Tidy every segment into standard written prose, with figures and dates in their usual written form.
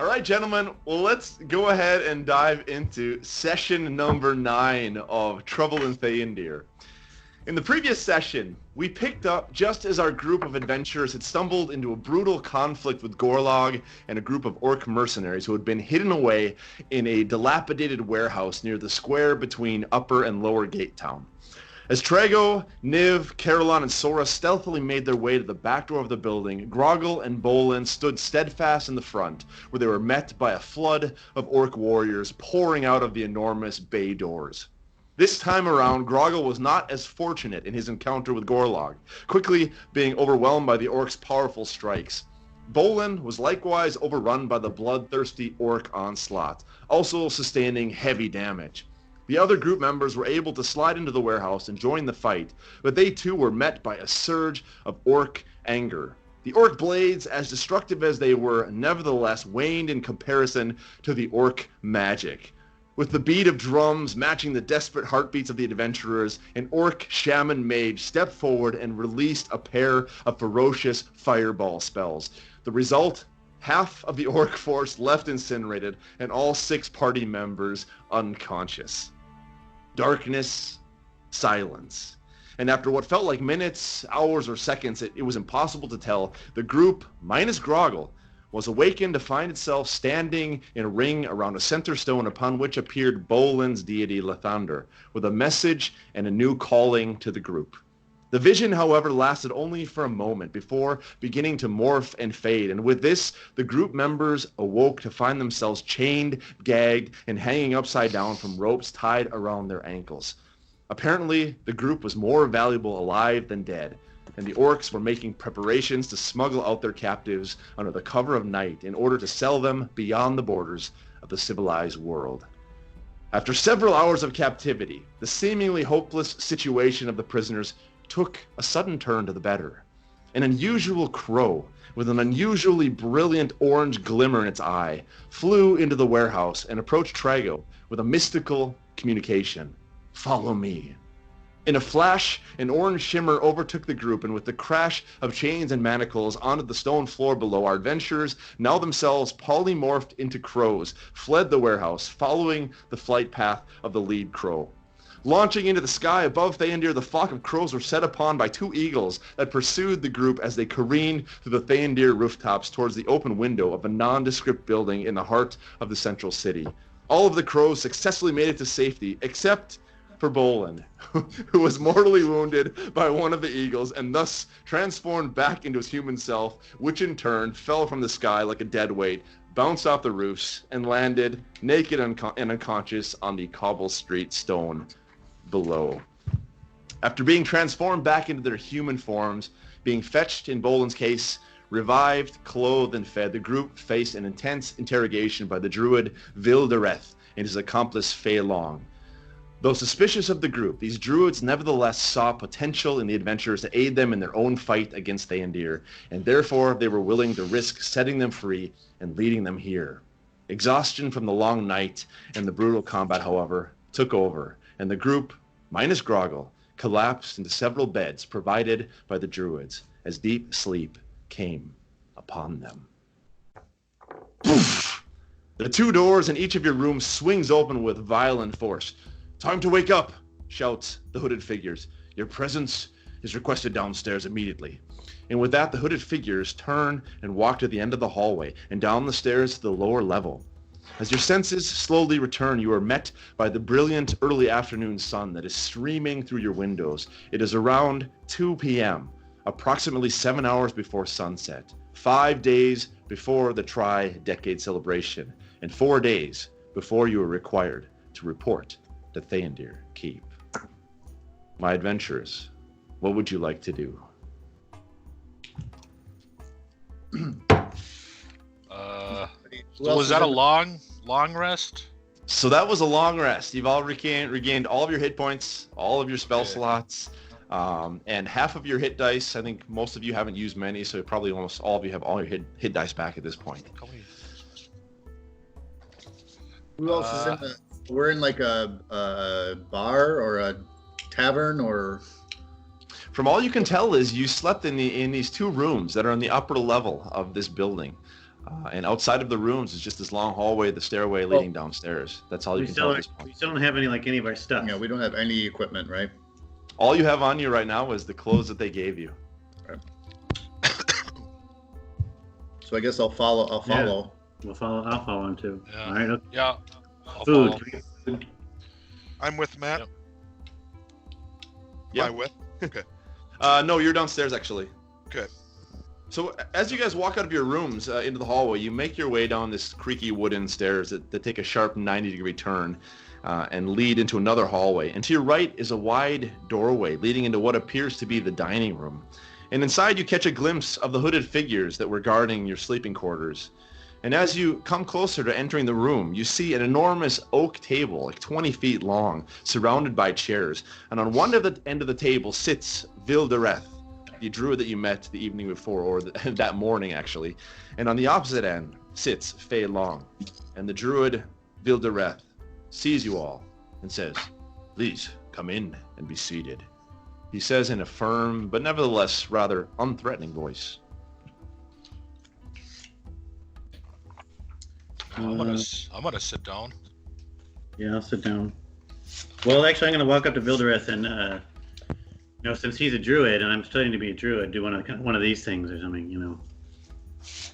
right, gentlemen, well, let's go ahead and dive into session number 9 of Trouble in Theondir. In the previous session, we picked up just as our group of adventurers had stumbled into a brutal conflict with Gorlog and a group of orc mercenaries who had been hidden away in a dilapidated warehouse near the square between Upper and Lower Gate Town. As Trago, Niv, Caroline, and Sora stealthily made their way to the back door of the building, Grogil and Bolin stood steadfast in the front, where they were met by a flood of orc warriors pouring out of the enormous bay doors. This time around, Grogil was not as fortunate in his encounter with Gorlog, quickly being overwhelmed by the orc's powerful strikes. Bolin was likewise overrun by the bloodthirsty orc onslaught, also sustaining heavy damage. The other group members were able to slide into the warehouse and join the fight, but they too were met by a surge of orc anger. The orc blades, as destructive as they were, nevertheless waned in comparison to the orc magic. With the beat of drums matching the desperate heartbeats of the adventurers, an orc shaman mage stepped forward and released a pair of ferocious fireball spells. The result? Half of the orc force left incinerated, and all 6 party members unconscious. Darkness, silence. And after what felt like minutes, hours, or seconds, it was impossible to tell, the group, minus Grogil, was awakened to find itself standing in a ring around a center stone upon which appeared Bolin's deity Lathander, with a message and a new calling to the group. The vision, however, lasted only for a moment before beginning to morph and fade, and with this, the group members awoke to find themselves chained, gagged, and hanging upside down from ropes tied around their ankles. Apparently, the group was more valuable alive than dead, and the orcs were making preparations to smuggle out their captives under the cover of night in order to sell them beyond the borders of the civilized world. After several hours of captivity, the seemingly hopeless situation of the prisoners took a sudden turn to the better. An unusual crow, with an unusually brilliant orange glimmer in its eye, flew into the warehouse and approached Trago with a mystical communication. "Follow me." In a flash, an orange shimmer overtook the group, and with the crash of chains and manacles onto the stone floor below, our adventurers, now themselves polymorphed into crows, fled the warehouse, following the flight path of the lead crow. Launching into the sky above Theondir, the flock of crows were set upon by 2 eagles that pursued the group as they careened through the Theondir rooftops towards the open window of a nondescript building in the heart of the central city. All of the crows successfully made it to safety, except for Bolin, who was mortally wounded by one of the eagles and thus transformed back into his human self, which in turn fell from the sky like a dead weight, bounced off the roofs, and landed naked and unconscious on the cobble street stone below. After being transformed back into their human forms, being fetched in Bolin's case, revived, clothed, and fed, the group faced an intense interrogation by the Druid Vyl-Dareth and his accomplice Fei-Long. Though suspicious of the group, these druids nevertheless saw potential in the adventurers to aid them in their own fight against Theondir, and therefore they were willing to risk setting them free and leading them here. Exhaustion from the long night and the brutal combat, however, took over, and the group, minus Grogil, collapsed into several beds provided by the druids as deep sleep came upon them. Poof! The 2 doors in each of your rooms swings open with violent force. "Time to wake up!" shouts the hooded figures. "Your presence is requested downstairs immediately." And with that, the hooded figures turn and walk to the end of the hallway and down the stairs to the lower level. As your senses slowly return, you are met by the brilliant early afternoon sun that is streaming through your windows. It is around 2 p.m., approximately 7 hours before sunset, 5 days before the tri-decade celebration, and 4 days before you are required to report to Theondir Keep. My adventurers, what would you like to do? Was that a long rest? So that was a long rest. You've all regained all of your hit points, all of your spell slots, and half of your hit dice. I think most of you haven't used many, so probably almost all of you have all your hit dice back at this point. Who else is in the... We're in like a bar or a tavern or... From all you can tell is you slept in these 2 rooms that are on the upper level of this building. And outside of the rooms is just this long hallway, the stairway leading downstairs. That's all you can tell at this We point. still don't have any of our stuff. Yeah, we don't have any equipment, right? All you have on you right now is the clothes that they gave you. So I guess I'll follow. I'll follow him too. Yeah. All right. Okay. Yeah. I'll Food. follow. Can we get food? I'm with Matt. Yep. Yeah. Am I with? Okay. No, you're downstairs actually. Okay. So as you guys walk out of your rooms into the hallway, you make your way down this creaky wooden stairs that take a sharp 90-degree turn and lead into another hallway. And to your right is a wide doorway leading into what appears to be the dining room. And inside you catch a glimpse of the hooded figures that were guarding your sleeping quarters. And as you come closer to entering the room, you see an enormous oak table, like 20 feet long, surrounded by chairs. And on one end of the table sits Vyl-Dareth, the druid that you met the evening before, or that morning actually. And on the opposite end sits Fei-Long. And the druid Vyl-Dareth sees you all and says, "Please come in and be seated." He says in a firm, but nevertheless rather unthreatening voice. I'm gonna sit down. Yeah, I'll sit down. Well, actually, I'm going to walk up to Vyl-Dareth and, since he's a druid and I'm studying to be a druid, do one of these things or something,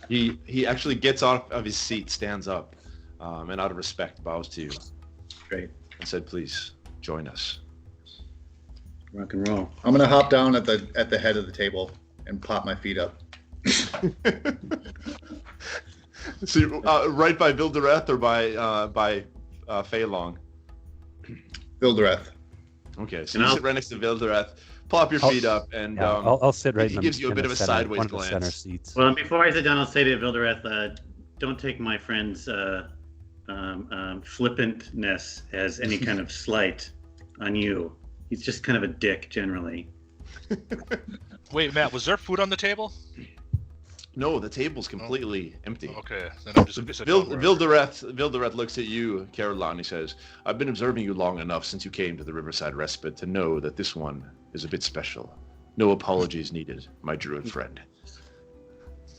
He actually gets off of his seat, stands up, and out of respect bows to you. Great. And said, "Please join us." Rock and roll. I'm gonna hop down at the head of the table and pop my feet up. So you're, right by Vyl-Dareth or by Fei-Long? Vyl-Dareth. Okay, so And you I'll- sit right next to Vyl-Dareth, pop your feet up, and Yeah, I'll sit right he in gives you a in bit the of a center, sideways one of the center glance. seats. Well, before I sit down, I'll say to Vyl-Dareth, don't take my friend's flippantness as any kind of slight on you. He's just kind of a dick generally. Wait, Matt, was there food on the table? No, the table's completely empty. Okay, then I'm just gonna sit down. where- Vyl-Dareth looks at you, Caroline. He says, "I've been observing you long enough since you came to the Riverside Respite to know that this one is a bit special. No apologies needed, my druid friend."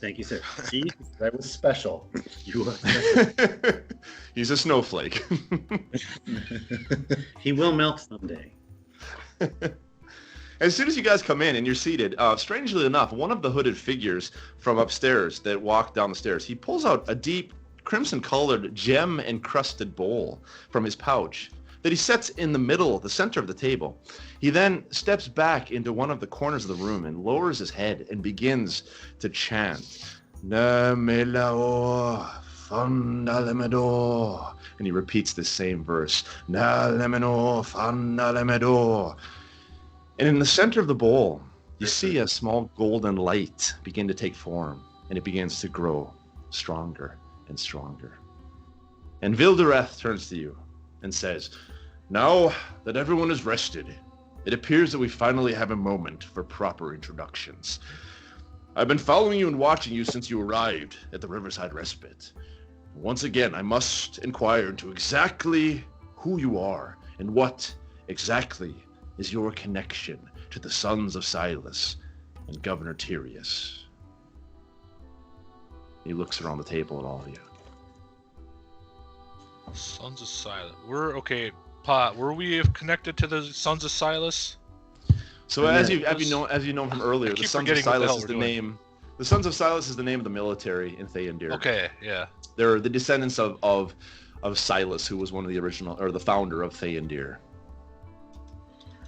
Thank you, sir. That was special. You are. He's a snowflake. He will melt someday. As soon as you guys come in and you're seated, strangely enough, one of the hooded figures from upstairs that walked down the stairs, he pulls out a deep crimson-colored gem-encrusted bowl from his pouch that he sets in the center of the table. He then steps back into one of the corners of the room and lowers his head and begins to chant, "Na melao fandalemedor." And he repeats the same verse, "Na lemeno fandalemedor." And in the center of the bowl, you see a small golden light begin to take form, and it begins to grow stronger and stronger. And Vyl-Dareth turns to you and says, "Now that everyone is rested, it appears that we finally have a moment for proper introductions. I've been following you and watching you since you arrived at the Riverside Respite. Once again, I must inquire into exactly who you are and what exactly is your connection to the Sons of Silas and Governor Tyrius." He looks around the table at all of you. Sons of Silas. Were we connected to the Sons of Silas? So as you know from earlier, the keep Sons of forgetting what the Silas hell is we're the doing. name. The Sons of Silas is the name of the military in Theondir. Okay, yeah. They're the descendants of Silas, who was one of the original or the founder of Theondir.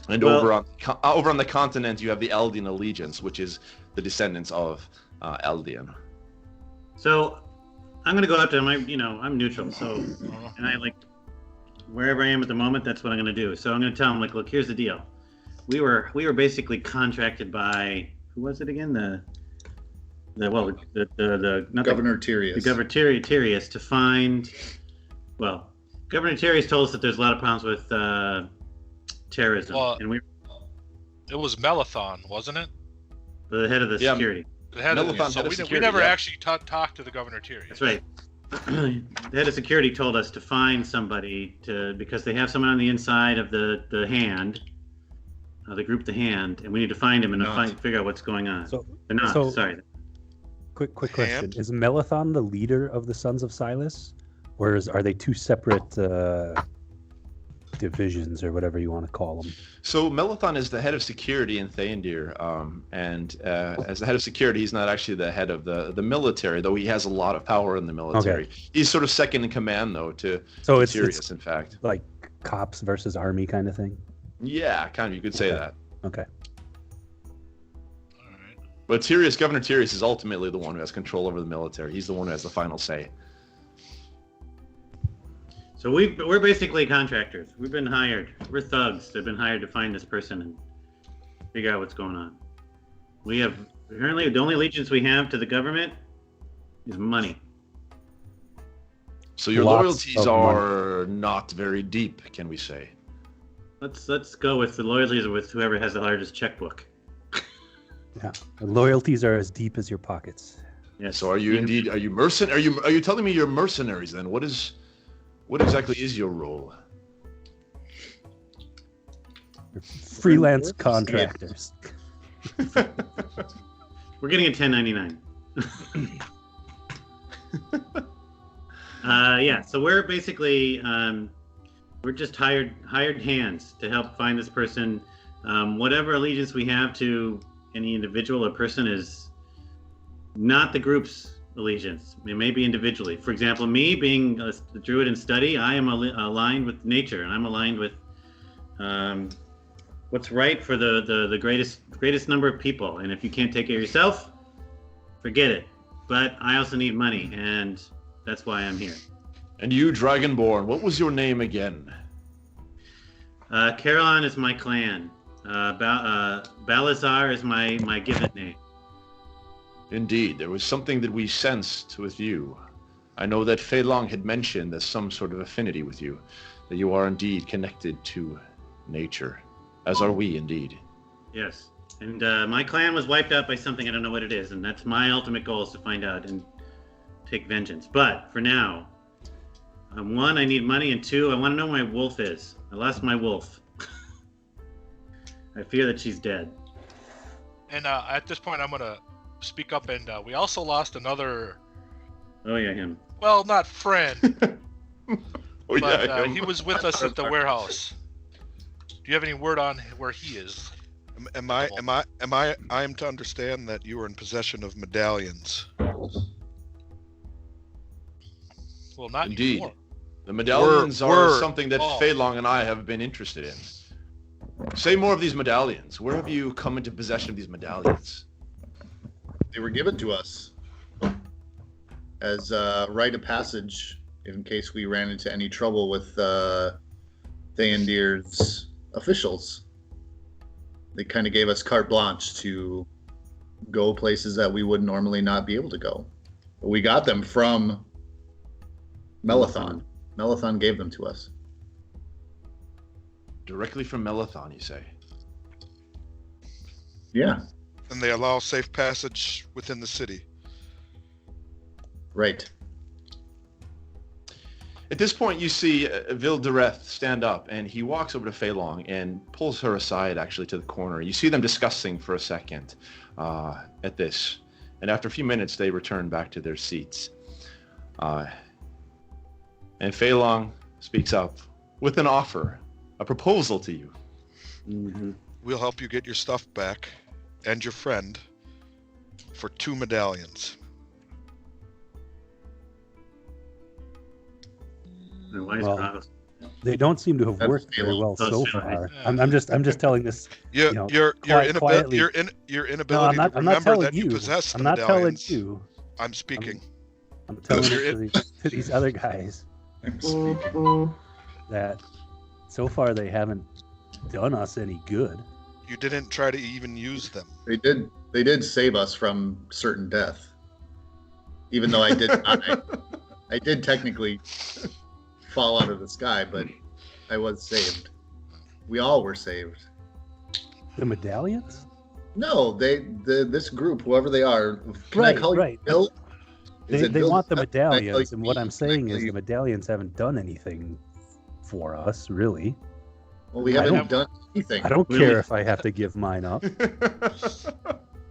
And over on the continent, you have the Eldian Allegiance, which is the descendants of Eldian. So I'm gonna go up to him. I'm neutral. So, and I wherever I am at the moment, that's what I'm gonna do. So I'm gonna tell him look, here's the deal. We were basically contracted by, who was it again? The Governor Tyrius. The Governor Tyrius to find. Well, Governor Tyrius told us that there's a lot of problems with terrorism, and it was Melathon, wasn't it? The head of the security. The head Melathon of the, so head of we security, never yeah. actually talked to the Governor Tyrius. That's right. The head of security told us to find somebody because they have someone on the inside of the hand, the group, the hand, and we need to find him and figure out what's going on. So, They're not. so- Sorry. Quick question: is Melathon the leader of the Sons of Silas, or are they two separate divisions or whatever you want to call them? So Melathon is the head of security in Theondir, and as the head of security, he's not actually the head of the military, though he has a lot of power in the military. Okay. He's sort of second in command, though, to Sirius, in fact. Like cops versus army kind of thing? Yeah, kind of. You could say that. Okay. All right. But Governor Tyrius is ultimately the one who has control over the military. He's the one who has the final say. So we're basically contractors. We've been hired. We're thugs that have been hired to find this person and figure out what's going on. We have apparently the only allegiance we have to the government is money. So your loyalties are not very deep, can we say? Let's go with the loyalties with whoever has the largest checkbook. Yeah, the loyalties are as deep as your pockets. Yeah. So are you Are you telling me you're mercenaries then? What exactly is your role? You're freelance contractors. We're getting a 1099. Yeah, so we're basically we're just hired hands to help find this person. Whatever allegiance we have to any individual or person is not the group's allegiance. It may be individually. For example, me being a druid in study, I am aligned with nature, and I'm aligned with what's right for the greatest number of people. And if you can't take care of yourself, forget it. But I also need money, and that's why I'm here. And you, Dragonborn, what was your name again? Caroline is my clan. Balazar is my given name. Indeed, there was something that we sensed with you. I know that Fei-Long had mentioned there's some sort of affinity with you, that you are indeed connected to nature, as are we indeed. Yes, and my clan was wiped out by something, I don't know what it is, and that's my ultimate goal, is to find out and take vengeance. But for now, one, I need money, and two, I want to know where my wolf is. I lost my wolf. I fear that she's dead. And at this point, I'm going to speak up, and we also lost another... Oh yeah, him. Well, not friend, Oh, but yeah, him. he was with us at the warehouse. Do you have any word on where he is? I am to understand that you are in possession of medallions. Well, not Indeed. anymore. The medallions are something that Fei-Long and I have been interested in. Say more of these medallions. Where have you come into possession of these medallions? They were given to us as a rite of passage in case we ran into any trouble with Theondir's officials. They kind of gave us carte blanche to go places that we would normally not be able to go. But we got them from Melathon. Melathon gave them to us. Directly from Melathon, you say? Yeah. And they allow safe passage within the city. Right. At this point, you see Vyl-Dareth stand up, and he walks over to Fei-Long and pulls her aside, actually, to the corner. You see them discussing for a second at this. And after a few minutes, they return back to their seats. And Fei-Long speaks up with an offer, a proposal to you. Mm-hmm. We'll help you get your stuff back and your friend for 2 medallions. Well, they don't seem to have worked very well so far. I'm just telling this. Your inability to remember that you possess the medallions. I'm not telling you. I'm speaking. I'm telling it to these other guys that so far they haven't done us any good. You didn't try to even use them. They did save us from certain death. Even though I did technically fall out of the sky, but I was saved. We all were saved. The medallions? No, this group, whoever they are. Can I call you Bill? They want the medallions, and what I'm saying is the medallions haven't done anything for us, really. Well, we haven't done anything. I don't care if I have to give mine up.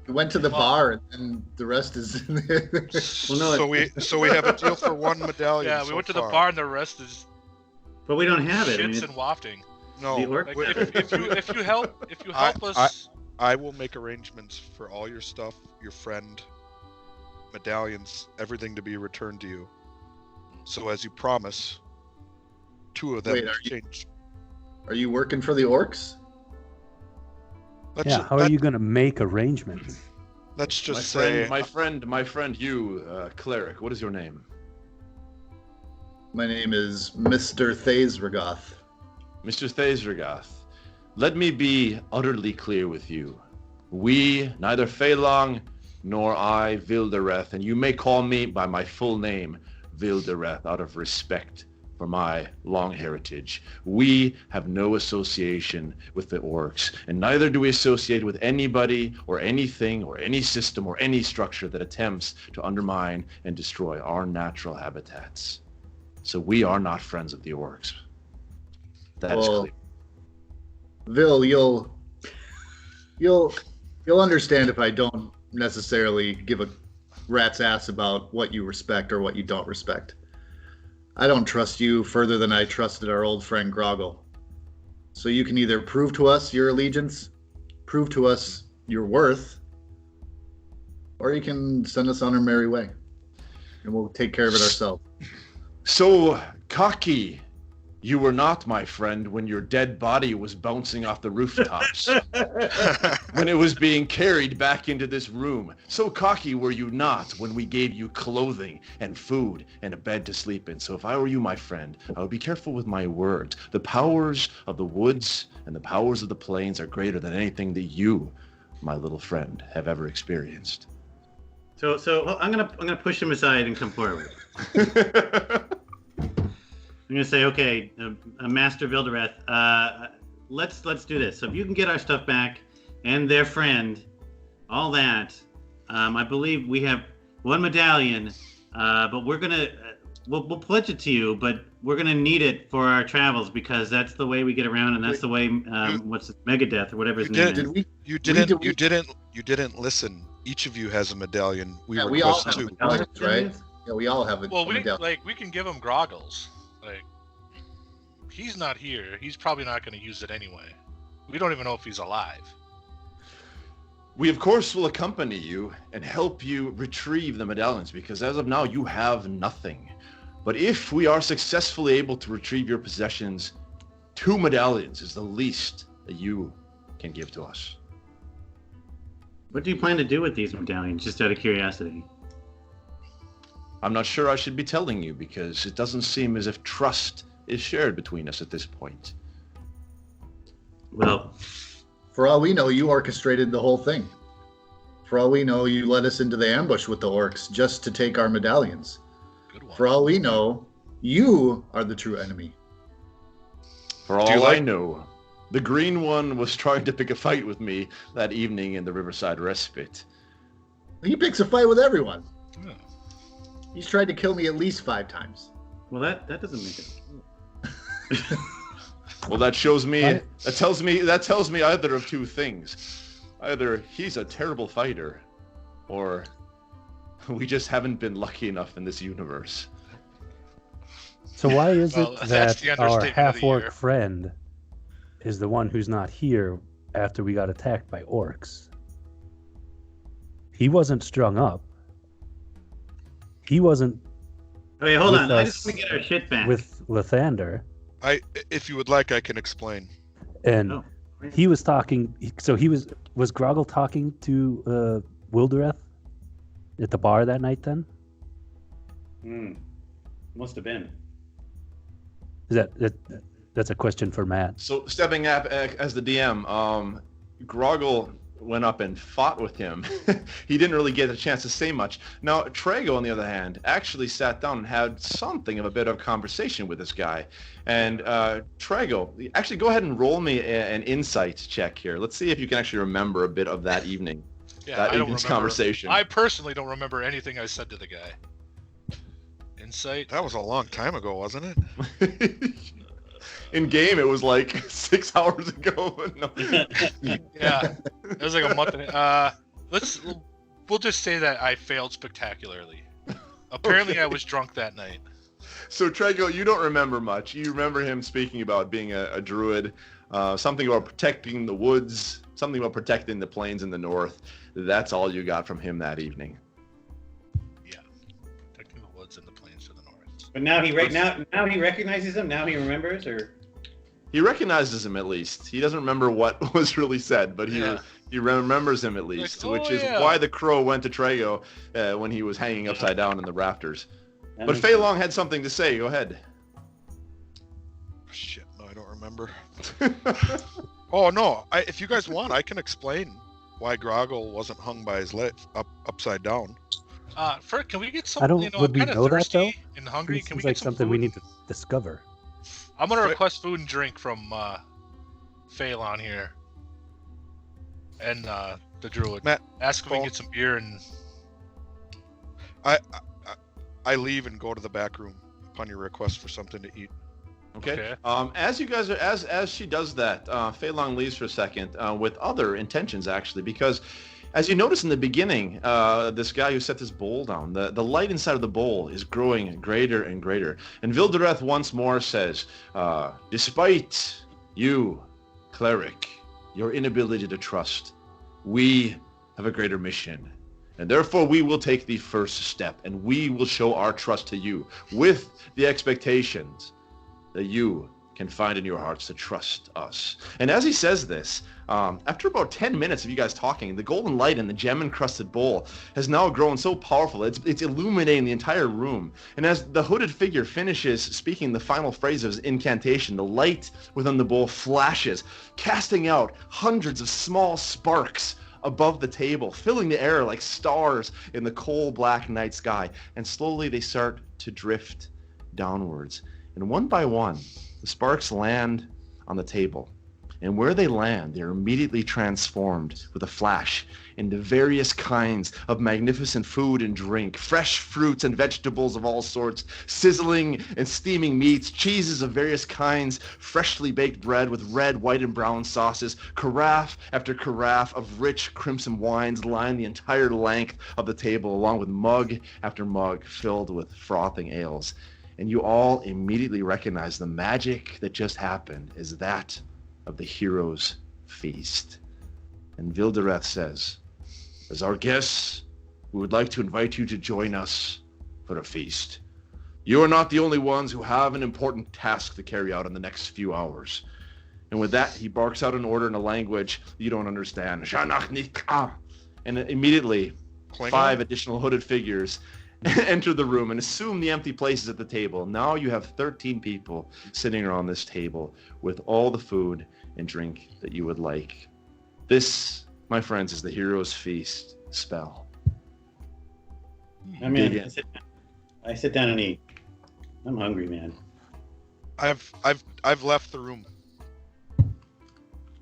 We went to the bar, and the rest is. Well, no, so we have a deal for one medallion. Yeah, we so went to the far. bar and the rest is but we don't have it. I shits mean, and wafting. No, The orc- Like, wait, if you help us, I will make arrangements for all your stuff, your friend, medallions, everything to be returned to you. So as you promise, 2 of them Wait, exchange. Are you working for the orcs? Yeah, how are you going to make arrangements? Let's just say my friend, you, cleric. What is your name? My name is Mr. Theysragoth. Mr. Theysragoth. Let me be utterly clear with you. We, neither Fei-Long nor I, Vyl-Dareth, and you may call me by my full name, Vyl-Dareth, out of respect for my long heritage. We have no association with the orcs, and neither do we associate with anybody or anything or any system or any structure that attempts to undermine and destroy our natural habitats. So we are not friends of the orcs. That is clear. Vil, you'll understand if I don't necessarily give a rat's ass about what you respect or what you don't respect. I don't trust you further than I trusted our old friend Grogil. So you can either prove to us your allegiance, prove to us your worth, or you can send us on our merry way, and we'll take care of it ourselves. So, Cocky, you were not my friend when your dead body was bouncing off the rooftops, when it was being carried back into this room. So cocky were you not when we gave you clothing and food and a bed to sleep in. So if I were you, my friend, I would be careful with my words. The powers of the woods and the powers of the plains are greater than anything that you, my little friend, have ever experienced. So I'm gonna push him aside and come forward. I'm gonna say, okay, Master Vyl-Dareth, let's do this. So if you can get our stuff back and their friend, all that, I believe we have one medallion, but we're gonna we'll pledge it to you, but we're gonna need it for our travels because that's the way we get around, and that's the way what's it, Megadeth or whatever his name is. You didn't listen. Each of you has a medallion. We all request have two. medallions, right? Yeah, we all have a well, we medallion. can give him Grogils. Like, he's not here. He's probably not going to use it anyway. We don't even know if he's alive. We, of course, will accompany you and help you retrieve the medallions because as of now, you have nothing. But if we are successfully able to retrieve your possessions, 2 medallions is the least that you can give to us. What do you plan to do with these medallions, just out of curiosity? I'm not sure I should be telling you because it doesn't seem as if trust is shared between us at this point. Well, For all we know, you orchestrated the whole thing. For all we know, you led us into the ambush with the orcs just to take our medallions. Good one. For all we know, you are the true enemy. For all I know, the green one was trying to pick a fight with me that evening in the Riverside Respite. He picks a fight with everyone. Yeah. He's tried to kill me at least 5 times. well, that doesn't make it. Well, that shows me, that tells me either of 2 things. Either he's a terrible fighter, or we just haven't been lucky enough in this universe. So why is Well, it that's the that our understatement of the year. half-orc friend is the one who's not here after we got attacked by orcs? He wasn't strung up. He wasn't Okay, hold With on. I us- just want to get our shit back. with Lathander, If you would like, I can explain. and Oh. he was talking. So he was Grogil talking to Vyl-Dareth at the bar that night? Then Must have been. is that's a question for Matt. So stepping up as the DM, Grogil went up and fought with him. He didn't really get a chance to say much. Now, Trago, on the other hand, actually sat down and had something of a bit of conversation with this guy. And Trago, actually go ahead and roll me an insight check here. Let's see if you can actually remember a bit of that evening, Yeah, that I don't evening's remember. conversation. I personally don't remember anything I said to the guy. Insight? That was a long time ago, wasn't it? In game, it was like 6 hours ago. No. Yeah, it was like a month. We'll just say that I failed spectacularly. Apparently, Okay. I was drunk that night. So Trego, you don't remember much. You remember him speaking about being a druid, something about protecting the woods, something about protecting the plains in the north. That's all you got from him that evening. Yeah, protecting the woods and the plains to the north. But now he recognizes him. Now he remembers, or He recognizes him at least. He doesn't remember what was really said, but he remembers him at least, Like, which oh, is yeah. why the crow went to Trego when he was hanging upside down in the rafters. That But makes Fei-Long had something to say. Go ahead. Shit, no, I don't remember. Oh no! If you guys want, I can explain why Grogil wasn't hung by his leg upside down. Fred, can we get some? I don't- You know, would I'm we kind of know that, thirsty though? and hungry. It Can we seems get like some something food? we need to discover. I'm gonna Fre- request food and drink from Fei-Long here, and the druid. Matt, Ask if we can Paul. get some beer and. I leave and go to the back room upon your request for something to eat. Okay. Okay. As you guys are, as she does that, Fei-Long leaves for a second with other intentions actually, because as you notice in the beginning, this guy who set this bowl down, the light inside of the bowl is growing greater and greater. And Vyl-Dareth once more says, despite you, cleric, your inability to trust, we have a greater mission. And therefore we will take the first step, and we will show our trust to you with the expectations that you can find in your hearts to trust us. And as he says this, after about 10 minutes of you guys talking, the golden light in the gem-encrusted bowl has now grown so powerful, it's illuminating the entire room. And as the hooded figure finishes speaking the final phrase of his incantation, the light within the bowl flashes, casting out hundreds of small sparks above the table, filling the air like stars in the coal black night sky. And slowly they start to drift downwards. And one by one, the sparks land on the table. And where they land, they're immediately transformed with a flash into various kinds of magnificent food and drink, fresh fruits and vegetables of all sorts, sizzling and steaming meats, cheeses of various kinds, freshly baked bread with red, white, and brown sauces, carafe after carafe of rich crimson wines line the entire length of the table, along with mug after mug filled with frothing ales. And you all immediately recognize the magic that just happened is that of the hero's feast. And Vyl-Dareth says, as our guests, we would like to invite you to join us for a feast. You are not the only ones who have an important task to carry out in the next few hours. And with that, he barks out an order in a language you don't understand. And immediately, Klingon? 5 additional hooded figures enter the room and assume the empty places at the table. Now you have 13 people sitting around this table with all the food and drink that you would like. This, my friends, is the hero's feast spell. I mean, Dig in. I sit down and eat. I'm hungry, man. I've left the room.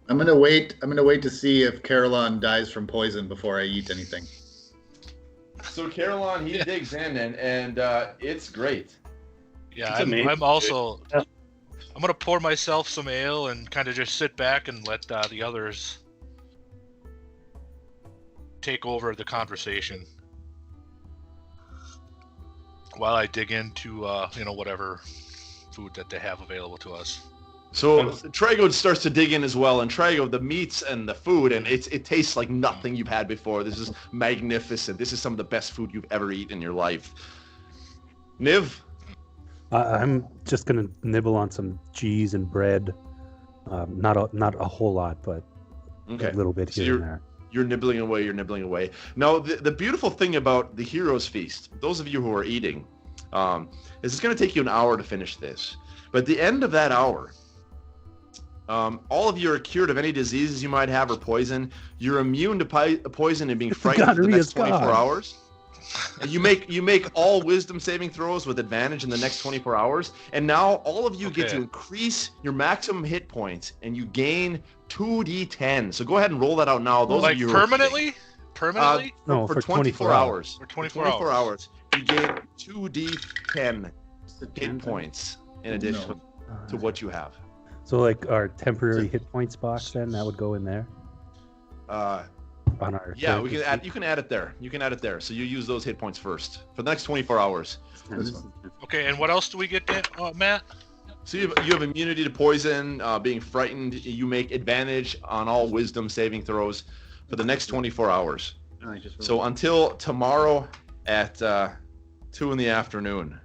I'm gonna wait to see if Caroline dies from poison before I eat anything. So Caroline, he digs in and it's great. Yeah, It's amazing. I'm also. I'm gonna pour myself some ale and kind of just sit back and let the others take over the conversation while I dig into whatever food that they have available to us. So Trego starts to dig in as well, and Trego, the meats and the food, and it tastes like nothing you've had before. This is magnificent. This is some of the best food you've ever eaten in your life. Niv? I'm just gonna nibble on some cheese and bread. Not a whole lot, but Okay. a little bit So here and there. You're nibbling away. Now, the beautiful thing about the Hero's Feast, those of you who are eating, is it's going to take you an hour to finish this. But at the end of that hour, all of you are cured of any diseases you might have or poison. You're immune to poison and being frightened for the next 24 gone. hours. And you make all wisdom saving throws with advantage in the next 24 hours. And now all of you get to Okay. increase your maximum hit points, and you gain 2d10. So go ahead and roll that out now. Those Like of you who are permanently? Permanently? No, for for 24 24 hours. For 24 hours. You gain 2d10 It's the hit 10 points in addition to what you have. So like our temporary hit points box, then that would go in there. on our. Yeah, we can character add. sheet? You can add it there. You can add it there. So you use those hit points first for the next 24 hours. Okay, and what else do we get, Matt? So you have immunity to poison, being frightened. You make advantage on all wisdom saving throws for the next 24 hours. Oh, I just So until tomorrow at 2 in the afternoon.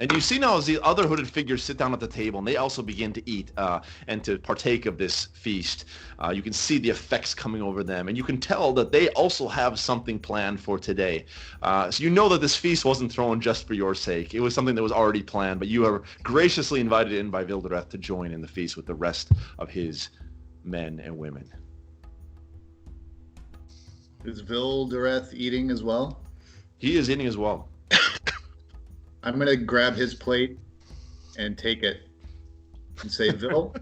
And you see now as the other hooded figures sit down at the table, and they also begin to eat and to partake of this feast. You can see the effects coming over them, and you can tell that they also have something planned for today. So you know that this feast wasn't thrown just for your sake. It was something that was already planned, but you are graciously invited in by Vyl-Dareth to join in the feast with the rest of his men and women. Is Vyl-Dareth eating as well? He is eating as well. I'm going to grab his plate and take it and say, Vil,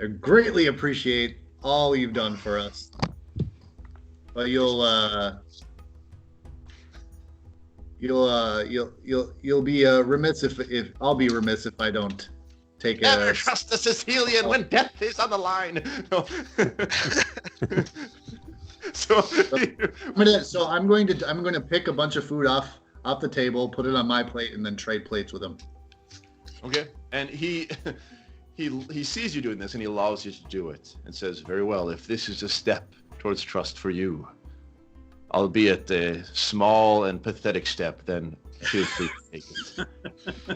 I greatly appreciate all you've done for us. But you'll be remiss if I'll be remiss if I don't take Never a trust a Sicilian when death is on the line. No. I'm going to pick a bunch of food off the table, put it on my plate, and then trade plates with him. Okay, and he sees you doing this, and he allows you to do it, and says, "Very well. If this is a step towards trust for you, albeit a small and pathetic step, then feel free to take it."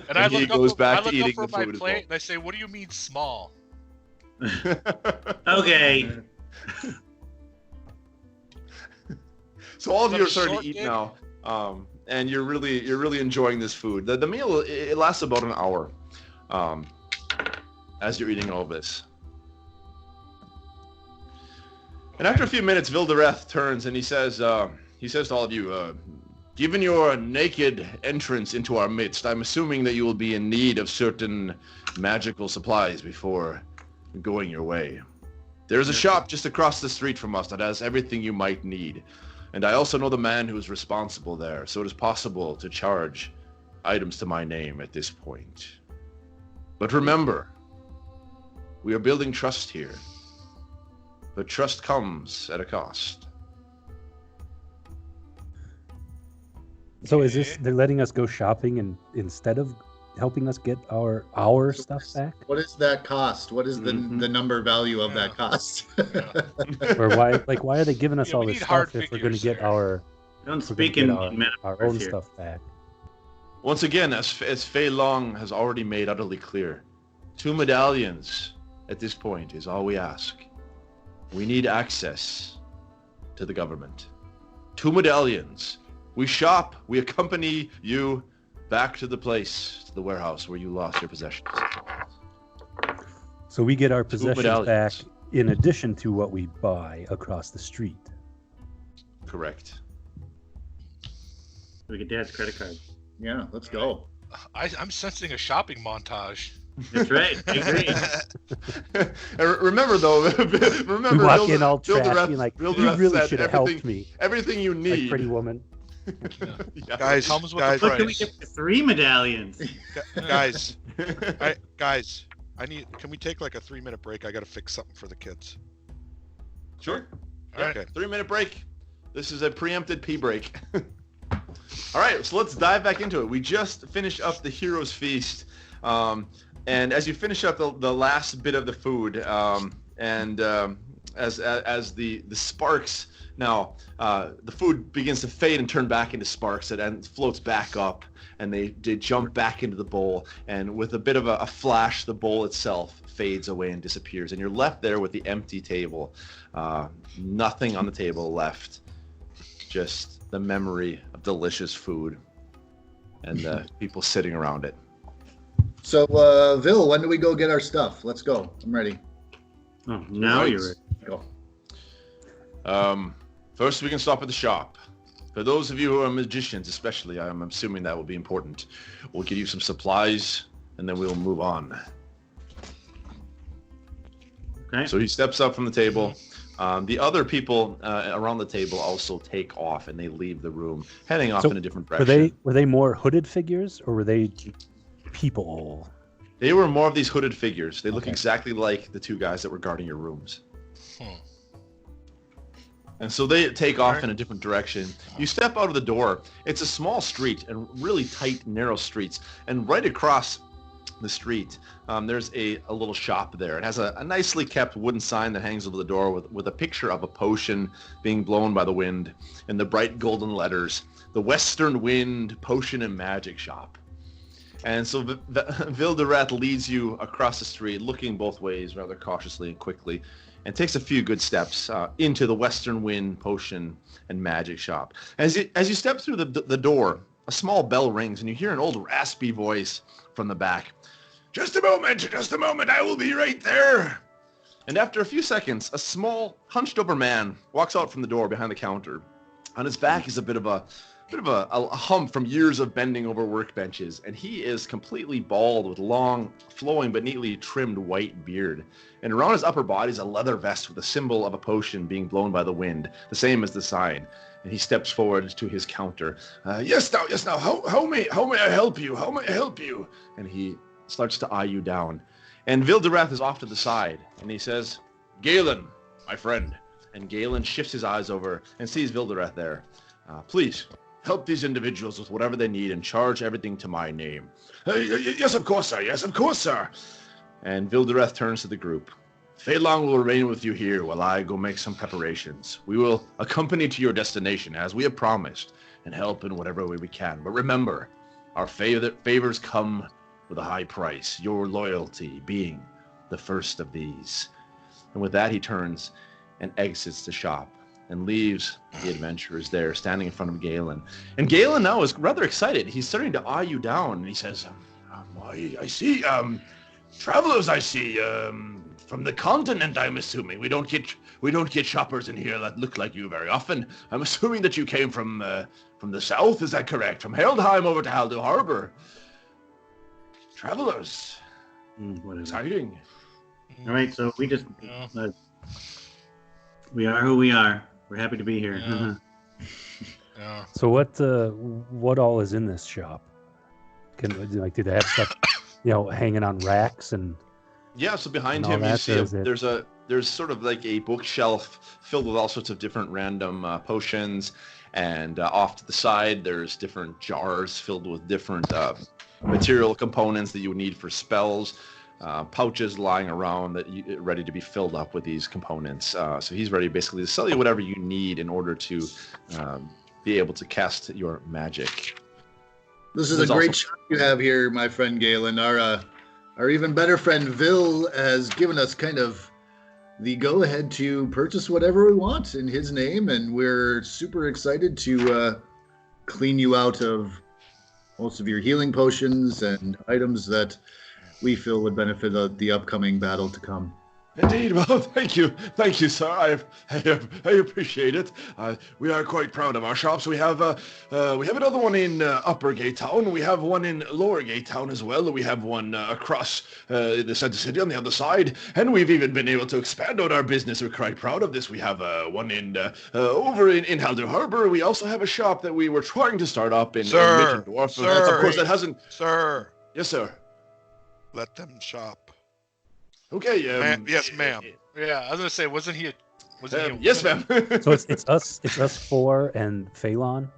And he goes back to eating the my food as plate, well. and I say, "What do you mean small?" Okay. So all of Is you are that a starting short to eat gig? now, and you're really enjoying this food. The meal it lasts about an hour, as you're eating all this. And after a few minutes, Vyl-Dareth turns and he says to all of you, "Given your naked entrance into our midst, I'm assuming that you will be in need of certain magical supplies before going your way. There's a shop just across the street from us that has everything you might need. And I also know the man who is responsible there, so it is possible to charge items to my name at this point. But remember, we are building trust here. But trust comes at a cost." So is this they're letting us go shopping and instead of helping us get our stuff back? What is that cost? What is the number value of that cost? Or why are they giving us all we this need hard stuff if we're going to figures get here. our Don't if we're speak gonna in get our metaphors own here. stuff back? Once again, as Fei-Long has already made utterly clear, 2 medallions at this point is all we ask. We need access to the government. 2 medallions. We shop, we accompany you back to the place, to the warehouse where you lost your possessions. So we get our 2 possessions medallions. back in addition to what we buy across the street. Correct. We get Dad's credit card. Yeah, let's go. I'm sensing a shopping montage. That's right. I agree. And remember though, We walk in all Vyl-Dareth- trashy, like, you Vyl-Dareth really said should have everything- helped me, Everything you like need. Pretty Woman. Yeah. Guys, Comes with guys, the What can we price. get for 3 medallions? guys, I need. Can we take like a 3-minute break? I gotta fix something for the kids. Sure. All right. Okay. 3-minute break. This is a preempted pee break. All right, so let's dive back into it. We just finished up the Heroes Feast, and as you finish up the last bit of the food, as the sparks now, the food begins to fade and turn back into sparks, and floats back up, and they jump back into the bowl, and with a bit of a flash, the bowl itself fades away and disappears, and you're left there with the empty table. Nothing on the table left, just the memory of delicious food and the people sitting around it. So, Vil, when do we go get our stuff? Let's go. I'm ready. Oh, now Right. you're ready. Go. First, we can stop at the shop. For those of you who are magicians, especially, I'm assuming that will be important. We'll give you some supplies, and then we'll move on. Okay. So he steps up from the table. The other people around the table also take off, and they leave the room, heading off So in a different Were direction. they more hooded figures or were they people? They were more of these hooded figures. They look Okay. exactly like the two guys that were guarding your rooms. Hmm. And so they take off Alright. in a different direction. You step out of the door. It's a small street and really tight, narrow streets. And right across the street, there's a little shop there. It has a nicely kept wooden sign that hangs over the door with a picture of a potion being blown by the wind in the bright golden letters, the Western Wind Potion and Magic Shop. And so Vyl-Dareth leads you across the street, looking both ways rather cautiously and quickly, and takes a few good steps into the Western Wind Potion and Magic Shop. As you step through the door, a small bell rings, and you hear an old raspy voice from the back. Just a moment, I will be right there. And after a few seconds, a small, hunched-over man walks out from the door behind the counter. On his back is a bit of a hump from years of bending over workbenches, and he is completely bald with long, flowing but neatly trimmed white beard. And around his upper body is a leather vest with a symbol of a potion being blown by the wind, the same as the sign. And he steps forward to his counter. Yes, now, how may I help you? How may I help you? And he starts to eye you down. And Vyl-Dareth is off to the side, and he says, Galen, my friend. And Galen shifts his eyes over and sees Vyl-Dareth there. Please, help these individuals with whatever they need and charge everything to my name. Yes, of course, sir. And Vyl-Dareth turns to the group. Fei-Long will remain with you here while I go make some preparations. We will accompany to your destination as we have promised and help in whatever way we can. But remember, our favors come with a high price, your loyalty being the first of these. And with that, he turns and exits the shop and leaves the adventurers there standing in front of Galen. And Galen now is rather excited. He's starting to eye you down, and he says, I see, travelers I see, from the continent, I'm assuming. We don't get shoppers in here that look like you very often. I'm assuming that you came from the south, is that correct? From Heldheim over to Haldor Harbor. Travelers. Whatever. Exciting. All right, so we just Yeah. we are who we are. We're happy to be here. Yeah. Yeah. So what all is in this shop? Do they have stuff, hanging on racks and? Yeah, so behind And all him you that, see there's sort of like a bookshelf filled with all sorts of different random potions, and off to the side there's different jars filled with different material components that you would need for spells, pouches lying around ready to be filled up with these components. So he's ready basically to sell you whatever you need in order to be able to cast your magic. This is There's a great also- shop you have here, my friend Galen. Our even better friend Vyl has given us kind of the go-ahead to purchase whatever we want in his name, and we're super excited to clean you out of most of your healing potions and items that we feel would benefit the upcoming battle to come. Indeed, well, thank you, sir. I appreciate it. We are quite proud of our shops. We have another one in Upper Gate Town. We have one in Lower Gate Town as well. We have one across the center city on the other side, and we've even been able to expand out our business. We're quite proud of this. We have one in over in Haldor Harbor. We also have a shop that we were trying to start up in Sir, Middendorf. sir. Of course, that hasn't. Sir, Yes, sir. let them shop. Okay. Yes, ma'am. Yeah, I was gonna say, wasn't he? Yes, ma'am. So it's us four and Fei-Long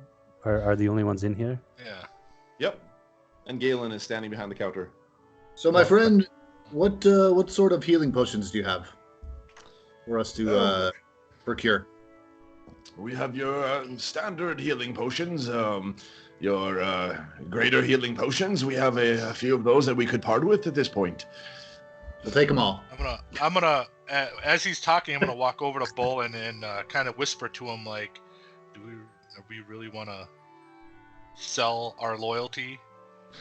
are the only ones in here. Yeah. Yep. And Galen is standing behind the counter. So, my friend, what sort of healing potions do you have for us to procure? We have your standard healing potions, your greater healing potions. We have a few of those that we could part with at this point. We'll take them all. I'm gonna as he's talking, I'm gonna walk over to Bull and kind of whisper to him like, do we really want to sell our loyalty?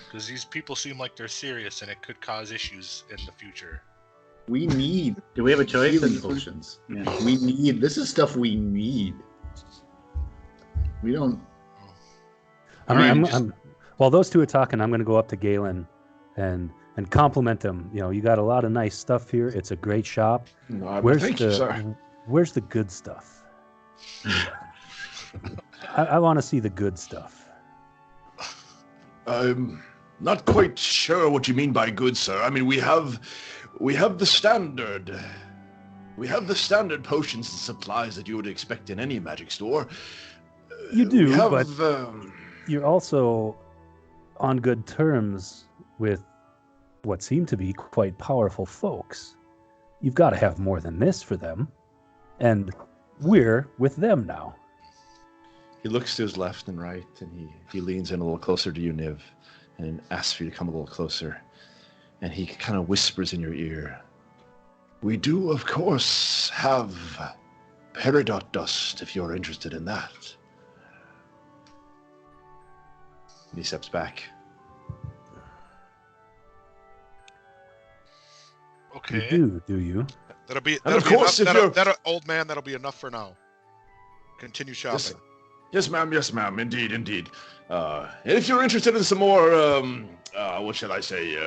Because these people seem like they're serious and it could cause issues in the future. We need Do we have a choice? healing potions. Yeah. This is stuff we need. We don't. While those two are talking, I'm going to go up to Galen and compliment him. You got a lot of nice stuff here. It's a great shop. Thank you, sir. Where's the good stuff? I want to see the good stuff. Not quite sure what you mean by good, sir. I mean, we have the standard. We have the standard potions and supplies that you would expect in any magic store. You do, We have, but you're also on good terms with what seem to be quite powerful folks. You've got to have more than this for them. And we're with them now. He looks to his left and right, and he leans in a little closer to you, Niv, and asks for you to come a little closer. And he kind of whispers in your ear, "We do, of course, have peridot dust, if you're interested in that." And he steps back. Okay. You do you? That'll be of course, enough. if you're- That'll, old man, that'll be enough for now. Continue shopping. Yes, ma'am. Yes, ma'am. Indeed, indeed. If you're interested in some more, what shall I say,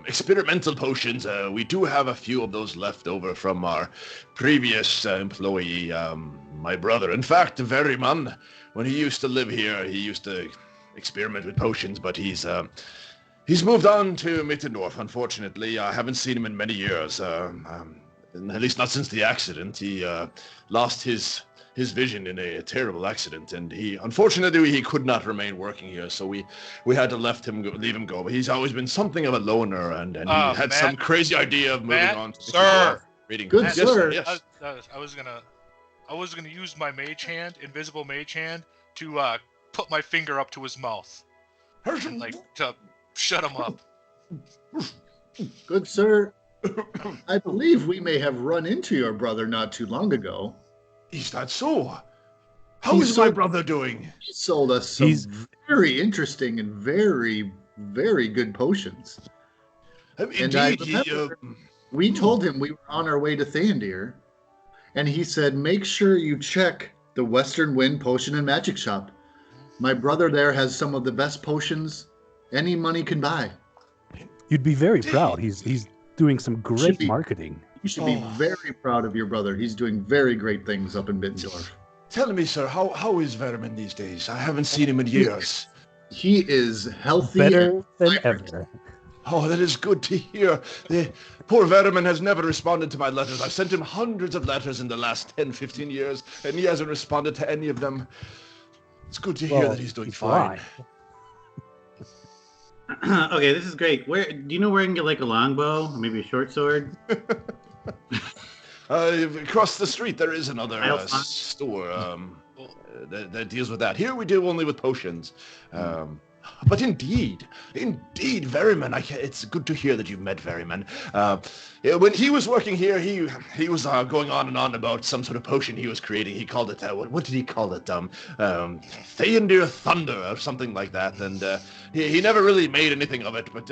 experimental potions, we do have a few of those left over from our previous employee, my brother. In fact, Verriman, when he used to live here, he used to experiment with potions, but he's moved on to Mittendorf, unfortunately. I haven't seen him in many years, at least not since the accident. He lost his vision in a terrible accident, and unfortunately he could not remain working here, so we had to leave him go. But he's always been something of a loner, and he had Matt, some crazy idea of moving Matt, on to sir. reading. Good Yes, sir. Yes. I was gonna use my mage hand, invisible mage hand, to put my finger up to his mouth, and like to shut him up. Good sir. I believe we may have run into your brother not too long ago. Is that so? How He's is my so- brother doing? He sold us some He's- very interesting and very, very good potions. Indeed, I he, remember- We told him we were on our way to Theondir, and he said, make sure you check the Western Wind Potion and Magic Shop. My brother there has some of the best potions any money can buy. You'd be very proud. He's doing some great be. marketing. You should be very proud of your brother. He's doing very great things up in Mittendorf. Tell me, sir, how is Vermin these days? I haven't seen him in years. He is healthy. Better than vibrant. ever. Oh, that is good to hear. The poor Vermin has never responded to my letters. I've sent him hundreds of letters in the last 10, 15 years, and he hasn't responded to any of them. It's good to hear that he's doing fine. Okay, this is great. Where do you know where I can get like a longbow or maybe a short sword? Across the street, there is another I'll find- store that deals with that. Here we deal only with potions. But indeed, Verriman, it's good to hear that you've met Verriman. When he was working here, he was going on and on about some sort of potion he was creating. He called it, what did he call it? Theondir Thunder or something like that. And he never really made anything of it. But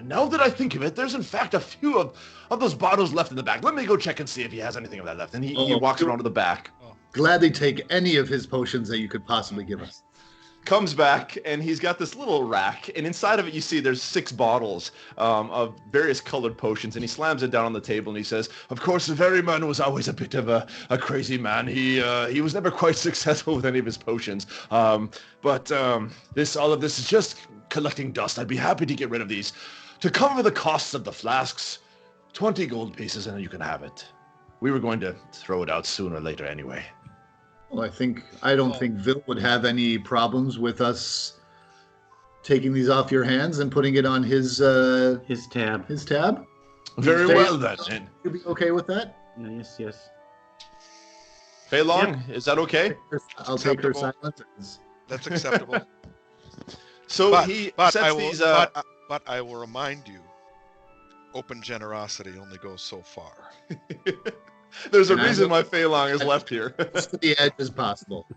now that I think of it, there's in fact a few of those bottles left in the back. Let me go check and see if he has anything of that left. And he walks around to the back. Gladly take any of his potions that you could possibly give us. Comes back, and he's got this little rack, and inside of it you see there's 6 bottles of various colored potions, and he slams it down on the table and he says, of course, the Verriman was always a bit of a crazy man. He was never quite successful with any of his potions. But all of this is just collecting dust. I'd be happy to get rid of these. To cover the costs of the flasks, 20 gold pieces, and you can have it. We were going to throw it out sooner or later anyway. Well, I don't think Vil would have any problems with us taking these off your hands and putting it on his tab. His tab. Very Fei- well then. You'd be okay with that? Yeah, yes. Fei-Long, is that okay? I'll take her Acceptable. silence as That's acceptable. So but, he but sets I will, these. but I will remind you, open generosity only goes so far. There's a And I reason will- why Fei-Long is left here. close to the edge as possible.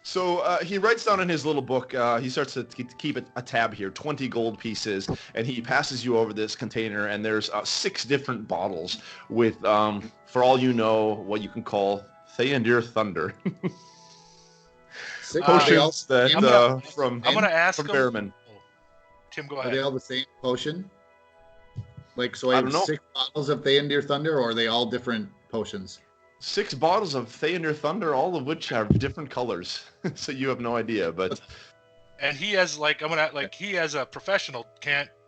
So he writes down in his little book, he starts to keep a tab here, 20 gold pieces, and he passes you over this container, and there's 6 different bottles with, for all you know, what you can call Theondir Thunder. Six, Are are they all, Potions that, I'm gonna- from I'm gonna ask from him. Verriman. Tim, go are they ahead. all the same potion? Like, so I I don't have know. 6 bottles of Theondir Thunder, or are they all different potions? 6 bottles of Theondir Thunder, all of which are different colors. So you have no idea, but And he has like he as a professional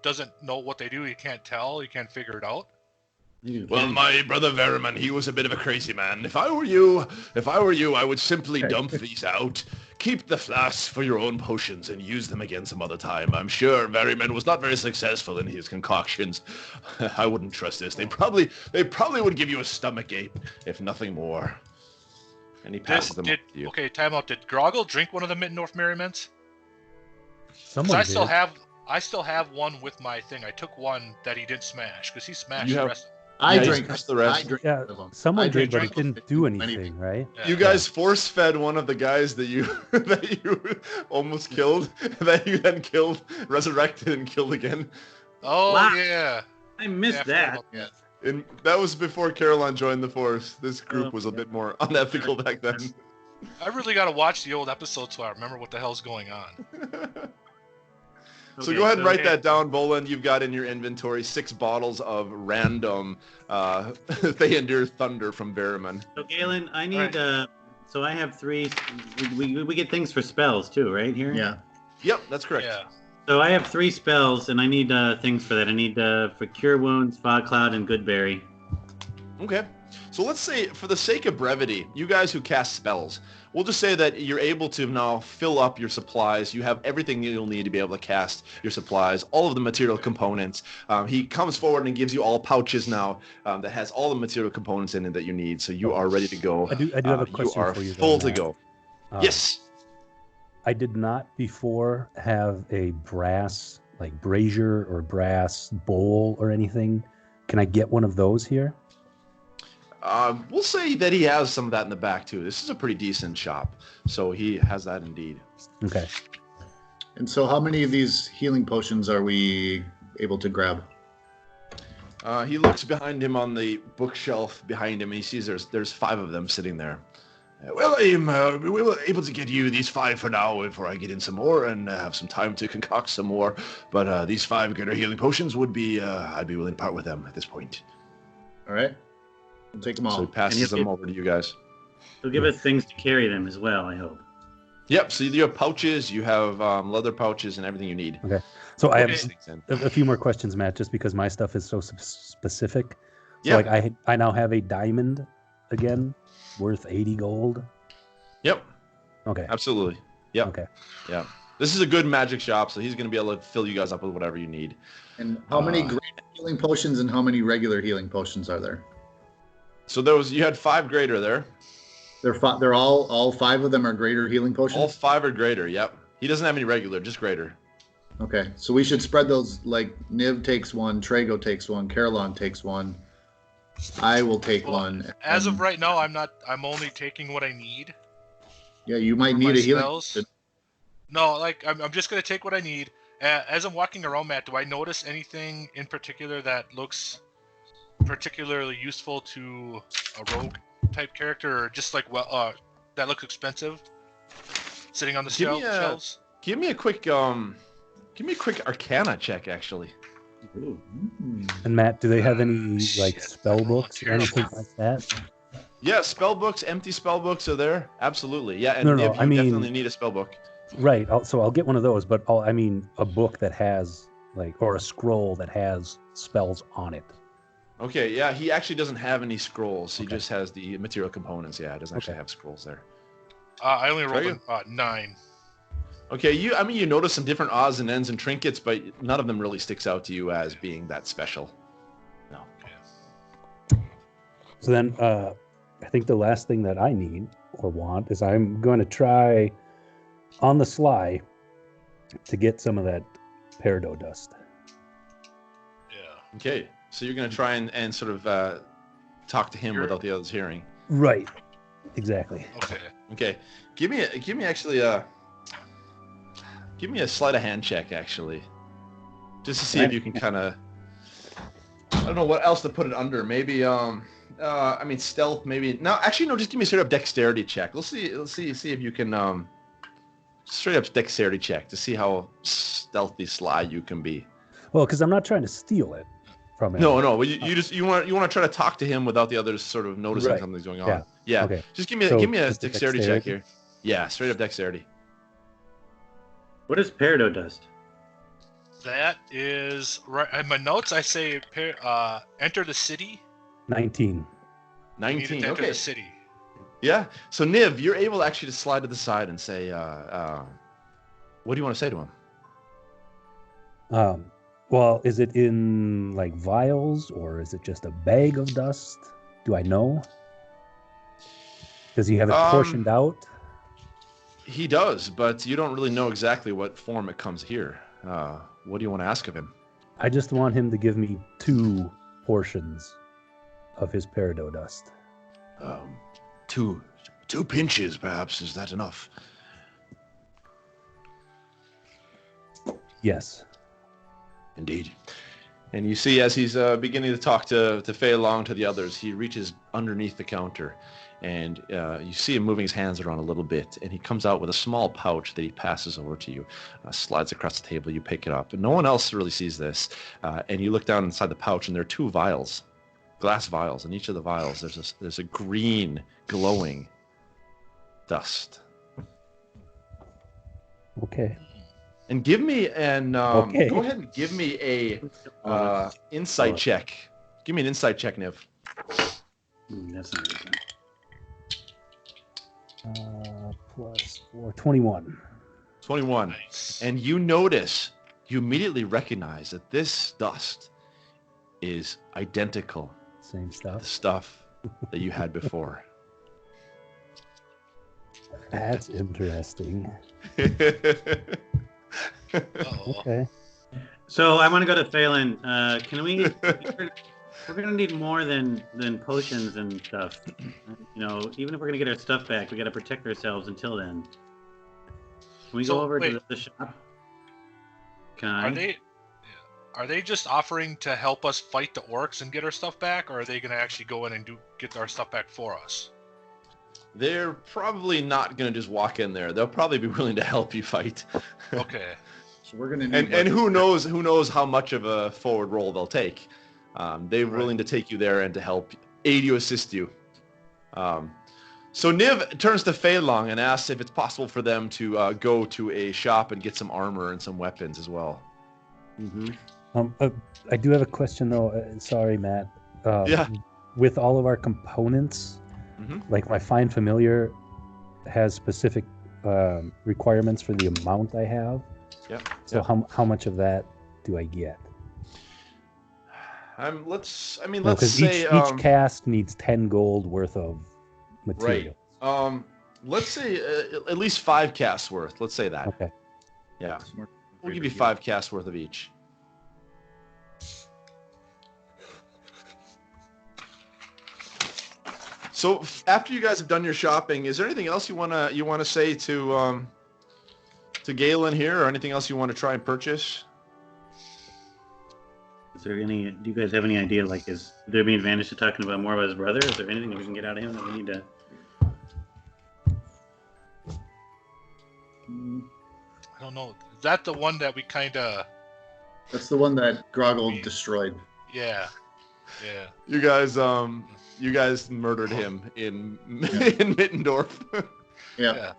doesn't know what they do. He can't tell. He can't figure it out. Well, my brother Veriman, he was a bit of a crazy man. If I were you, I would simply dump these out. Keep the flasks for your own potions and use them again some other time. I'm sure Veriman was not very successful in his concoctions. I wouldn't trust this. They probably would give you a stomach ache, if nothing more. And he passes them up to you. Okay, time out. Did Grogil drink one of the Mittendorf Merryments? Someone I did. still have one with my thing. I took one that he didn't smash because he smashed You the have- rest. I Yeah, drank the rest. I drank Yeah, one of them. someone I did, drank but it one of didn't them. do Many anything, people. right? Yeah. You guys force-fed one of the guys that you that you almost killed, that you then killed, resurrected, and killed again. Oh Wow. yeah. I missed Yeah, I forgot that. about that. And that was before Caroline joined the force. This group was a bit more unethical back then. I really got to watch the old episodes so I remember what the hell's going on. So Okay, go ahead and write okay. that down, Boland. You've got in your inventory 6 bottles of random Theondir Thunder from Berriman. So Galen, I need. So I have 3. We get things for spells too, right here. Yeah. Yep, that's correct. Yeah. So I have 3 spells, and I need things for that. I need for Cure Wounds, Fog Cloud, and Goodberry. Okay. So let's say, for the sake of brevity, you guys who cast spells, we'll just say that you're able to now fill up your supplies. You have everything you'll need to be able to cast your supplies, all of the material components. He comes forward and gives you all pouches now that has all the material components in it that you need. So you are ready to go. I do have a question you are for you. full though, to Matt. go. Yes. I did not before have a brass, like brazier or brass bowl or anything. Can I get one of those here? We'll say that he has some of that in the back too. This is a pretty decent shop, so he has that indeed. Okay. And so how many of these healing potions are we able to grab? He looks behind him on the bookshelf behind him, and he sees there's 5 of them sitting there. Well, we were able to get you these 5 for now before I get in some more and have some time to concoct some more. But these 5 greater healing potions would be, I'd be willing to part with them at this point. All right. We'll take them all. So he passes them over to you guys. He'll give us things to carry them as well, I hope. Yep, so you have pouches, you have leather pouches, and everything you need. Okay. So I have Okay. a few more questions, Matt, just because my stuff is so specific. So Yeah. like I now have a diamond again worth 80 gold. Yep, Okay. absolutely. Yep. Okay. Yeah. This is a good magic shop, so he's going to be able to fill you guys up with whatever you need. And how many great healing potions and how many regular healing potions are there? So you had 5 greater there. They're all 5 of them are greater healing potions? All 5 are greater, yep. He doesn't have any regular, just greater. Okay, so we should spread those, like, Niv takes 1, Trago takes 1, Caroline takes 1. I will take Well, 1. As of and- right now, I'm only taking what I need. Yeah, you might for need my a healing spells. potion. No, like I'm just gonna take what I need. As I'm walking around, Matt, do I notice anything in particular that looks particularly useful to a rogue type character, or just like that looks expensive, sitting on the Give me shelves? Give me a quick Arcana check, actually. Ooh. And Matt, do they have any like Shit. spell books or anything like that? Yeah, spell books, empty spell books are there. Absolutely, yeah. And No, Niv, I you mean- definitely need a spell book. Right. So I'll get one of those, but I mean a book that has like, or a scroll that has spells on it. Okay, yeah. He actually doesn't have any scrolls. He Okay. just has the material components. Yeah, it doesn't actually Okay. have scrolls there. I only rolled Very a 9. Okay, you notice some different odds and ends and trinkets, but none of them really sticks out to you as being that special. No. So then I think the last thing that I need or want is I'm going to try on the sly to get some of that peridot dust. Yeah. Okay, so you're gonna try and sort of talk to him You're- without the others hearing. Right. Exactly. Okay. Okay, give me a sleight of hand check actually, just to see if you can kind of. I don't know what else to put it under. Maybe I mean stealth. Maybe no. Actually, no. Just give me a straight up dexterity check. Let's see if you can straight up dexterity check to see how stealthy sly you can be. Well, because I'm not trying to steal it from him. No. But you want to try to talk to him without the others sort of noticing Right. something's going on. Yeah. Yeah. Okay. Just give me So a just a dexterity check dexterity? here. Yeah, straight up dexterity. What is peridot dust? That is right. In my notes, I say enter the city. 19. You need 19. to enter Okay. the city. Yeah. So Niv, you're able actually to slide to the side and say, what do you want to say to him? Well, is it in like vials or is it just a bag of dust? Do I know? Does he have it portioned out? He does, but you don't really know exactly what form it comes here. What do you want to ask of him? I just want him to give me 2 portions of his peridot dust. Two pinches, perhaps. Is that enough? Yes. Indeed. And you see, as he's beginning to talk to Fei-Long, to the others, he reaches underneath the counter, and you see him moving his hands around a little bit, and he comes out with a small pouch that he passes over to you, slides across the table, you pick it up, and no one else really sees this, and you look down inside the pouch, and there are 2 vials, glass vials, and each of the vials there's a green, glowing dust. Okay. And give me an Okay. go ahead and give me a insight check. Give me an insight check, Niv. That's not good. Plus 4, 21. 21. Nice. And you notice, you immediately recognize that this dust is identical Same to the stuff. stuff that you had before. That's interesting. Uh-oh. Okay. So I want to go to Phelan. Can we? We're gonna need more than potions and stuff. You know, even if we're gonna get our stuff back, we gotta protect ourselves until then. Can we So, go over to wait. the shop? Can I? Are they just offering to help us fight the orcs and get our stuff back, or are they going to actually go in and get our stuff back for us? They're probably not going to just walk in there. They'll probably be willing to help you fight. Okay. So we're gonna need And who knows how much of a forward roll they'll take. They're Right. willing to take you there and to help aid you, assist you. So Niv turns to Fei-Long and asks if it's possible for them to go to a shop and get some armor and some weapons as well. Mm-hmm. I do have a question though. Sorry, Matt. Yeah. With all of our components, Mhm. like my Find Familiar has specific requirements for the amount I have. Yep. So how much of that do I get? Let's Because say each cast needs 10 gold worth of material. let's say at least 5 casts worth. Let's say that. Okay. Yeah. We'll give you 5 casts worth of each. So after you guys have done your shopping, is there anything else you wanna say to Galen here, or anything else you want to try and purchase? Is there any? Do you guys have any idea? Like, would there be an advantage to talking about more about his brother? Is there anything that we can get out of him that we need to? I don't know. Is that the one that we kind of... That's the one that Grogil destroyed. Yeah. You guys murdered him in Mittendorf. Yeah.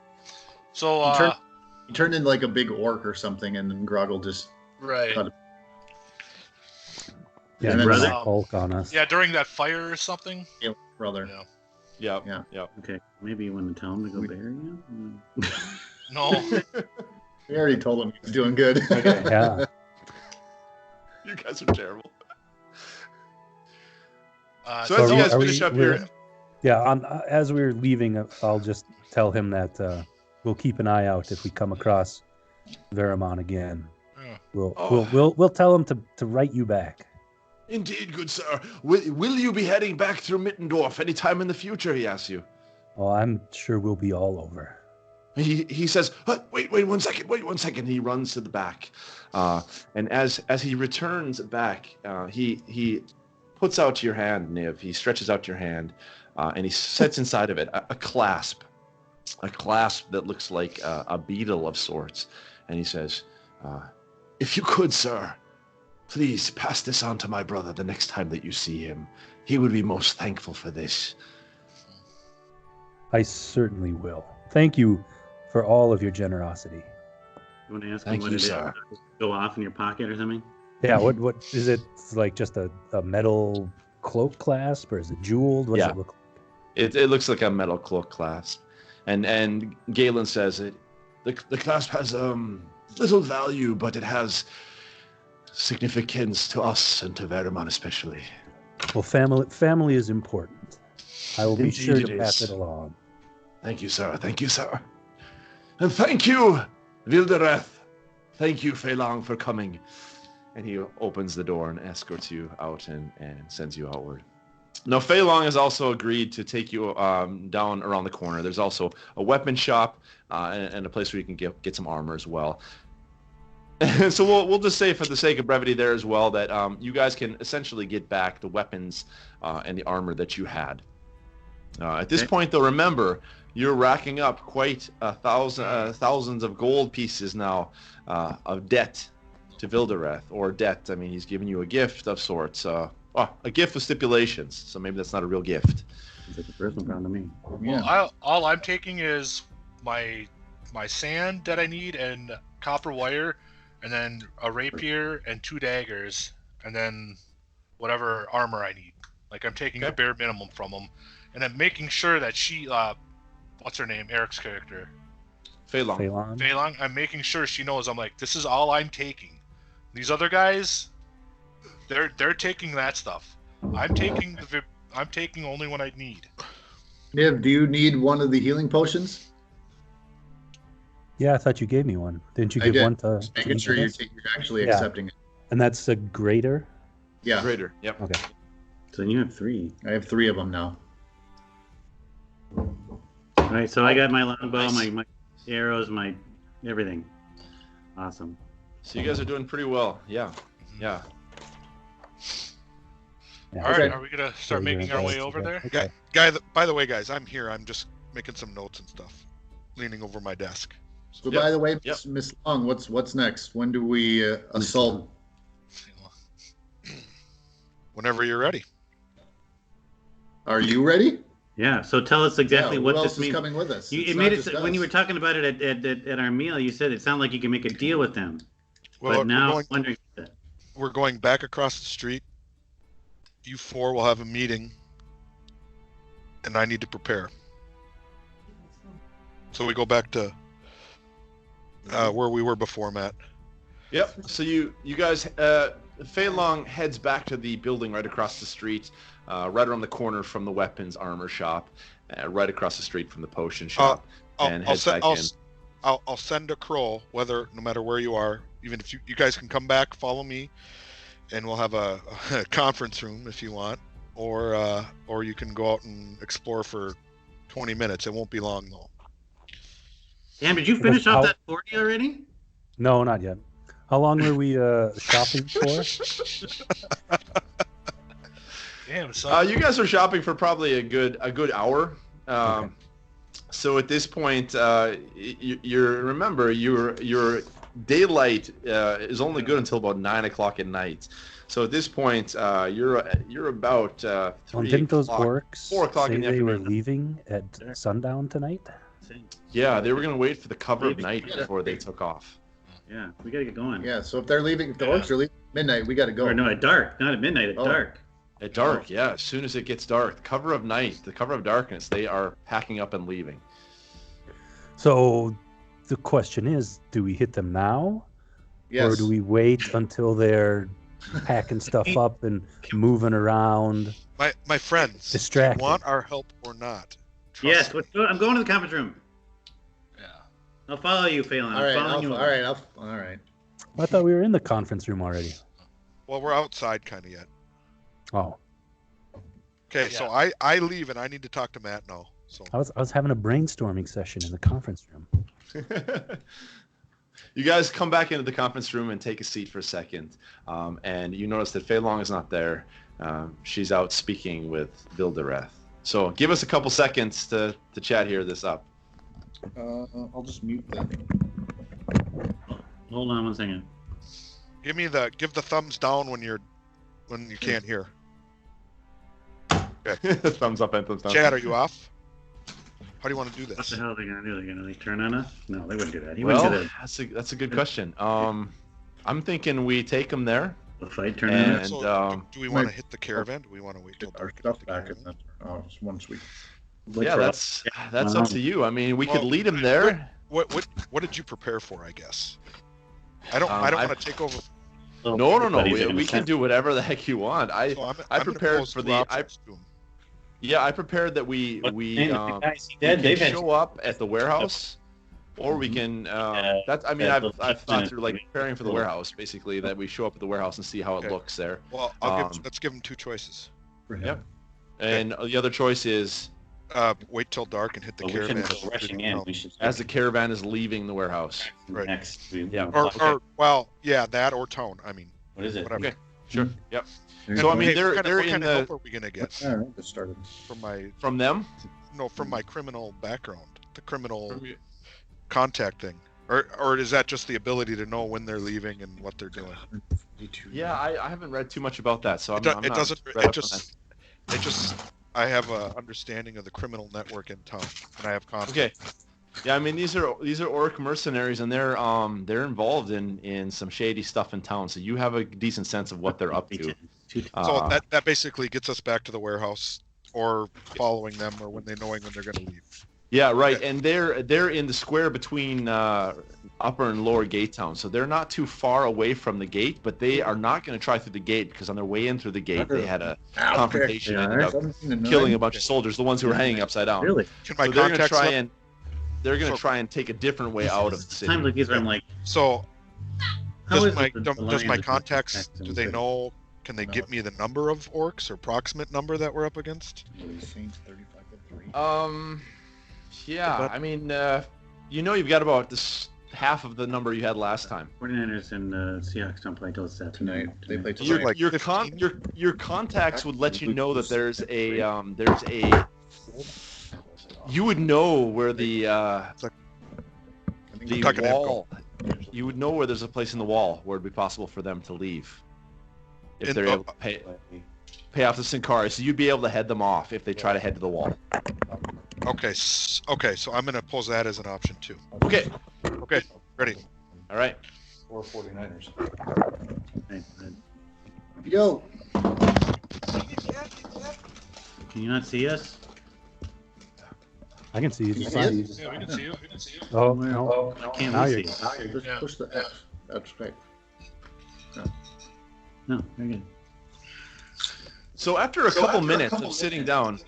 So, He turned into like a big orc or something, and then Grogil just right. cut it. Yeah, And then brother um, bulk on us. Yeah, during that fire or something. Brother. Yeah. Yeah. Okay, maybe you want to tell him to go bury him. No. We already told him he's doing good. Okay. Yeah. You guys are terrible. So So as are you we- guys are finish we- up we're- here, Yeah, as we're leaving, I'll just tell him that we'll keep an eye out if we come across Veramon again. Yeah. We'll tell him to write you back. indeed, good sir. Will you be heading back through Mittendorf anytime in the future? He asks you. Oh, I'm sure we'll be all over. He says, wait 1 second, wait 1 second. He runs to the back, and as he returns back, he puts out your hand, Niv. He stretches out your hand, and he sets inside of it a clasp that looks like a beetle of sorts, and he says, if you could, sir, please pass this on to my brother the next time that you see him. He would be most thankful for this. I certainly will. Thank you for all of your generosity. You want to ask Thank him what you, it is? sir. Go off in your pocket or something? Yeah, what is it? Like just a metal cloak clasp, or is it jeweled? What Yeah. does it look like? It looks like a metal cloak clasp, and Galen says it. The clasp has little value, but it has significance to us and to Verimon especially. Well, family is important. I will be Indeed sure it to pass is. it along. Thank you, sir. Thank you, sir. And thank you, Vyl-Dareth. Thank you, Fei-Long, for coming. And he opens the door and escorts you out and sends you outward. Now, Fei-Long has also agreed to take you down around the corner. There's also a weapon shop and a place where you can get some armor as well. And so we'll just say, for the sake of brevity there as well, that you guys can essentially get back the weapons and the armor that you had. At this point, though, remember, you're racking up quite thousands of gold pieces now of debt to Vyl-Dareth, or debt. I mean, he's giving you a gift of sorts. A gift with stipulations, so maybe that's not a real gift. It's like a personal problem to me. Yeah. Well, all I'm taking is my sand that I need and copper wire, and then a rapier and 2 daggers, and then whatever armor I need. Like, I'm taking the bare minimum from them, and then making sure that she, what's her name, Eric's character, Fei-Long. Fei-Long, I'm making sure she knows. I'm like, this is all I'm taking. These other guys, they're taking that stuff. I'm taking only what I need. Niv, do you need one of the healing potions? Yeah, I thought you gave me one. Didn't you I give did. one to? Just making sure you're actually Yeah. accepting it. And that's a greater. Yeah, Greater. Yep. Okay. So you have 3. I have 3 of them now. All right, so I got my longbow, Nice. my arrows, my everything. Awesome. So you guys are doing pretty well. Yeah. Yeah. Yeah. All right, Okay. are we gonna start So you're making our way impressed, over okay. there? Okay. By the way, guys, I'm here. I'm just making some notes and stuff, leaning over my desk. So Yep. by the way, Yep. Miss Long, what's next? When do we assault? Whenever you're ready. Are you ready? Yeah. So tell us exactly Yeah, what who this else is means. coming with us? You, It's it not made it just when you us. were talking about it at our meal. You said it sounded like you can make a deal with them. Well, But now I'm wondering. we're going back across the street. You 4 will have a meeting, and I need to prepare. So we go back to where we were before, Matt. Yep. So you guys, Fei-Long heads back to the building right across the street, right around the corner from the weapons armor shop, right across the street from the potion shop, and heads back in. I'll send a crow, no matter where you are, even if you guys can come back, follow me, and we'll have a conference room if you want, or you can go out and explore for 20 minutes. It won't be long though. Damn, did you finish off that 40 already? No, not yet. How long were we shopping for? Damn, son. You guys are shopping for probably a good hour. Okay. So at this point, remember your daylight is only good until about 9 o'clock at night. So at this point, you're about 3 Didn't those o'clock, orcs 4 o'clock say in the they were afternoon. leaving at sundown tonight? Yeah, they were gonna wait for the cover of Maybe. night before they took off. Yeah, we gotta get going. Yeah, so if they're leaving, if the orcs are leaving at midnight, we got to go. Or no, at dark, not at midnight. At Oh. dark. At dark, yeah. As soon as it gets dark, the cover of night, the cover of darkness, they are packing up and leaving. So the question is, do we hit them now? Yes. Or do we wait until they're packing stuff up and moving around? My friends, Distracted. do you want our help or not? Trust Yes, me. I'm going to the conference room. Yeah. I'll follow you, Phelan. All right, I'm following you. all right. I thought we were in the conference room already. Well, we're outside kind of yet. Oh, Okay, so I leave and I need to talk to Matt now. So I was having a brainstorming session in the conference room. You guys come back into the conference room and take a seat for a second, and you notice that Fei-Long is not there. She's out speaking with Vyl-Dareth. So give us a couple seconds to chat this up. I'll just mute that. Hold on one second. give the thumbs down when you can't hear. Thumbs up and thumbs down. Chad, are you off? How do you want to do What this? the hell are they gonna do? They're gonna like turn on us? No, they wouldn't do that. He wouldn't do Well, that. that's a good question. I'm thinking we take him there. The fight turn on us. And So, do we want to might- hit the caravan? Do we want to wait till Get our dark and stuff hit the back caravan? once we. Yeah, that's up to you. I mean, we could lead him there. What did you prepare for? I guess. I don't I- want to take over. No. Everybody's We gonna can send- do whatever the heck you want. So I I'm prepared gonna pose for two the- options to him. Yeah, I prepared that we But we the um, guys he we dead, can they've had show up at the warehouse, or we can. That's. I mean, yeah, I've thought through like minutes. preparing for the warehouse, basically that we show up at the warehouse and see how it Okay. looks there. Well, Um, let's give him two choices. Yep. And the other choice is Wait till dark and hit the But we caravan. shouldn't go rushing in. We should as the caravan is leaving the warehouse. Right. next. Yeah. Or well, that or tone. I mean, What is it? whatever. Okay. Sure. Yep. There's So I no- mean, Hey, they're what they're in kind of the help are we gonna get All right, just started. from my from them. from my criminal background, the criminal contact thing, or is that just the ability to know when they're leaving and what they're doing? Yeah, I haven't read too much about that, so I'm, It, do- I'm it not doesn't. read It up on just. I have a understanding of the criminal network in town, and I have that. confidence. Okay. Yeah, I mean these are orc mercenaries, and they're involved in some shady stuff in town. So you have a decent sense of what they're up to. So that basically gets us back to the warehouse, or following them, or knowing when they're going to leave. Yeah, right. Okay. And they're in the square between upper and lower gate town, so they're not too far away from the gate. But they are not going to try through the gate because on their way in through the gate, they had a confrontation and ended up killing a bunch of soldiers, the ones who were hanging upside down. Really? Can my So they're going to contacts try look- and take a different way out of the city. Times like these where I'm like, So how does is my it the does Lions my and contacts Texans do they good? know? Can they give me the number of orcs or approximate number that we're up against? Yeah. I mean, you've got about this half of the number you had last time. 49ers and Seahawks don't play till this Tonight afternoon. they play Your- tonight. like Your 15? your contacts would let you know that there's a you would know where the Tuck and Ed wall. You would know where there's a place in the wall where it'd be possible for them to leave if In they're the- able to pay off the Sincari. So you'd be able to head them off if they try to head to the wall. Okay, so I'm gonna pose that as an option too. Okay. Okay, ready. All right. Or 49ers. Yo, Can you not see us? I can see you. Can you just see fine. us? Yeah, we can see you. We can see you. Oh, Where? no. Why can't Now we you're- see? just Yeah. push the X. That's right. No, very good. So after a couple minutes of sitting down,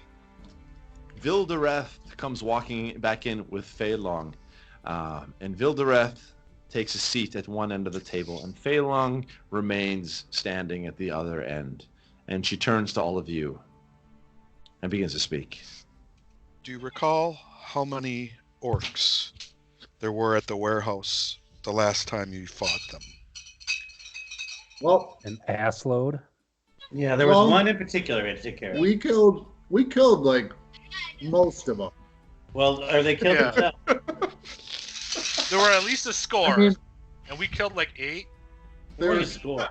Vyl-Dareth comes walking back in with Fei-Long. And Vyl-Dareth takes a seat at one end of the table, and Fei-Long remains standing at the other end. And she turns to all of you and begins to speak. Do you recall how many orcs there were at the warehouse the last time you fought them? Well, An ass load. Yeah, there was Well, one in particular we had to take care of. we killed like most of them. Well, are they killed Yeah. themselves? There were at least a score, I mean, and we killed like 8. there Or was the score?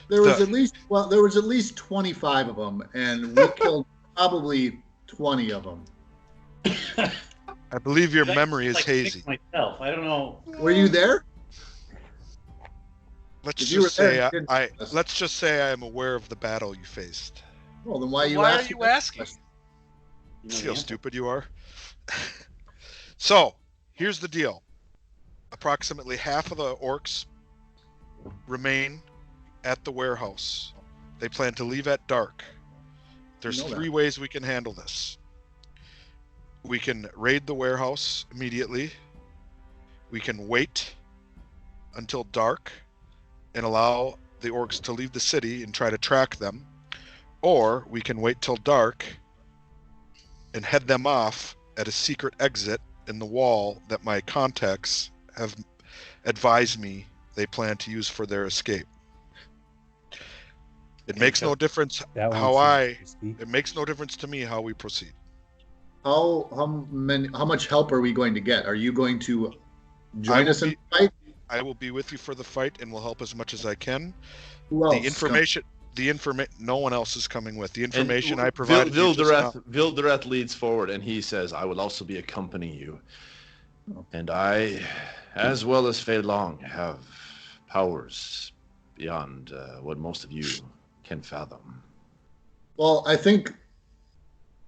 there was The- at least 25 of them, and we killed probably 20 of them. I believe your I memory is like hazy. picked myself. I don't know. Were you there? Let's If you were just say there, you didn't- let's just say I am aware of the battle you faced. Well, then why are you Why are asking? you asking? You know See the how answer. stupid you are? So, here's the deal. Approximately half of the orcs remain at the warehouse. They plan to leave at dark. There's You know that. 3 ways we can handle this. We can raid the warehouse immediately. We can wait until dark and allow the orcs to leave the city and try to track them. Or we can wait till dark and head them off at a secret exit in the wall that my contacts have advised me they plan to use for their escape. It makes no difference That one how seems risky. it makes no difference to me how we proceed. How much help are we going to get? Are you going to join will us in be- the fight? I will be with you for the fight and will help as much as I can. Who else? The No one else is coming with. The information I provided Vyl-Dareth leads forward, and he says, "I will also be accompanying you. And I, as well as Fei-Long, have powers beyond what most of you can fathom." Well, I think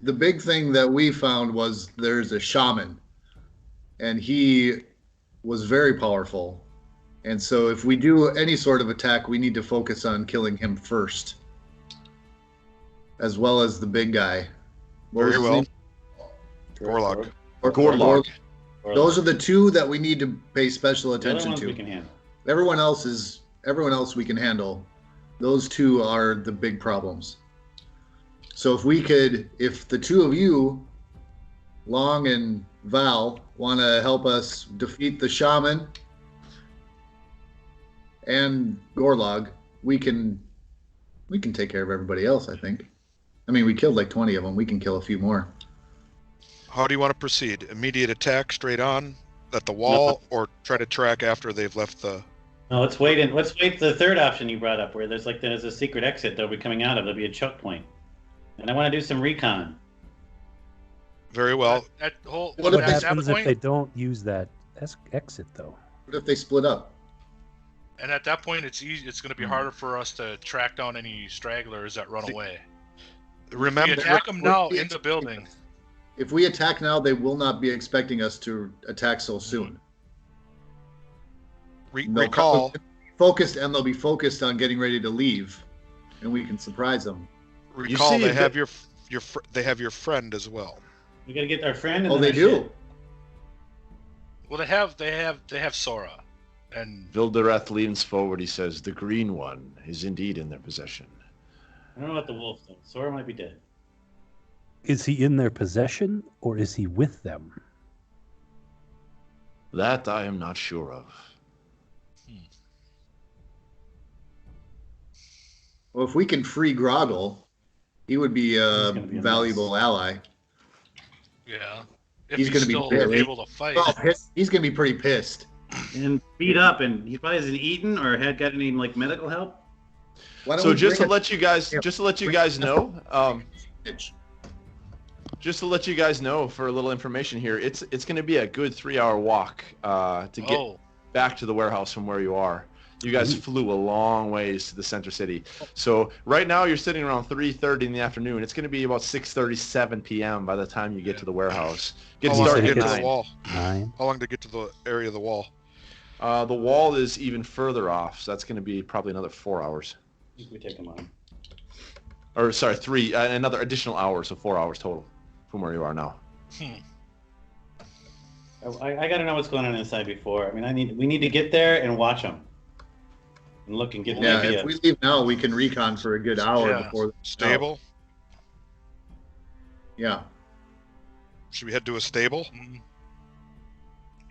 the big thing that we found was there's a shaman, and he was very powerful. And so if we do any sort of attack, we need to focus on killing him first, as well as the big guy. Very well. Gorlog. Gorlog. Those are the two that we need to pay special attention to. We can handle. Everyone else we can handle. Those two are the big problems. So if the two of you, Long and Val, want to help us defeat the shaman and Gorlog, we can take care of everybody else, I think. I mean, we killed like 20 of them. We can kill a few more. How do you want to proceed? Immediate attack straight on at the wall, or try to track after they've left the... No, let's wait. Let's wait the third option you brought up, where there's a secret exit they'll be coming out of. There'll be a choke point. And I want to do some recon. Very well. What happens if they don't use that exit, though? What if they split up? And at that point, it's going to be harder for us to track down any stragglers that run away. Remember, we attack them now in the building. If we attack now, they will not be expecting us to attack so soon. Recall. They'll be focused on getting ready to leave, and we can surprise them. Recall, they have your friend as well. We got to get our friend. And they do. Shit. Well, they have Sora, and Vyl-Dareth leans forward. He says, "The green one is indeed in their possession." I don't know about the wolf though. Sora might be dead. Is he in their possession, or is he with them? That I am not sure of. Well, if we can free Grogil, he would be a valuable ally. Yeah. He's going to be able to fight. He's going to be pretty pissed. And beat up, and he probably hasn't eaten or had got any medical help. So just to let you guys know, for a little information here, it's going to be a good 3-hour walk to get back to the warehouse from where you are. You guys flew a long ways to the center city. So right now you're sitting around 3:30 in the afternoon. It's going to be about 6:37 p.m. by the time you get to the warehouse. How long to get to the wall? 9. How long to get to the area of the wall? The wall is even further off, so that's going to be probably another 4 hours. We take them on. Or sorry, 3, another additional hour, so 4 hours total from where you are now. I got to know what's going on inside before. I mean, we need to get there and watch them. And look and get an idea. If we leave now, we can recon for a good hour before stable. Yeah. Should we head to a stable?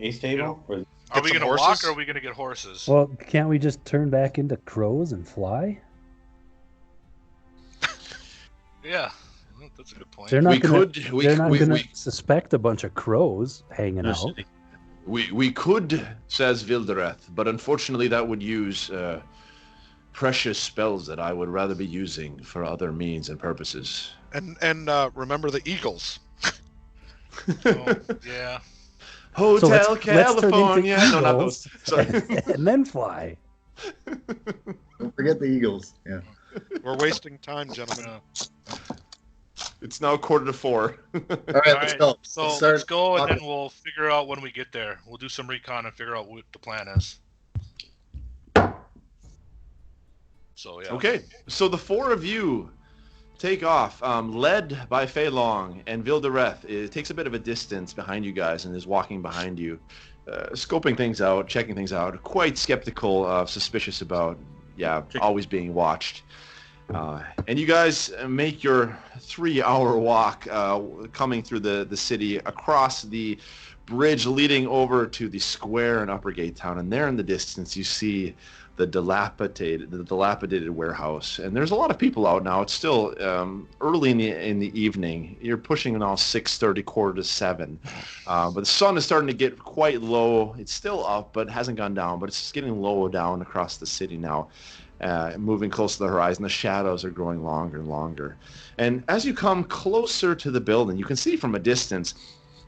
A stable? Yeah. Are we going to walk, or are we going to get horses? Well, can't we just turn back into crows and fly? Yeah, that's a good point. They're not going to suspect a bunch of crows hanging out. We could, says Vyl-Dareth, but unfortunately that would use precious spells that I would rather be using for other means and purposes. And remember the eagles. Yeah. Hotel California. No, not those. Sorry. And then fly. Don't forget the eagles. Yeah. We're wasting time, gentlemen. It's now 3:45. All right, let's go. So let's go, and then we'll figure out when we get there. We'll do some recon and figure out what the plan is. So yeah. Okay, so the 4 of you take off, led by Fei-Long, and Vyl-Dareth. It takes a bit of a distance behind you guys and is walking behind you, scoping things out, checking things out, quite skeptical, suspicious about, always being watched. And you guys make your 3-hour walk coming through the city across the bridge leading over to the square in Upper Gate Town. And there in the distance you see the dilapidated warehouse. And there's a lot of people out now. It's still early in the evening. You're pushing now 6:30, 6:45. But the sun is starting to get quite low. It's still up, but hasn't gone down. But it's getting low down across the city now. moving close to the horizon. The shadows are growing longer and longer. And as you come closer to the building, you can see from a distance,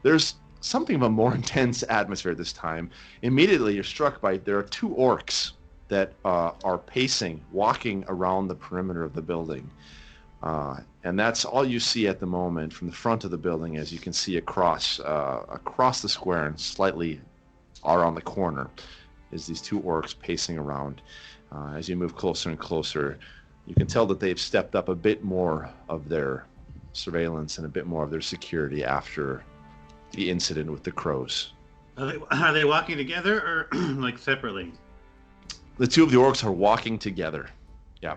there's something of a more intense atmosphere this time. Immediately, you're struck by there are 2 orcs that are pacing, walking around the perimeter of the building. And that's all you see at the moment from the front of the building, as you can see across the square and slightly around the corner is these 2 orcs pacing around. As you move closer and closer, you can tell that they've stepped up a bit more of their surveillance and a bit more of their security after the incident with the crows. Are they walking together or like separately? The 2 of the orcs are walking together. Yeah.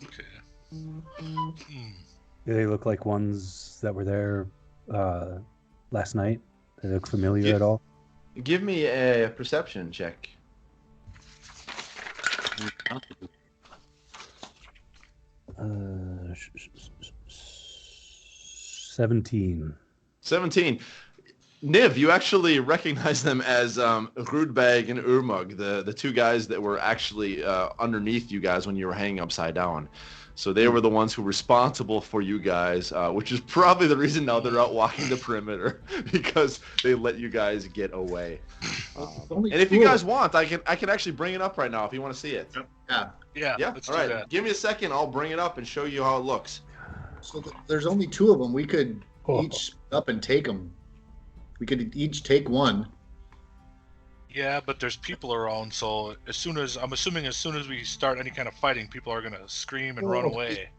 Okay. Do they look like ones that were there last night? Do they look familiar at all? Give me a perception check. 17. 17. Niv, you actually recognize them as Rudbag and Urmug, the 2 guys that were actually underneath you guys when you were hanging upside down. So they were the ones who were responsible for you guys, which is probably the reason now they're out walking the perimeter, because they let you guys get away. And if you guys want, I can actually bring it up right now if you want to see it. Yeah. Yeah. Let's All do right. that. Give me a second. I'll bring it up and show you how it looks. So there's only 2 of them. We could each up and take them. We could each take one. Yeah, but there's people around, so I'm assuming as soon as we start any kind of fighting, people are gonna scream and run away.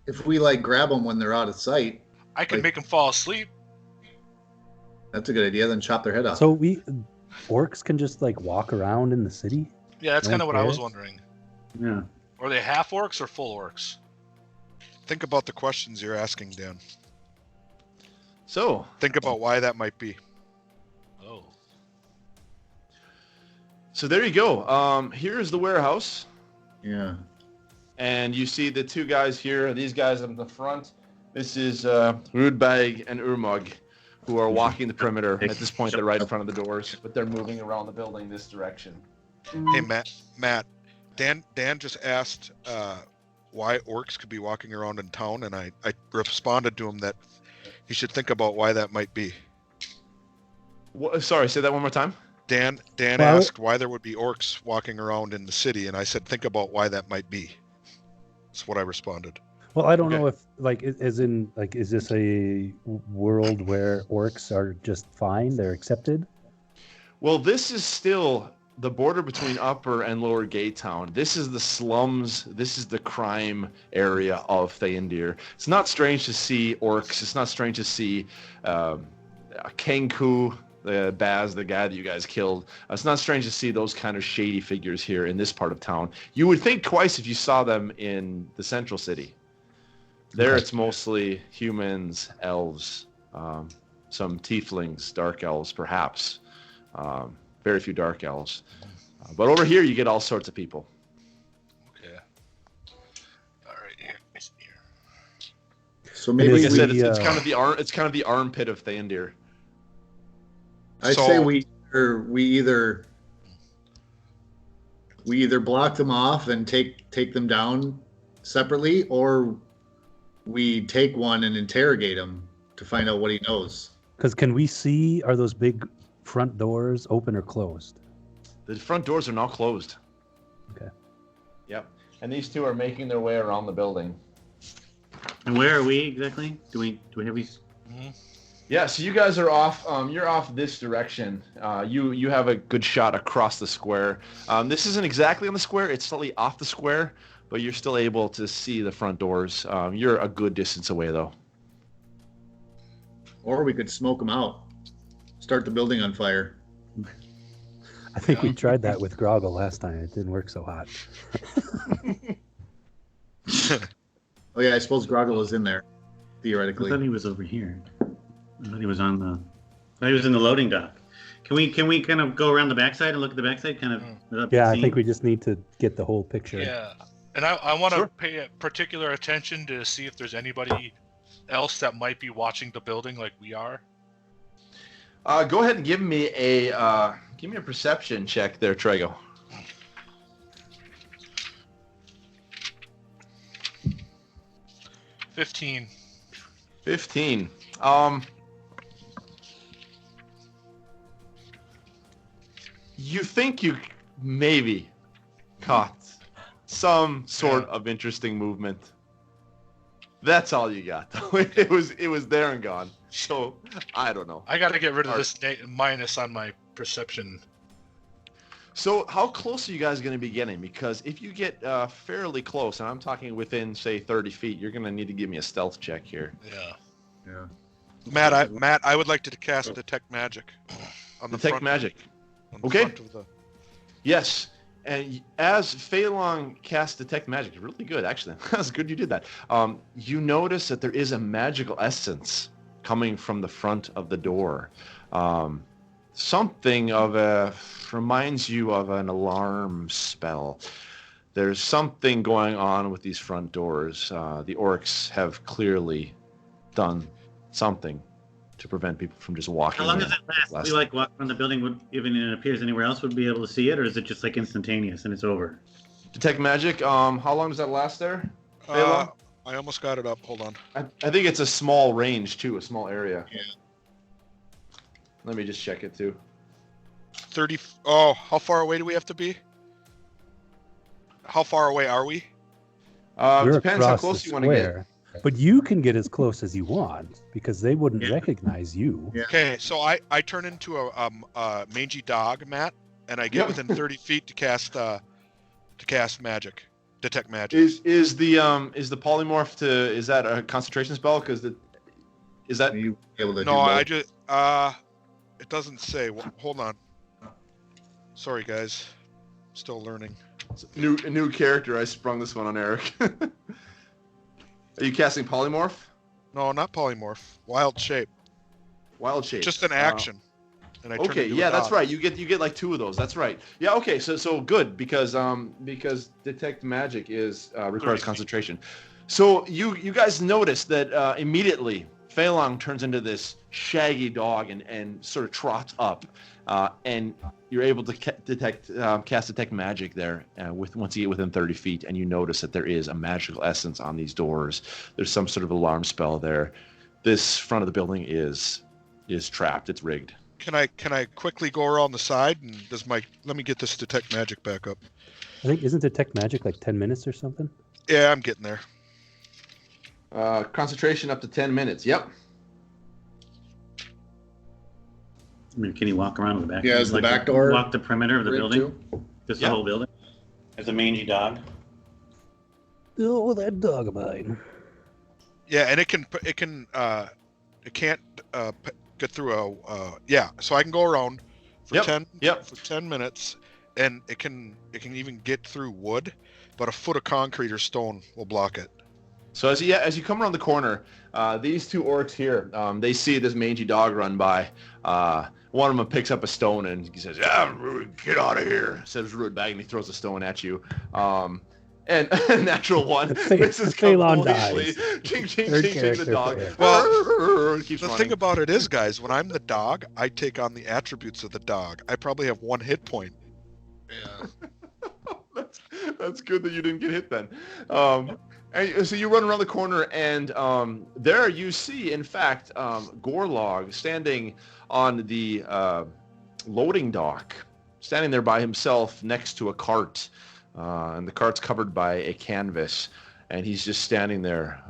If we like grab them when they're out of sight, I can make them fall asleep. that's a good idea. Then chop their head off. So orcs can just like walk around in the city? Yeah, that's kind of what I Okay. was wondering. Yeah. Are they half orcs or full orcs? Think about the questions you're asking, Dan. So, Think about why that might be. Oh. so there you go. Here's the warehouse. Yeah. And you see the 2 guys here. These guys in the front. This is Rudbag and Urmug, who are walking the perimeter. At this point, they're right in front of the doors, but they're moving around the building this direction. Hey, Matt. Dan just asked why orcs could be walking around in town, and I responded to him that he should think about why that might be. Sorry, say that one more time. Dan Well, asked why there would be orcs walking around in the city, and I said think about why that might be. That's what I responded. Well, I don't Okay. know if is this a world where orcs are just fine? They're accepted? Well, this is still the border between Upper and Lower Gaytown. This is the slums. This is the crime area of Theondir. It's not strange to see orcs. It's not strange to see Kenku, Baz, the guy that you guys killed. It's not strange to see those kind of shady figures here in this part of town. You would think twice if you saw them in the central city. There, it's mostly humans, elves, some tieflings, dark elves, perhaps. Very few dark elves. But over here, you get all sorts of people. Okay. All right. Here. So And maybe Like I is said, the, it's kind of the armpit of Theondir. I'd say we either block them off and take them down separately, or we take one and interrogate him to find out what he knows. Because can we see, are those big front doors open or closed? The front doors are now closed. Okay. Yep. And these 2 are making their way around the building. And where are we exactly? Do we have these? Yeah, so you guys are off. You're off this direction. You have a good shot across the square. This isn't exactly on the square. It's slightly off the square, but you're still able to see the front doors. You're a good distance away, though. Or we could smoke them out. Start the building on fire. I think we tried that with Grogil last time. It didn't work so hot. Oh yeah, I suppose Grogil is in there, I theoretically. thought he was over here. I thought he was on the. I thought he was in the loading dock. Can we kind of go around the backside and look at the backside? Kind of. Yeah, I think we just need to get the whole picture. Yeah. And I want to Sure. pay particular attention to see if there's anybody else that might be watching the building like we are. Go ahead and give me a perception check there, Trego. 15. 15. You think you maybe caught some sort of interesting movement. That's all you got, though. It was there and gone. So I don't know. I got to get rid of this minus on my perception. So how close are you guys going to be getting? Because if you get fairly close, and I'm talking within, say, 30 feet, you're going to need to give me a stealth check here. Yeah. Matt, I would like to cast detect magic on the Detect front. magic. On the Okay. front of the... Yes. And as Fei-Long casts detect magic, really good, actually. That's good you did that. You notice that there is a magical essence coming from the front of the door. Something reminds you of an alarm spell. There's something going on with these front doors. The orcs have clearly done something to prevent people from just walking How long in. does it last? We like walk around the building, even if it appears anywhere else, would be able to see it, or is it just like instantaneous and it's over? Detect magic. How long does that last there? Fei-Long? I almost got it up. Hold on. I think it's a small range too, a small area. Yeah. Let me just check it too. 30. Oh, how far away do we have to be? How far away are we? You're Depends how across close the you want to get. square, but you can get as close as you want because they wouldn't recognize you. Yeah. Okay, so I turn into a mangy dog, Matt, and I get within 30 feet to cast magic, detect magic. Is the polymorph is that a concentration spell? Because is that Are you able to do No, I both? just it doesn't say. Hold on. Sorry, guys. Still learning. a new character? I sprung this one on Eric. Are you casting polymorph? No, not polymorph. Wild shape. Wild shape. Just an action. And I turn Okay, into a yeah, that's dog. right. You get like 2 of those. That's right. Yeah, okay. So good because detect magic requires concentration. So you guys notice that immediately Fei-Long turns into this shaggy dog and sort of trots up, and you're able to cast detect magic there once you get within 30 feet, and you notice that there is a magical essence on these doors. There's some sort of alarm spell there. This front of the building is trapped. It's rigged. Can I quickly go around the side and let me get this detect magic back up. I think isn't detect magic like 10 minutes or something? Yeah, I'm getting there. Concentration up to 10 minutes. Yep. I mean, can you walk around the back? Yeah, is the back door Walk the perimeter of the rigged building? too? Just Yeah. the whole building? As a mangy dog? Oh, that dog of mine. Yeah, and it can't get through so I can go around for Yep. 10 minutes, and it can even get through wood, but a foot of concrete or stone will block it. So as you come around the corner, these 2 orcs here, they see this mangy dog run by. One of them picks up a stone and he says, "Yeah, Druid, get out of here," says Druid back, and he throws a stone at you. And a natural one. This is Fei-Long completely dies. ching, ching, Third ching, ching, the character dog. player. Well, keeps The running. thing about it is, guys, when I'm the dog, I take on the attributes of the dog. I probably have 1 hit point. Yeah. That's good that you didn't get hit then. And so you run around the corner, and there you see, in fact, Gorlog standing on the loading dock, standing there by himself next to a cart. And the cart's covered by a canvas, and he's just standing there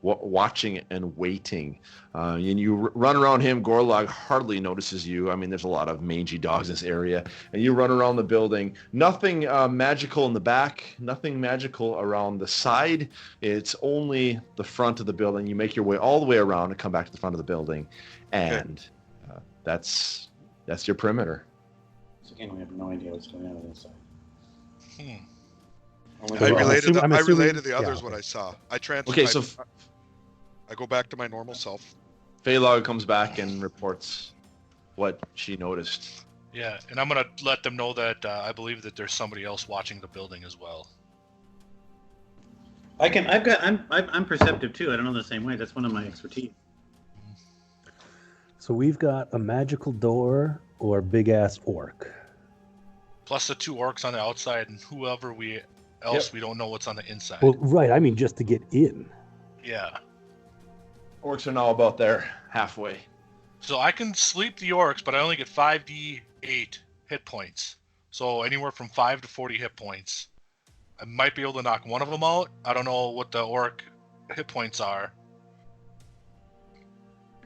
watching and waiting. And you run around him. Gorlog hardly notices you. I mean, there's a lot of mangy dogs in this area. And you run around the building. Nothing magical in the back. Nothing magical around the side. It's only the front of the building. You make your way all the way around and come back to the front of the building. And that's your perimeter. So again, we have no idea what's going on inside. I related I'm assuming- the others what I saw. Okay, so I go back to my normal self. Fei-Long comes back and reports what she noticed. Yeah, and I'm gonna let them know that I believe that there's somebody else watching the building as well. I'm perceptive too. I don't know the same way. That's one of my expertise. So we've got a magical door or big ass orc. Plus the 2 orcs on the outside, and whoever we don't know what's on the inside. Well, right. I mean, just to get in. Yeah. Orcs are now about there, halfway. So I can sleep the orcs, but I only get 5d8 hit points. So anywhere from 5 to 40 hit points. I might be able to knock one of them out. I don't know what the orc hit points are.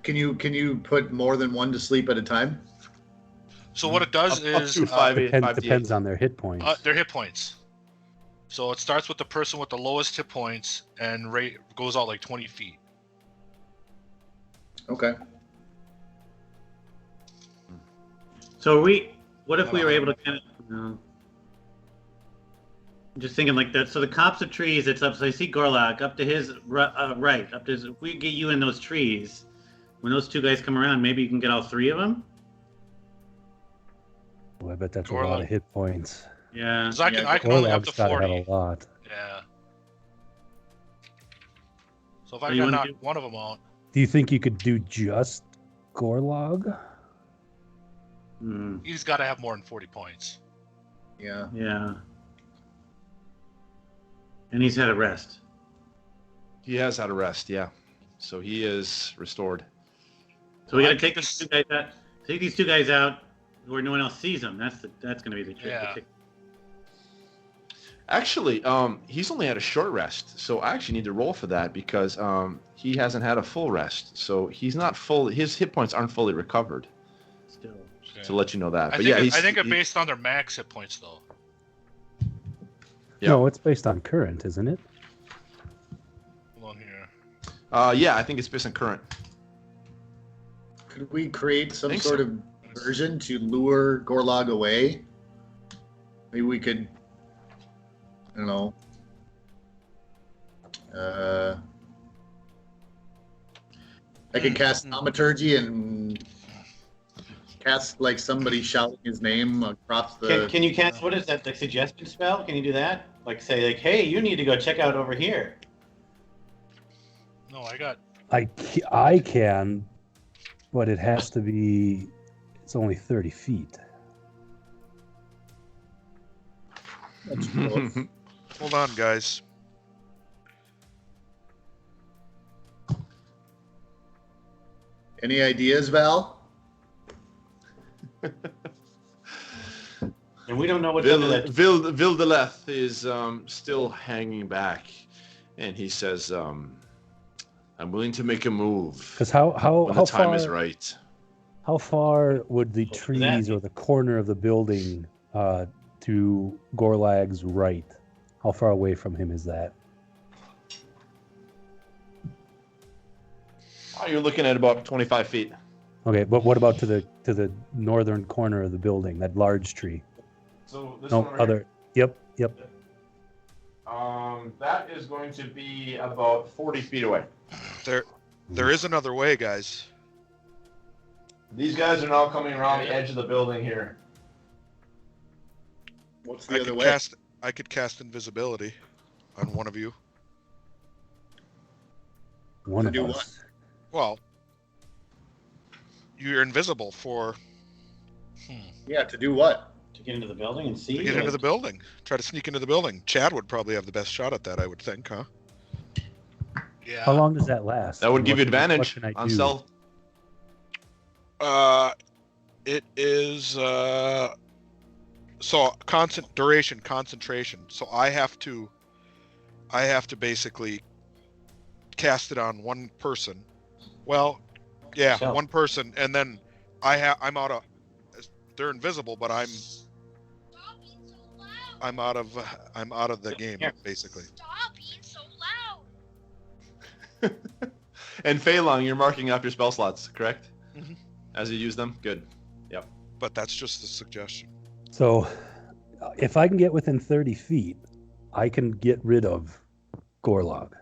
Can you put more than one to sleep at a time? So what it does Up is to 5, Depends on their hit points. their hit points. So it starts with the person with the lowest hit points and rate goes out like 20 feet. Okay. So what if we were able to kind of, I'm just thinking like that. So the copse of trees, it's up. So I see Gorlak up to his right, up to his, if we get you in those trees, when those two guys come around, maybe you can get all three of them. Well, I bet that's a Gorlak. lot of hit points. Yeah. Because I can only up to Gorlak's gotta 40. have a lot. Yeah. So if I So you can wanna knock do- one of them out. Do you think you could do just Gorlog? Hmm. He's got to have more than 40 points. Yeah. Yeah. And he's had a rest. He has had a rest, yeah. So he is restored. So we I got to think take these two guys out. Take these two guys out where no one else sees them. That's going to be the trick. Yeah. Actually, he's only had a short rest, so I actually need to roll for that because he hasn't had a full rest. So he's not full. His hit points aren't fully recovered. Still. To let you know that. I But think yeah, I think it's based on their max hit points though. Yeah. No, it's based on current, isn't it? Hold on here. yeah, I think it's based on current. Could we create some Think sort so. of version to lure Gorlog away? Maybe we could, I don't know. I could cast thaumaturgy and cast like somebody shouting his name across the. Can you cast, what is that, the suggestion spell? Can you do that? Like say like, hey, you need to go check out over here. No, I got. I can, but it has to be. It's only 30 feet. That's close. Hold on, guys. Any ideas, Val? And we don't know what's under that. Vyl-Dareth is still hanging back, and he says, "I'm willing to make a move Because when how the time far is right." how far would the What does that trees or mean? the corner of the building to Gorlag's right? How far away from him is that? Oh, you're looking at about 25 feet. Okay, but what about to the northern corner of the building, that large tree? So this No, one over here. Yep. That is going to be about 40 feet away. There is another way, guys. These guys are now coming around the edge of the building here. What's I the other could way? I could cast invisibility on one of you. One To of do us. Well, you're invisible for Yeah, to do what? To get into the building and see. to get into the building. Try to sneak into the building. Chad would probably have the best shot at that, I would think, huh? Yeah. How long does that last? That would give you What advantage can I on do? stealth. It is so concentration. So I have to basically cast it on one person. Well, yeah, Yourself. one person, and then I'm out of. They're invisible, but I'm out of the game Here. basically. Stop being so loud. And Fei-Long, you're marking up your spell slots, correct? Mhm. As you use them? Good. But that's just a suggestion. So, if I can get within 30 feet, I can get rid of Gorlog.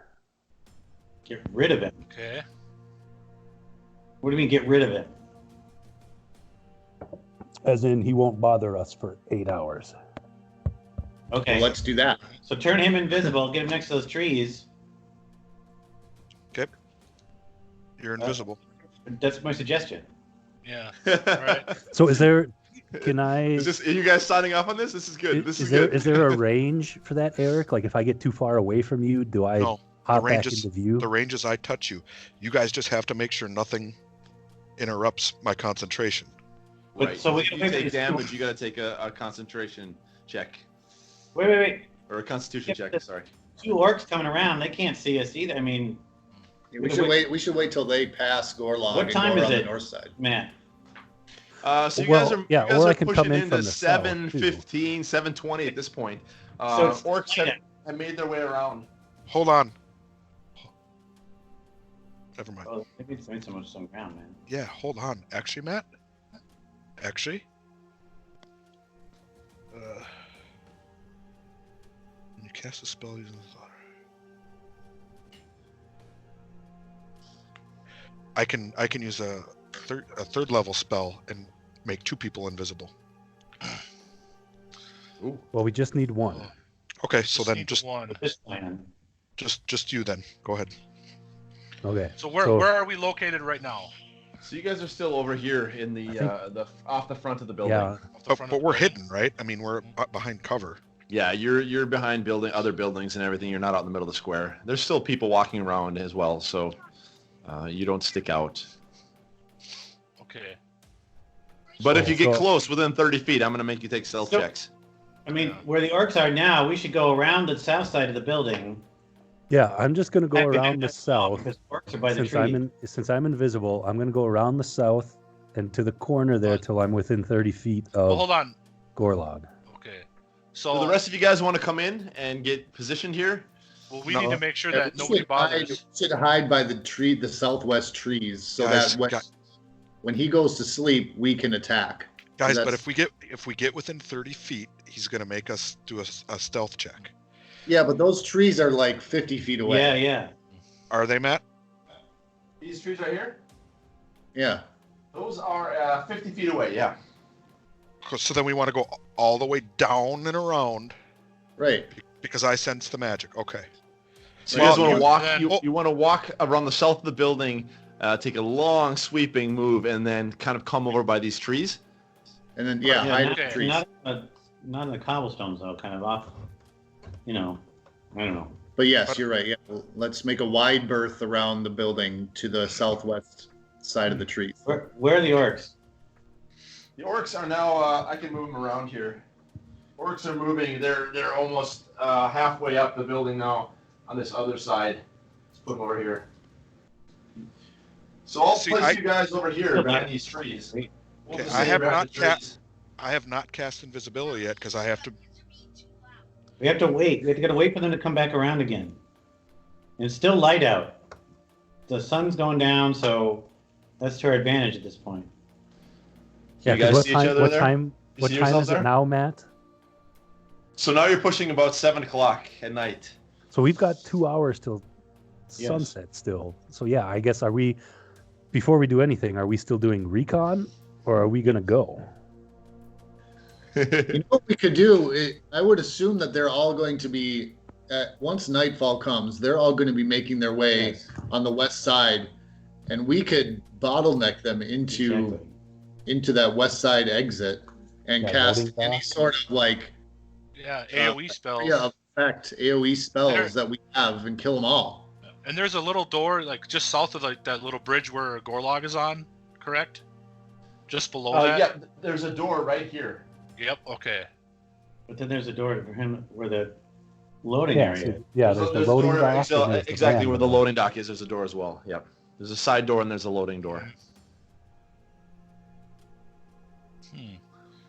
Get rid of it. Okay. What do you mean get rid of it? As in, he won't bother us for 8 hours. Okay. Well, let's do that. So turn him invisible, get him next to those trees. You're invisible. That's my suggestion. Yeah. All right. So, is there? Can I? Is this? Are you guys signing off on this? This is good. This is there good. is there a range for that, Eric? Like, if I get too far away from you, do I? No. pop range back is- into view. The range is I touch you. You guys just have to make sure nothing interrupts my concentration. But- Right. so we if can you wait for take this- damage, you got to take a concentration check Wait. or a Constitution Yeah, check. but- Sorry. 2 orcs coming around. They can't see us either. I mean, We should wait. We should wait till they pass Gorlog. What and time go is around it? the north side. Matt. So you Well, guys are, yeah, you guys or are I can come pushing in into from the south, too. 7:15, 7:20 at this point. So it's Orcs light have made their way around. Hold on. Never mind. Oh, maybe it's so much on ground, man. Yeah, hold on. Actually, Matt. Actually. When you cast a spell using the water, I can use a third level spell and make 2 people invisible. Ooh. Well, we just need one. Okay, so then need just one. At this plan. just you then. Go ahead. Okay. So where are we located right now? So you guys are still over here in the off the front of the building. Yeah. Off the front But of we're the building? hidden, right? I mean, we're behind cover. Yeah, you're behind other buildings and everything. You're not out in the middle of the square. There's still people walking around as well, so you don't stick out. Okay. But if you get So- close, within 30 feet, I'm going to make you take stealth So- checks. I mean, where the orcs are now, we should go around the south side of the building. Yeah, I'm just gonna go Back around the because south. orcs are by the Since tree. since I'm invisible, I'm gonna go around the south and to the corner there till I'm within 30 feet Well, of hold on. Gorlog. Okay. So So the rest of you guys want to come in and get positioned here? well, we No. need to make sure Yeah, that we nobody should hide- bothers. should hide by the southwest trees, so Guys, that when he goes to sleep, we can attack. Guys, but That's- if we get within 30 feet, he's gonna make us do a stealth check. Yeah, but those trees are like 50 feet away. Yeah. Are they, Matt? These trees right here? Yeah. Those are 50 feet away, yeah. So then we want to go all the way down and around Right. because I sense the magic. Okay. So you guys Well, want to you- walk? then- You want to walk around the south of the building, take a long sweeping move, and then kind of come over by these trees. And then hide in okay. the trees. Not in the cobblestones though, kind of off. I don't know. But yes, you're right. Yeah, let's make a wide berth around the building to the southwest side of the trees. Where are the orcs? The orcs are now. I can move them around here. Orcs are moving. They're almost halfway up the building now on this other side. Let's put them over here. So I'll See, place you guys over here Okay. behind these trees. We'll Okay, just I stay have behind not the trees. I have not cast invisibility yet because I have to. We have to wait. We have to wait for them to come back around again. And it's still light out. The sun's going down, so that's to our advantage at this point. You Yeah, 'cause guys what see each time? other What there? time? You What see time yourself is there? it now, Matt? So now you're pushing about 7 o'clock at night. So we've got 2 hours till Yes. sunset still. So yeah, I guess before we do anything, are we still doing recon or are we gonna go? You know what we could do? I would assume that they're all going to be, once nightfall comes, they're all going to be making their way Yes. on the west side, and we could bottleneck them Exactly. into that west side exit and Yeah, cast loading any dock. sort of like Yeah, AOE spells. effect AOE spells There- that we have and kill them all. And there's a little door like just south of like that little bridge where Gorlog is on, correct? Just below that. Yeah, there's a door right here. Yep. Okay. But then there's a door for him where the loading Yeah, area so, is. yeah. There's the there's a loading door dock. and there's the exactly van where the door. loading dock is. There's a door as well. Yep. There's a side door and there's a loading door.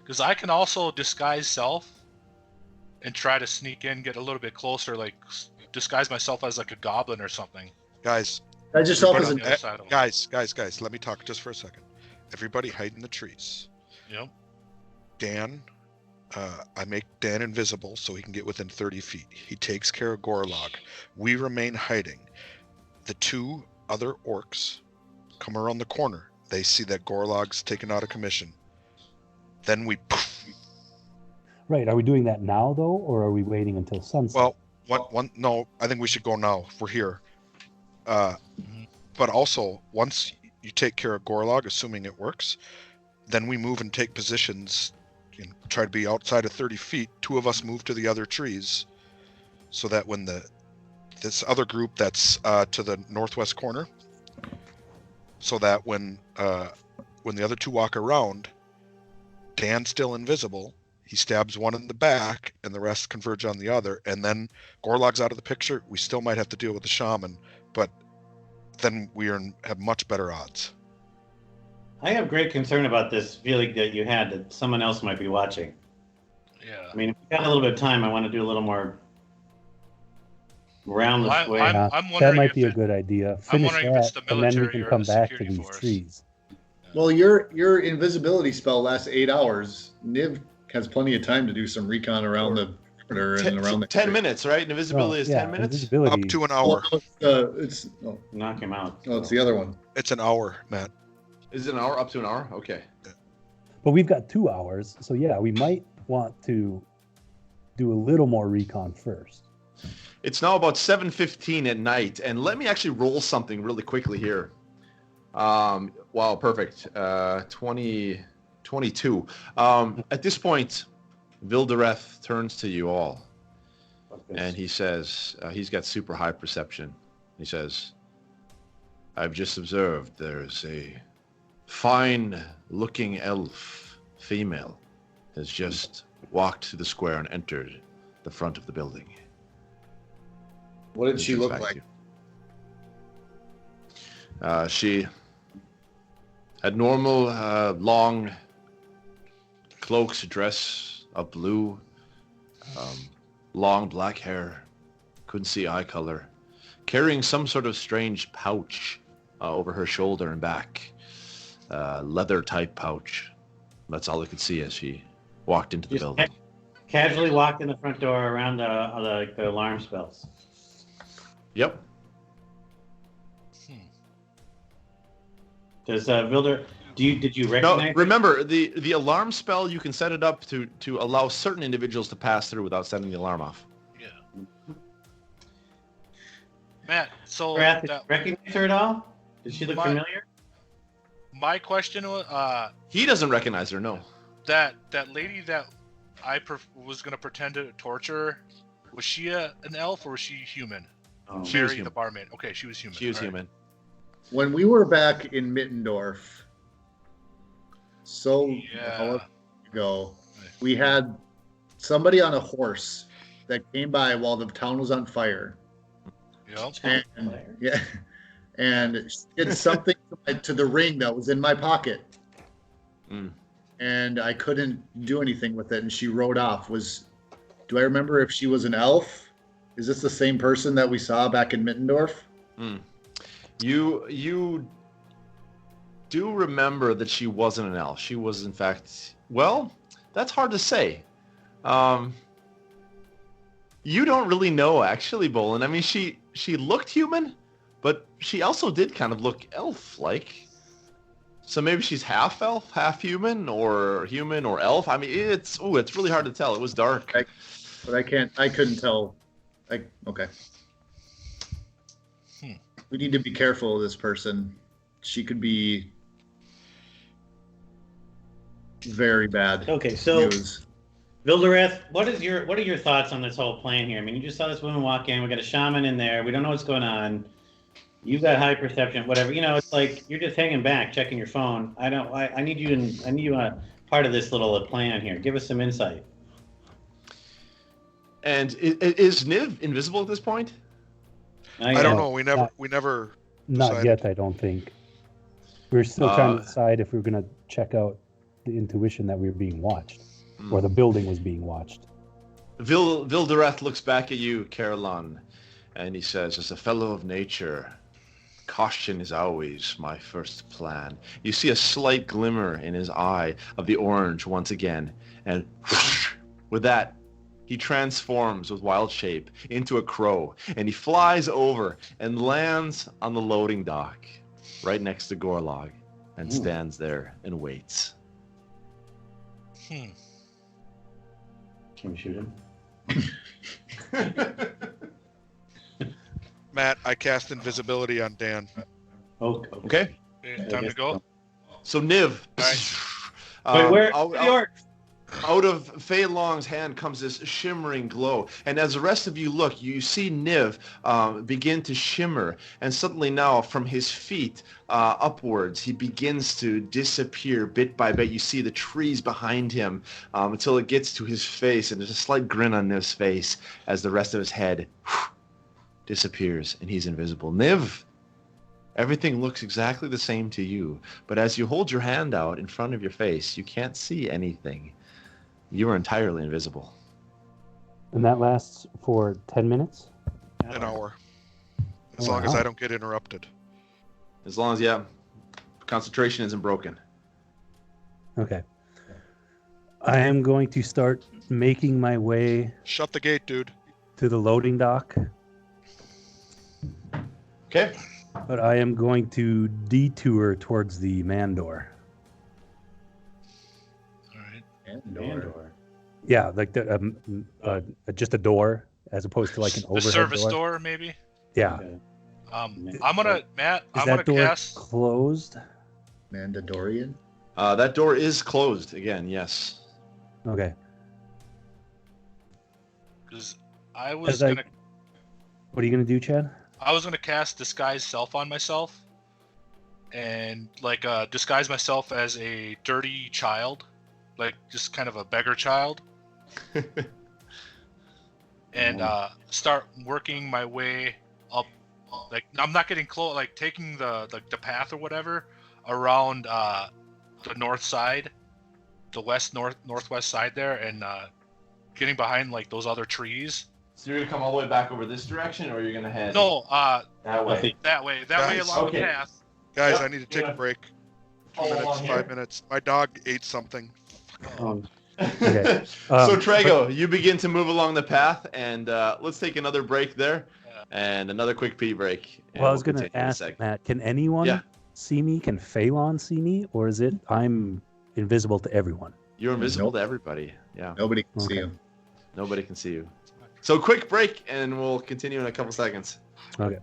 Because I can also disguise self and try to sneak in, get a little bit closer, like disguise myself as like a goblin or something. Guys, As yourself Put as on an the other side of them. guys, let me talk just for a second. Everybody hide in the trees. Yep. Dan, I make Dan invisible so he can get within 30 feet. He takes care of Gorlog. We remain hiding. The 2 other orcs come around the corner. They see that Gorlog's taken out of commission. Then we poof. Right. Are we doing that now though, or are we waiting until sunset? Well, no, I think we should go now. We're here. But also, once you take care of Gorlog, assuming it works, then we move and take positions and try to be outside of 30 feet. 2 of us move to the other trees so that when the this other group that's to the northwest corner, so that when the other two walk around, Dan's still invisible. He stabs one in the back, and the rest converge on the other. And then Gorlog's out of the picture. We still might have to deal with the shaman, but then have much better odds. I have great concern about this feeling that you had that someone else might be watching. Yeah. I mean, if we got a little bit of time, I want to do a little more around this way. I'm wondering that might if be a good idea. I'm Finish wondering if it's that, the and then we military can or come the back to security these force. trees. Well, your invisibility spell lasts 8 hours. Niv has plenty of time to do some recon around the perimeter and around the 10 minutes, right? And invisibility is 10 minutes? Invisibility. Up to an hour. Knock him out. Oh, it's the other one. It's an hour, Matt. Is it an hour? Up to an hour? Okay. But we've got 2 hours, so yeah, we might want to do a little more recon first. It's now about 7:15 at night, and let me actually roll something really quickly here. Wow, perfect. 22. At this point, Vyl-Dareth turns to you all, and he says, he's got super high perception. He says, I've just observed there's a fine-looking elf female has just walked through the square and entered the front of the building. What did she Turns look back like? to you. She had normal, long cloaked dress of blue, long black hair, couldn't see eye color, carrying some sort of strange pouch over her shoulder and back, leather type pouch. That's all I could see as she walked into the building. Casually walked in the front door around the alarm spells. Yep. Does Vilder? Did you No, recognize? remember the alarm spell. You can set it up to allow certain individuals to pass through without setting the alarm off. Yeah. Matt, so Did you recognize her at all? Did she look familiar? My question was, He doesn't recognize her. No. that lady that I was gonna pretend to torture, was she an elf or was she human? Oh. She was Mary, the human. barmaid. Okay, she was human. She was All right. human. When we were back in Mittendorf, however ago, we had somebody on a horse that came by while the town was on fire. Yep. And she did something to the ring that was in my pocket. Mm. And I couldn't do anything with it, and she rode off. Do I remember if she was an elf? Is this the same person that we saw back in Mittendorf? Mm. You do remember that she wasn't an elf. She was, in fact, well, that's hard to say. You don't really know, actually, Bolin. I mean, she looked human, but she also did kind of look elf-like. So maybe she's half elf, half human, or elf. I mean, it's really hard to tell. It was dark. But I couldn't tell. Okay. We need to be careful of this person. She could be very bad. Okay, so news. Vyl-Dareth, what are your thoughts on this whole plan here? I mean, you just saw this woman walk in. We got a shaman in there. We don't know what's going on. You got high perception, whatever. You know, it's like you're just hanging back, checking your phone. I need you part of this little plan here. Give us some insight. And is Niv invisible at this point? I don't know. We never. Not decided. yet, I don't think. We're still trying to decide if we're going to check out the intuition that we were being watched, or the building was being watched. Vyl-Dareth looks back at you, Caroline, and he says, as a fellow of nature, caution is always my first plan. You see a slight glimmer in his eye of the orange once again, and with that, he transforms with wild shape into a crow, and he flies over and lands on the loading dock right next to Gorlog and stands there and waits. Can we shoot him? Matt, I cast invisibility on Dan. Okay. Time to go. So Niv. All right. Wait, where are the orcs? Out of Fei-Long's hand comes this shimmering glow, and as the rest of you look, you see Niv begin to shimmer, and suddenly now from his feet upwards, he begins to disappear bit by bit. You see the trees behind him until it gets to his face, and there's a slight grin on Niv's face as the rest of his head disappears, and he's invisible. Niv, everything looks exactly the same to you, but as you hold your hand out in front of your face, you can't see anything. You are entirely invisible. And that lasts for 10 minutes? An hour. As long as I don't get interrupted. As long as, concentration isn't broken. Okay. I am going to start making my way Shut the gate, dude. to the loading dock, Okay. but I am going to detour towards the Mandor. All right. Andor. Yeah, like just a door as opposed to like an The overhead service door. door, maybe. Yeah. Okay. I'm gonna Matt. Is I'm that gonna door cast. closed? Mandadorian. That door is closed again, yes. Okay. Because I was As I- gonna. What are you gonna do, Chad? I was gonna cast disguise self on myself, and like disguise myself as a dirty child, like just kind of a beggar child, and start working my way up. Like I'm not getting close, like taking the path or whatever around the north side, the northwest side there, and getting behind like those other trees. So you're gonna come all the way back over this direction, or you're gonna head No, that way? that way Guys, along okay. the path. Guys, Yep, I need to take yeah. a break. 2 Follow minutes, along 5 here. minutes. My dog ate something. Okay. So Trago, you begin to move along the path, and let's take another break there, Yeah. and another quick pee break. and Well, I was we'll gonna continue in a ask sec. Matt, can anyone Yeah. see me? Can Phelan see me, or is it I'm invisible to everyone? You're invisible Nope. to everybody. Yeah, Nobody can see Okay. him. nobody can see you. So quick break, and we'll continue in a couple seconds. Okay.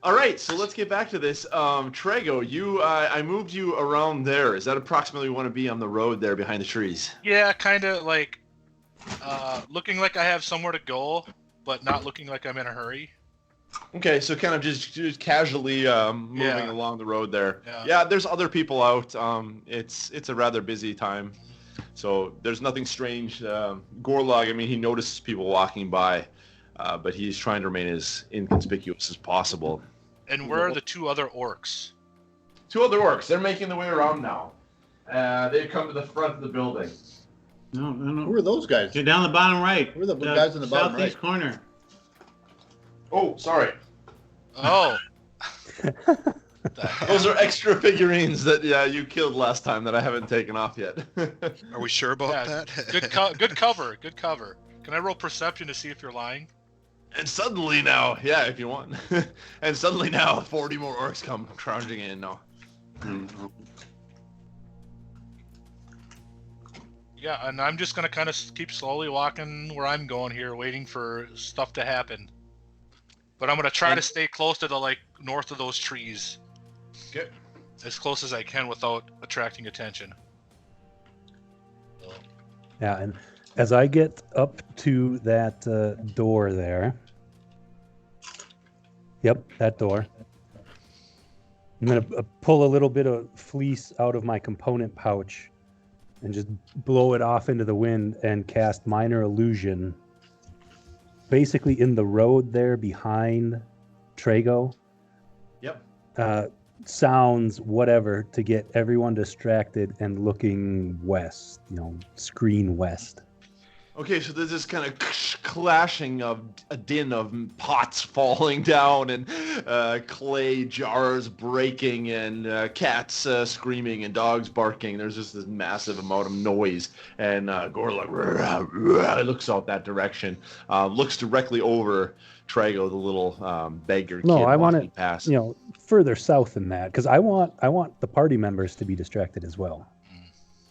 All right, so let's get back to this. Trago, I moved you around there. Is that approximately where you want to be on the road there behind the trees? Yeah, kind of like looking like I have somewhere to go, but not looking like I'm in a hurry. Okay, so kind of just casually moving Yeah. along the road there. Yeah. There's other people out. It's a rather busy time, so there's nothing strange. Gorlog, I mean, he notices people walking by, but he's trying to remain as inconspicuous as possible. And where are the two other orcs? Two other orcs. They're making their way around now. They've come to the front of the building. No. Who are those guys? You're down the bottom right. Who are the guys in the bottom southeast right? corner. Oh, sorry. Oh. The heck? Those are extra figurines that you killed last time that I haven't taken off yet. Are we sure about Yeah, that? good cover. Good cover. Can I roll perception to see if you're lying? And suddenly now, yeah, if you want. And suddenly now, 40 more orcs come crowding in now. Yeah, and I'm just gonna kind of keep slowly walking where I'm going here, waiting for stuff to happen. But I'm gonna try to stay close to the like north of those trees. Okay. As close as I can without attracting attention. Yeah, and as I get up to that door there, yep, that door, I'm gonna pull a little bit of fleece out of my component pouch and just blow it off into the wind and cast minor illusion, basically in the road there behind Trago. Yep. Sounds, whatever, to get everyone distracted and looking west, screen west. Okay, so there's this kind of clashing of a din of pots falling down and clay jars breaking and cats screaming and dogs barking. There's just this massive amount of noise. And Gorlog looks out that direction, looks directly over Trago, the little beggar No, kid I want walking it, past. further south than that, because I want the party members to be distracted as well.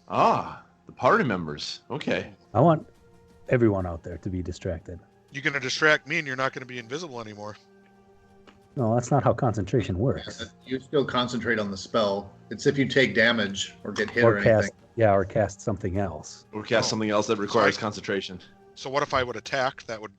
Ah, the party members. Okay. I want everyone out there to be distracted. You're going to distract me and you're not going to be invisible anymore. No, that's not how concentration works. You still concentrate on the spell. It's if you take damage or get hit Or or cast, anything. or cast something else. Or cast something else that requires concentration. So what if I would attack? That would...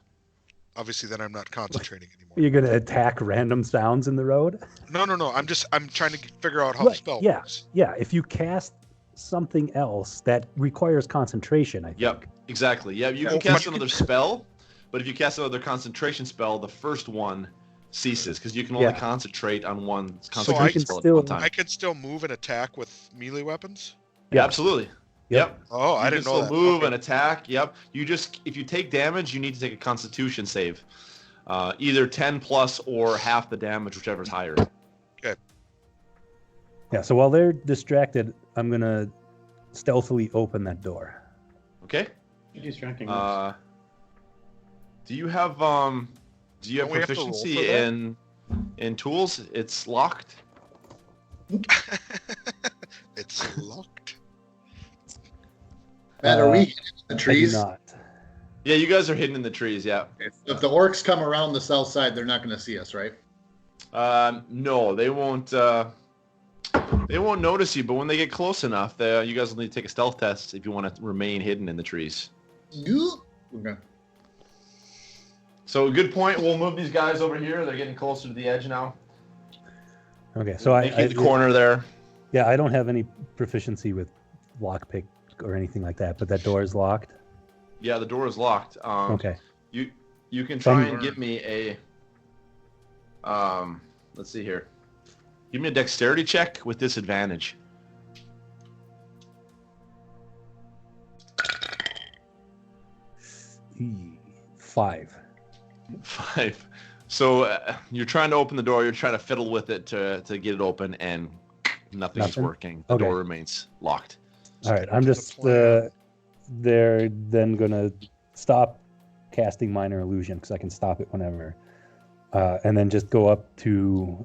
Obviously, then I'm not concentrating anymore. You're gonna attack random sounds in the road? No. I'm trying to figure out how the spell works. Yeah, if you cast something else that requires concentration, I think. Yep, exactly. Yeah, you can cast another spell, but if you cast another concentration spell, the first one ceases because you can only concentrate on one concentration spell at one time. I can still move and attack with melee weapons? Yeah, absolutely. Yep. Oh, I didn't know that. Move and attack. Yep. If you take damage, you need to take a Constitution save, either 10 plus or half the damage, whichever's higher. Okay. Yeah. So while they're distracted, I'm gonna stealthily open that door. Okay. You're distracting. Do you have proficiency in tools? It's locked. It's locked. Matt, are we hidden in the trees? I do not. Yeah, you guys are hidden in the trees. Yeah. If the orcs come around the south side, they're not going to see us, right? No, they won't. They won't notice you. But when they get close enough, you guys will need to take a stealth test if you want to remain hidden in the trees. Okay. So good point. We'll move these guys over here. They're getting closer to the edge now. Okay, so the corner there. Yeah, I don't have any proficiency with lockpick or anything like that, but that door is locked. Yeah, the door is locked. Okay. You can try and give me a. Let's see here. Give me a dexterity check with disadvantage. 5. 5. So you're trying to open the door. You're trying to fiddle with it to get it open, and nothing's working. The door remains locked. All right, I'm just they're then gonna stop casting minor illusion because I can stop it whenever, and then just go up to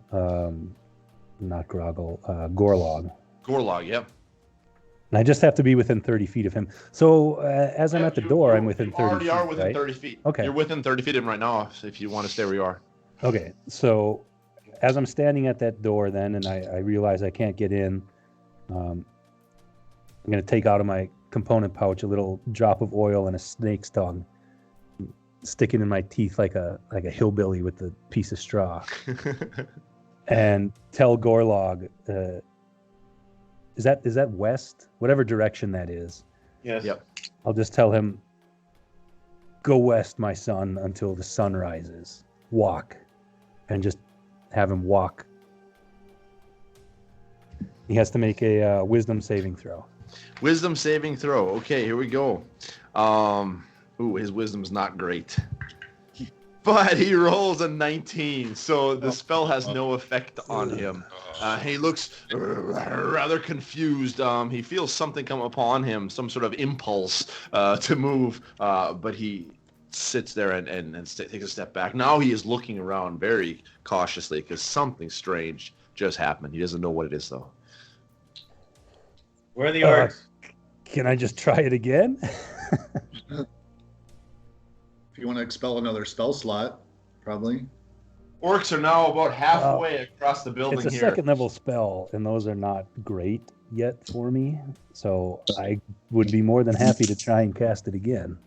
not Grogil, Gorlog. Gorlog, yep. And I just have to be within 30 feet of him. So as I'm at the door, I'm within 30 feet. You already are within 30 feet. Okay. You're within 30 feet of him right now if you want to stay where you are. Okay, so as I'm standing at that door then, and I realize I can't get in, I'm going to take out of my component pouch a little drop of oil and a snake's tongue, stick it in my teeth like a hillbilly with a piece of straw, and tell Gorlog, is that west? Whatever direction that is. Yes. Yep. I'll just tell him, go west, my son, until the sun rises. Walk. And just have him walk. He has to make a wisdom saving throw. Wisdom saving throw. Okay, here we go. His wisdom's not great. But he rolls a 19, so the spell has no effect on him. He looks rather confused. He feels something come upon him, some sort of impulse to move, but he sits there and takes a step back. Now he is looking around very cautiously because something strange just happened. He doesn't know what it is, though. Where are the orcs? Can I just try it again? If you want to expel another spell slot, probably. Orcs are now about halfway across the building here. It's a second level spell, and those are not great yet for me. So I would be more than happy to try and cast it again.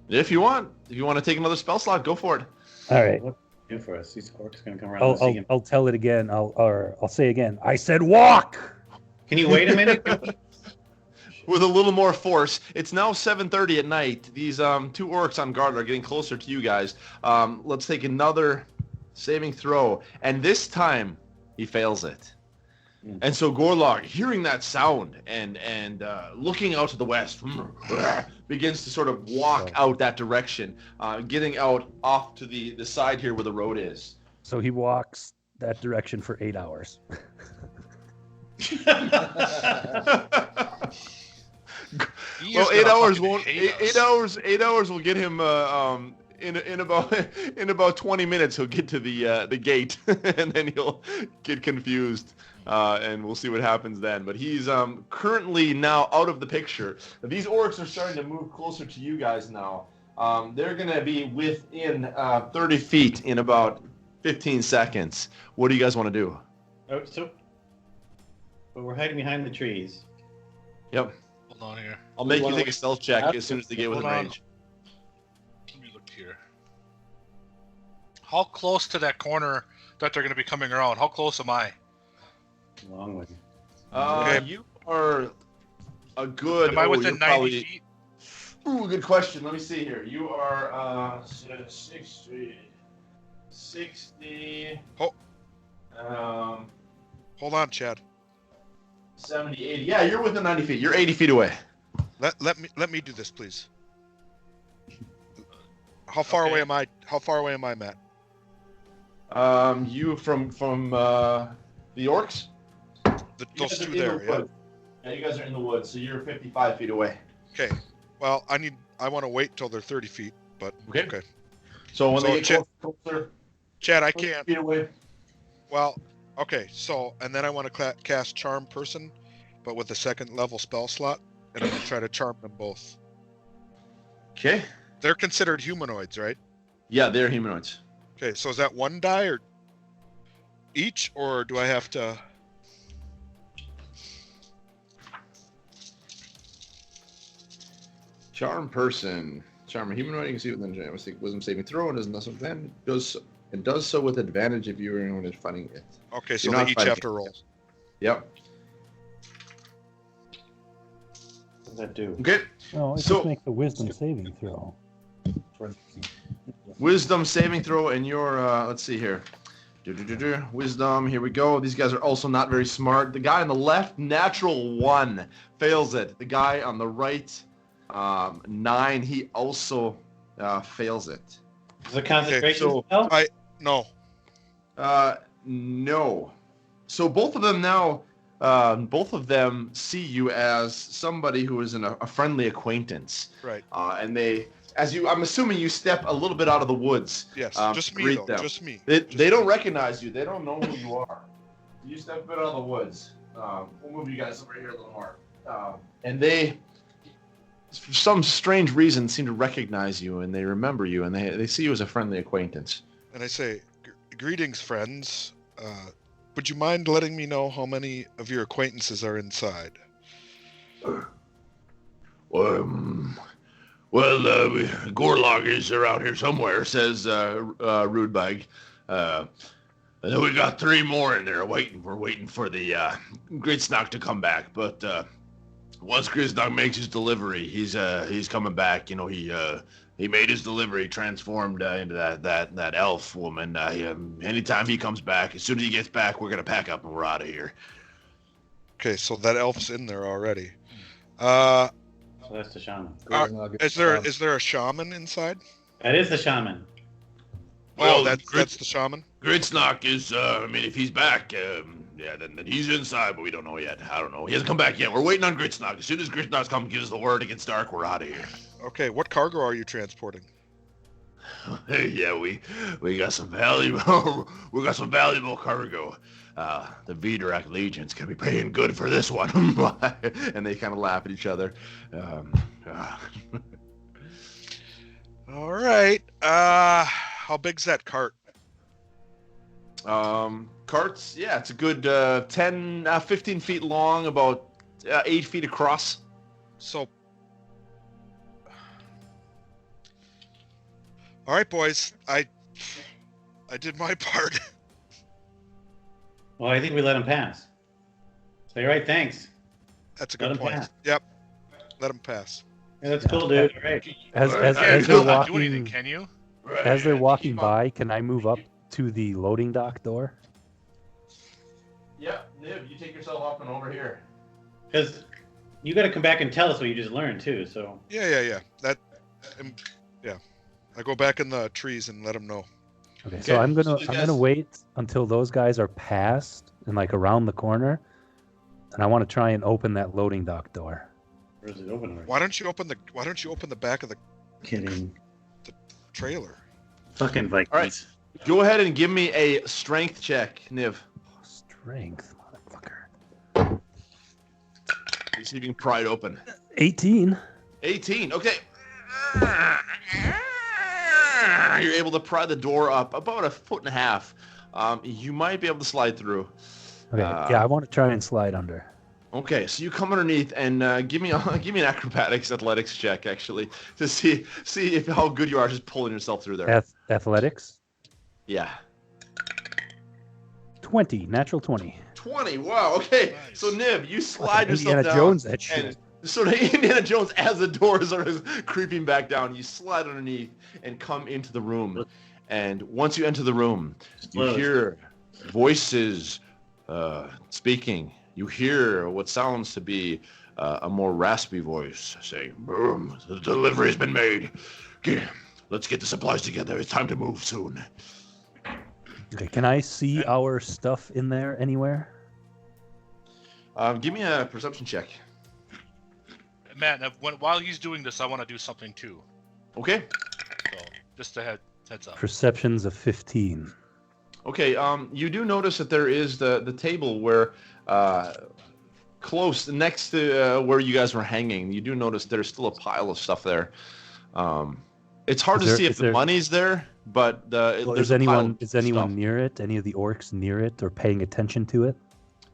If you want to take another spell slot, go for it. All right. What do you do for us? These orcs gonna come around. I'll tell it again. I'll say again. I said walk. Can you wait a minute? With a little more force. It's now 7:30 at night. These 2 orcs on guard are getting closer to you guys. Let's take another saving throw, and this time he fails it. And so Gorlog, hearing that sound and looking out to the west, begins to sort of walk out that direction, getting out off to the side here where the road is. So he walks that direction for 8 hours. Well, 8 hours won't. 8 hours will get him. In about 20 minutes, he'll get to the gate, and then he'll get confused, and we'll see what happens then. But he's currently now out of the picture. These orcs are starting to move closer to you guys now. They're going to be within 30 feet in about 15 seconds. What do you guys want to do? Oh, but we're hiding behind the trees. Yep. Hold on here. I'll make you take a stealth check as soon as they get within Hold on. range. Let me look here. How close to that corner that they're going to be coming around? How close am I? Long way. Okay. You are a good... Am I within you're 90 probably- feet? Ooh, good question. Let me see here. You are 60. Oh. Hold on, Chad. 70, 80. Yeah, you're within 90 feet. You're 80 feet away. Let me do this, please. How far away am I? How far away am I, Matt? You from the orcs? Those two In the there, yeah. woods. Yeah, you guys are in the woods, so you're 55 feet away. Okay. Well, I want to wait till they're 30 feet, but okay. So when they So get closer, Chad, I 20 can't. feet away. Well, okay. So, and then I want to cast Charm Person, but with a second level spell slot, and I'm gonna try to charm them both. Okay. They're considered humanoids, right? Yeah, they're humanoids. Okay. So is that one die or each, or do I have to? Charm person. Charm a humanoid. You can see it within the wisdom saving throw and does so with advantage if you are anyone is fighting it. Okay, so You're they not each fighting have to it. roll. Yep. What does that do? Okay. No, it So- just makes a wisdom saving throw. Wisdom saving throw, and your let's see here. Wisdom. Here we go. These guys are also not very smart. The guy on the left, natural 1, fails it. The guy on the right, 9, he also fails it. Is it a concentration so spell? No. No. So both of them now, both of them see you as somebody who is a friendly acquaintance. Right. And they, I'm assuming you step a little bit out of the woods. Yes. Just me greet though. them. Just me. They don't recognize you. They don't know who you are. You step a bit out of the woods. We'll move you guys over here a little more. And they, for some strange reason, seem to recognize you, and they remember you, and they see you as a friendly acquaintance. And I say, greetings, friends. Would you mind letting me know how many of your acquaintances are inside? Gorlog is around here somewhere, says Rudebag. And then we got 3 more in there waiting. We're waiting for the Gritsnock to come back. But once Gritsnock makes his delivery, he's coming back. You know, he made his delivery, transformed into that elf woman. Anytime he comes back, as soon as he gets back, we're gonna pack up and we're out of here. Okay, so that elf's in there already. So that's the shaman. Is there a shaman inside? That is the shaman. Oh, that's the shaman. Gritsnock is, if he's back, then he's inside, but we don't know yet. I don't know. He hasn't come back yet. We're waiting on Gritsnock. As soon as Gritsnock comes, gives us the word, it gets dark, we're out of here. Okay, what cargo are you transporting? Yeah, we got some valuable cargo. The Vyl-Dareth Legion's gonna be paying good for this one. And they kind of laugh at each other. All right. How big's that cart? Carts, yeah, it's a good 15 feet long, about 8 feet across. So, all right, boys. I did my part. Well, I think we let him pass. So you're right, thanks. That's a Let good him point. pass. Yep. Let him pass. Yeah, that's cool, dude. All right. As You they're guys not do walking, anything, can you? as they're walking by, can I move up to the loading dock door? Yeah, Nib, you take yourself up and over here. Because you got to come back and tell us what you just learned, too. So Yeah. Yeah. I go back in the trees and let them know. Okay, Okay, so I'm so these guys- gonna wait until those guys are past and like around the corner, and I want to try and open that loading dock door. where's it open? Why don't you open the back of the Kidding. trailer? Fucking Vikings. All right. Go ahead and give me a strength check, Niv. Strength, motherfucker. See if you can pry it open. 18. 18. Okay. You're able to pry the door up about 1.5 feet. You might be able to slide through. Okay, yeah, I want to try and slide under. Okay, so you come underneath and give me an acrobatics athletics check actually to see if how good you are just pulling yourself through there. Athletics? Yeah. 20, natural 20. 20. Wow. Okay. Nice. So Nib, you slide yourself Indiana down. Jones, that shit. And sort of Indiana Jones, as the doors are creeping back down, you slide underneath and come into the room. And once you enter the room, you hear voices speaking. You hear what sounds to be a more raspy voice saying, "The delivery's been made. Let's get the supplies together. It's time to move soon." Okay, can I see our stuff in there anywhere? Give me a perception check. Matt, while he's doing this, I want to do something too. Okay. So just a heads up. Perceptions of 15. Okay. You do notice that there is the table where, close next to where you guys were hanging. You do notice there's still a pile of stuff there. It's hard to see if the money's there, but Is anyone near it? Any of the orcs near it or paying attention to it?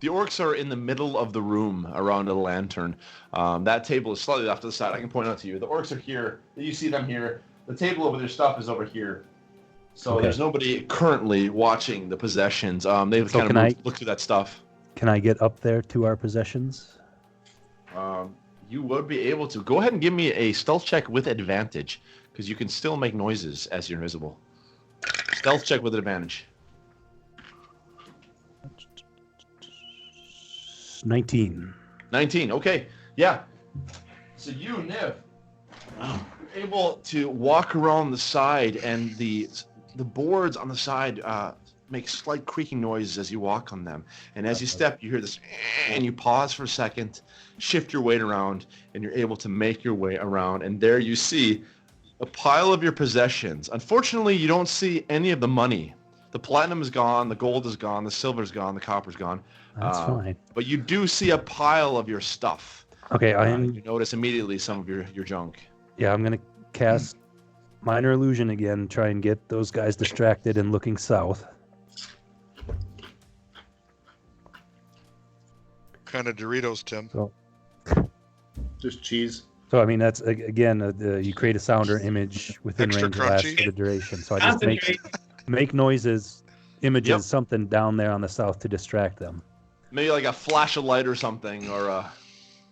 The orcs are in the middle of the room around a lantern. That table is slightly off to the side. I can point out to you. The orcs are here. You see them here. The table over their stuff is over here. So There's nobody currently watching the possessions. They've kind of looked through that stuff. Can I get up there to our possessions? You would be able to. Go ahead and give me a stealth check with advantage, because you can still make noises as you're invisible. Stealth check with advantage. 19. 19. Okay. Yeah. So you, Niv, you're able to walk around the side, and the boards on the side make slight creaking noises as you walk on them. And as you step, you hear this, and you pause for a second, shift your weight around, and you're able to make your way around. And there you see a pile of your possessions. Unfortunately, you don't see any of the money. The platinum is gone, the gold is gone, the silver's gone, the copper's gone. That's fine. But you do see a pile of your stuff. Okay, you notice immediately some of your junk. Yeah, I'm going to cast Minor Illusion again, try and get those guys distracted and looking south. Kind of Doritos, Tim. So, Just cheese. So I mean, that's again, you create a sound or image within Extra range that lasts crunchy. for the duration. So I just make noises, images, something down there on the south to distract them. Maybe like a flash of light or something, or a...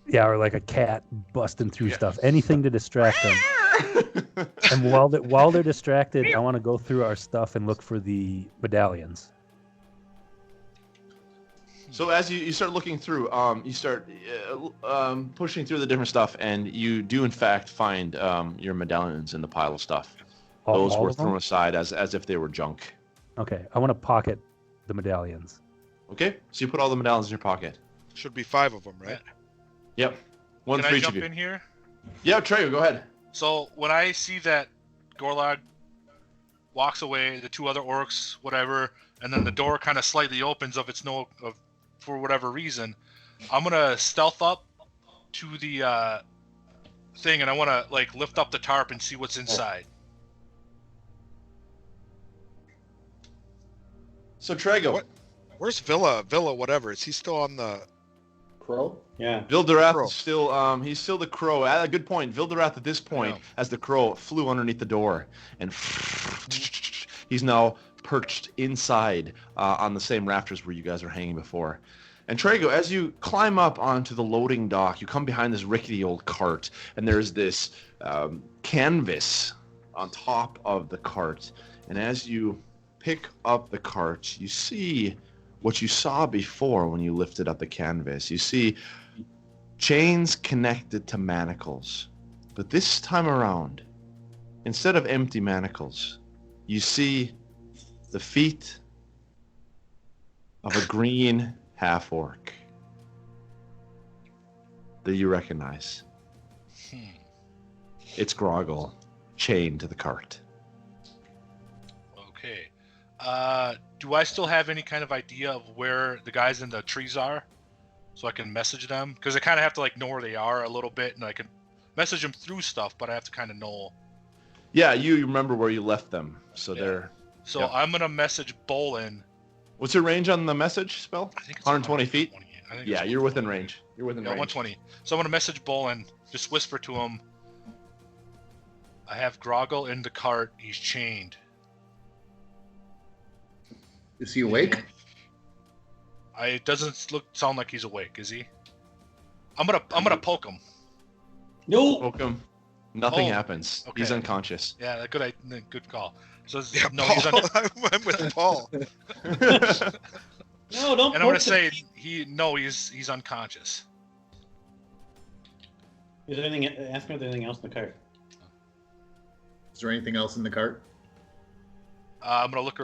Yeah, or like a cat busting through stuff. Anything to distract them. And while they're distracted, I want to go through our stuff and look for the medallions. So as you start looking through, you start pushing through the different stuff, and you do in fact find your medallions in the pile of stuff. Those were thrown aside as if they were junk. Okay, I want to pocket the medallions. Okay, so you put all the medallions in your pocket. Should be 5 of them, right? Yep. One Can for I each of jump you. in here? Yeah, Trey, go ahead. So when I see that Gorlag walks away, the 2 other orcs, whatever, and then the door kind of slightly opens for whatever reason, I'm gonna stealth up to the thing, and I want to like lift up the tarp and see what's inside. So Trego. What? Where's Villa, whatever? Is he still on the... Crow? Yeah. Vyl-Dareth is still, he's still the crow. A good point. Vyl-Dareth at this point, as the crow flew underneath the door, and he's now perched inside on the same rafters where you guys are hanging before. And Trego, as you climb up onto the loading dock, you come behind this rickety old cart, and there's this canvas on top of the cart. And as you pick up the cart, you see what you saw before when you lifted up the canvas. You see chains connected to manacles. But this time around, instead of empty manacles, you see the feet of a green half-orc that you recognize. It's Grogil, chained to the cart. Okay. Do I still have any kind of idea of where the guys in the trees are, so I can message them? Because I kind of have to like know where they are a little bit, and I can message him through stuff, but I have to kind of know. Yeah, you remember where you left them, so Yeah. they're... So Yeah. I'm gonna message Bolin. What's your range on the message spell? I think it's 120 feet? I think Yeah, it's you're within range. You're within Yeah, range. 120. So I'm gonna message Bolin, just whisper to him. I have Grogil in the cart. He's chained. Is he awake? It doesn't sound like he's awake, is he? I'm gonna poke him. No. Poke him. Nothing Oh, happens. okay. He's unconscious. Yeah, good call. So Yeah, no, Paul. he's un- I'm with Paul. No, don't. and I'm gonna poke say him. he's unconscious. Is there anything? Ask me if there's anything else in the cart. Is there anything else in the cart? I'm gonna look.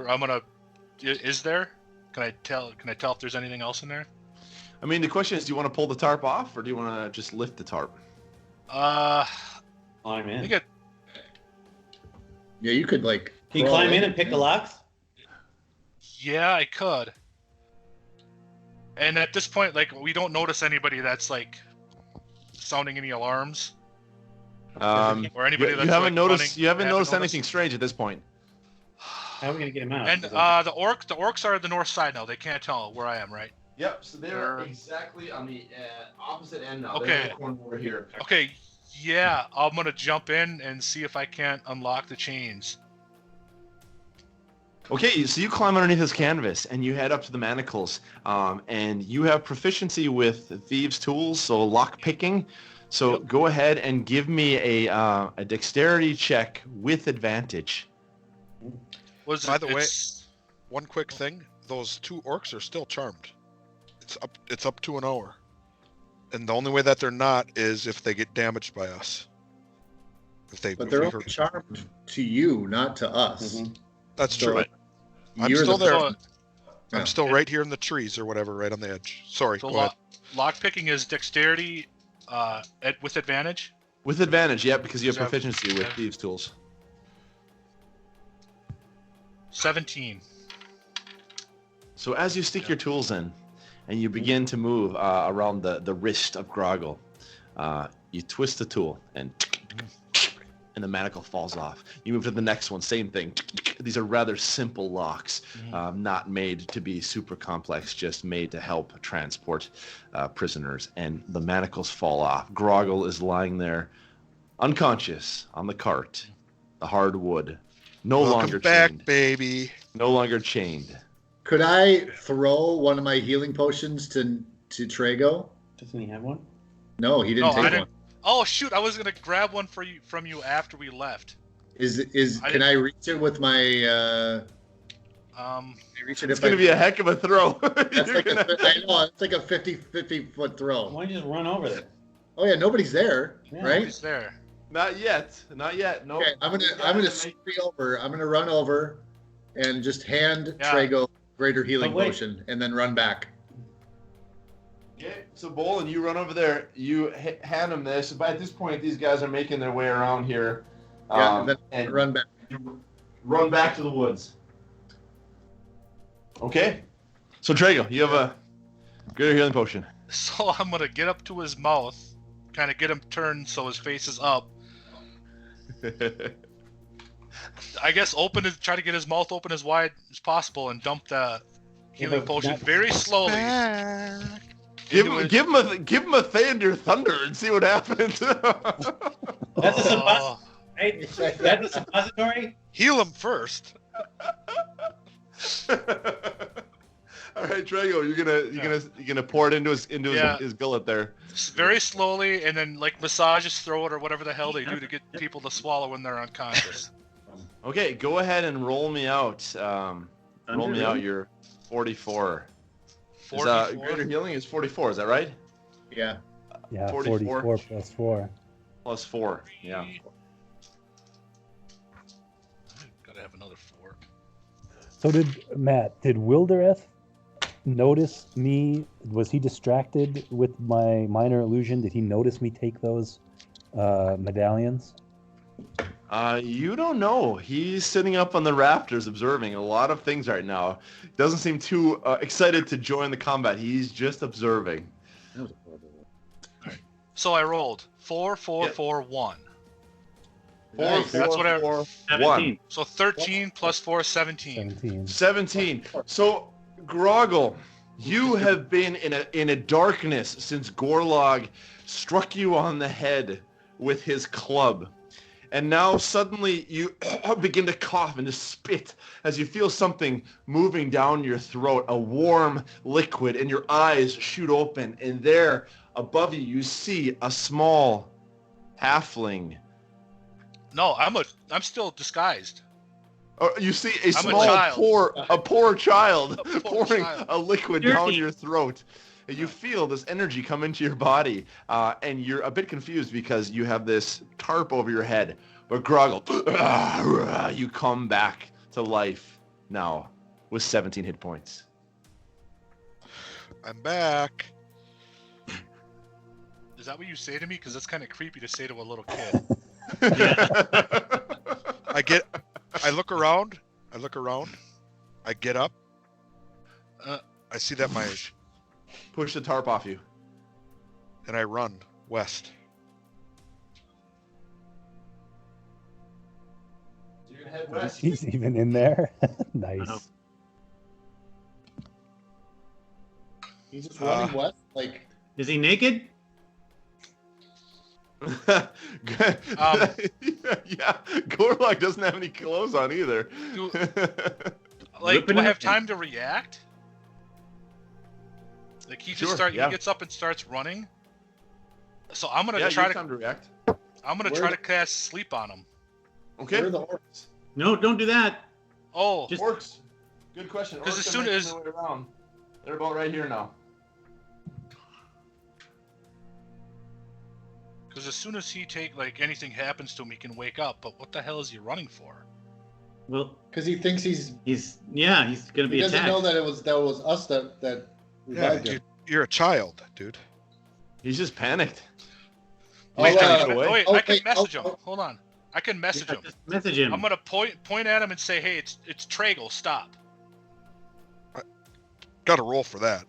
Is there? Can I tell if there's anything else in there? I mean, the question is, do you want to pull the tarp off, or do you want to just lift the tarp? I Climb in. think it. Yeah, you could like. Can you crawl climb in and pick the locks? Yeah, I could. And at this point, like, we don't notice anybody that's like sounding any alarms, or anybody You that's haven't like, noticed. running- You haven't noticed noticed. anything strange at this point. How are we gonna get him out? And the orcs are at the north side now. They can't tell where I am, right? Yep. So they're They're- exactly on the opposite end now. Okay. They're in the corner over here. Okay, yeah, I'm gonna jump in and see if I can't unlock the chains. Okay, so you climb underneath this canvas and you head up to the manacles, and you have proficiency with thieves' tools, so lock picking. So go ahead and give me a dexterity check with advantage. By the way- it's- One quick thing: those two orcs are still charmed. It's up to an hour, and the only way that they're not is if they get damaged by us. But they're only charmed to you, not to us. Mhm. That's So, true. like, I'm you're still the there. person- Yeah. I'm still right here in the trees or whatever, right on the edge. Sorry, so go ahead. lock picking is dexterity with advantage. With advantage, yeah, because you have So- proficiency with yeah. thieves' tools. 17. So as you stick your tools in, and you begin to move around the wrist of Grogil, you twist the tool, and the manacle falls off. You move to the next one, same thing. These are rather simple locks, not made to be super complex, just made to help transport prisoners. And the manacles fall off. Grogil is lying there, unconscious, on the cart, the hard wood, no Welcome longer back, chained. baby. No longer chained. Could I throw one of my healing potions to Trago? Doesn't he have one? No, he didn't No, I take didn't- one. Oh shoot! I was gonna grab one from you after we left. Can I reach it with my? Um, Can I reach it It's if going to I? be a heck of a throw. That's You're like gonna- I know it's like a 50 foot throw. Why don't you just run over there? Oh yeah, nobody's there, Yeah. right? he's there. Not yet. Not yet. No. Okay, I'm gonna scurry over. I'm gonna run over, and just hand Yeah. Trago greater healing Oh, wait. potion, and then run back. Okay, so Bolin, you run over there. You hand him this. But at this point, these guys are making their way around here. Yeah, and then and run back. run back to the woods. Okay. So Trago, you have a greater healing potion. So I'm gonna get up to his mouth, kind of get him turned so his face is up. I guess try to get his mouth open as wide as possible and dump the healing but potion that- very slowly. give into him it. give him a Theondir thunder and see what happens. That's a Oh, Right? That's a suppository? Heal him first. All right, Trago, you're gonna pour it into his Yeah. his gullet there. very slowly, and then like massage his throat or whatever the hell they do to get people to swallow when they're unconscious. Okay, go ahead and roll me out. Roll me out your 44. Is, 44. greater healing is 44, is that right? Yeah. Yeah, 44. 44 plus 4. Plus 4, yeah. Gotta have another 4. So did Vyl-Dareth notice me? Was he distracted with my minor illusion? Did he notice me take those medallions? You don't know. He's sitting up on the rafters observing a lot of things right now. Doesn't seem too excited to join the combat. He's just observing. So I rolled 4, 4, 4, 1. 4, Nice. 4, That's what I- 4, 17. 1. So 13 plus 4 is 17. 17. 17. So, Grogil, you have been in a darkness since Gorlog struck you on the head with his club. And now suddenly you begin to cough and to spit as you feel something moving down your throat, a warm liquid, and your eyes shoot open. And there above you, you see a small halfling. No, I'm still disguised. You see a I'm a small, child. poor child A poor pouring child. a liquid down your throat. And you feel this energy come into your body, and you're a bit confused because you have this tarp over your head. But Grogil, you come back to life now with 17 hit points. I'm back. Is that what you say to me? Because that's kind of creepy to say to a little kid. I look around. I get up. I see that Push the tarp off you. and I run west. So you're gonna head west. He's even in there. Nice. Uh-huh. He's just running west, like Is he naked? Yeah, Gorlog doesn't have any clothes on either. Like, do Ripping I have it. time to react? Like, he Sure, yeah. he gets up and starts running. So I'm gonna Yeah, try you to have time to react. cast sleep on him. Okay. where are the orcs? No, don't do that. Oh, Just- Orcs. Good question. 'Cause Orcs as are soon making as- their way around. They're about right here now. because as soon as anything happens to him, he can wake up. But what the hell is he running for? Well, Because he thinks he's gonna be he doesn't attacked. know that it was us that Yeah, revived him. you're a child, dude. He's just panicked. Wait, I'll I get can, away. wait, Oh, I can wait, message oh, him. Hold on, I can message Yeah, him. just message him. I'm gonna point at him and say, "Hey, it's Tragel. Stop." Got to roll for that.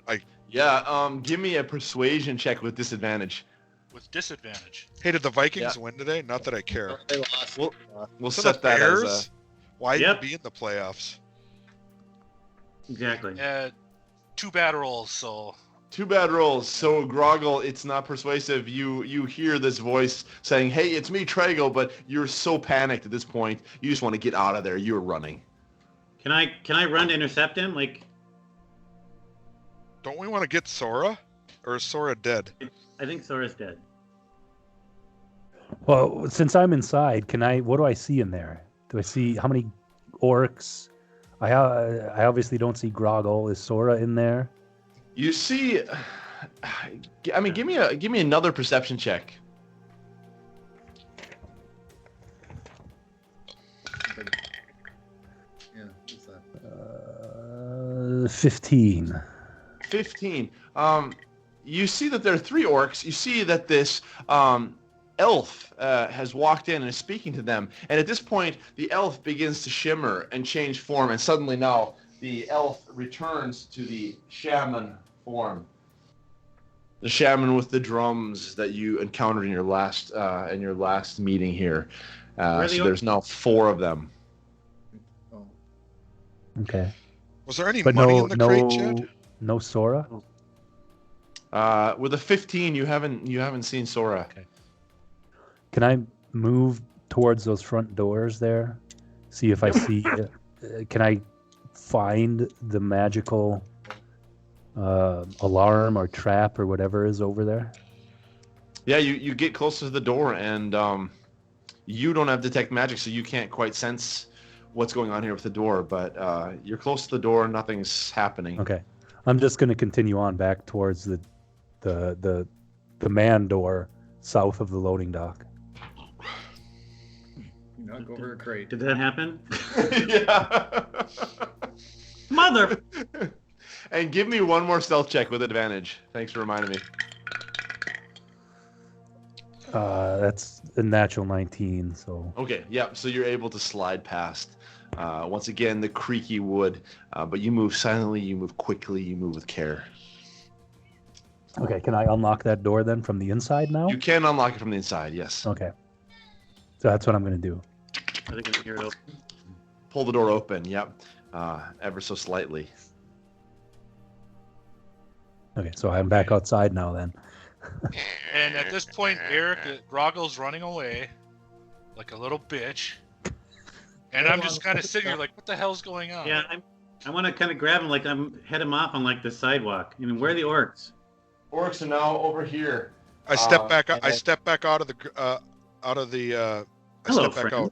Yeah, give me a persuasion check with disadvantage. With disadvantage. Hey, did the Vikings win today? Not that I care. They lost. Well- We'll So set the that Bears? as Why Yep. even be in the playoffs? Exactly. 2 bad rolls. So 2 bad rolls. So Grogil, it's not persuasive. You hear this voice saying, "Hey, it's me, Tragel," but you're so panicked at this point, you just want to get out of there. You're running. Can I run to intercept him? Like, Don't we want to get Sora? Or is Sora dead? I think Sora's dead. Well, since I'm inside, what do I see in there? Do I see how many orcs? I obviously don't see Grogil. Is Sora in there? You see, I mean, give me another perception check. Yeah, what's that? 15. 15. You see that there are 3 orcs. You see that this elf has walked in and is speaking to them. And at this point, the elf begins to shimmer and change form. And suddenly now, the elf returns to the shaman form. The shaman with the drums that you encountered in your last meeting here. Where are So the there's now 4 of them. Oh. Okay. Was there any But money no, in the crate, Jed? no Sora? With a 15, you haven't seen Sora. Can I move towards those front doors there? See if I see... can I find the magical alarm or trap or whatever is over there? Yeah, you get close to the door, and you don't have detect magic, so you can't quite sense what's going on here with the door. But you're close to the door, nothing's happening. Okay. I'm just going to continue on back towards the man door south of the loading dock. Knock over a crate. Did that happen? Yeah. Mother! And give me one more stealth check with advantage. Thanks for reminding me. That's a natural 19, so... Okay, yeah, so you're able to slide past. Once again, the creaky wood, but you move silently, you move quickly, you move with care. Okay, can I unlock that door then from the inside now? You can unlock it from the inside, yes. Okay. So that's what I'm going to do. Are they gonna hear it open? Pull the door open, yep. Ever so slightly. Okay, so I'm back outside now then. And at this point, Grogil's running away like a little bitch. And I'm just kind of sitting here like, what the hell's going on? Yeah, I want to kind of grab him, like head him off on like the sidewalk. I mean, where are the orcs? Orcs are now over here. I step back. and I then- step back out of the. I Hello, step back out.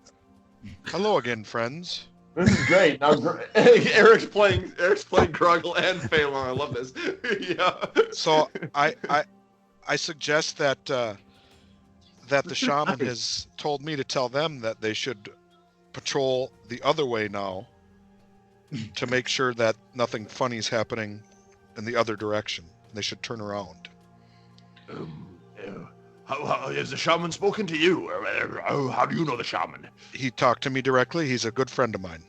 Hello again, friends. This is great. Now Eric's playing Grogil and Fei-Long. I love this. Yeah. So I suggest that the shaman has told me to tell them that they should patrol the other way now to make sure that nothing funny is happening in the other direction. They should turn around. How has the shaman spoken to you? How do you know the shaman? He talked to me directly. He's a good friend of mine.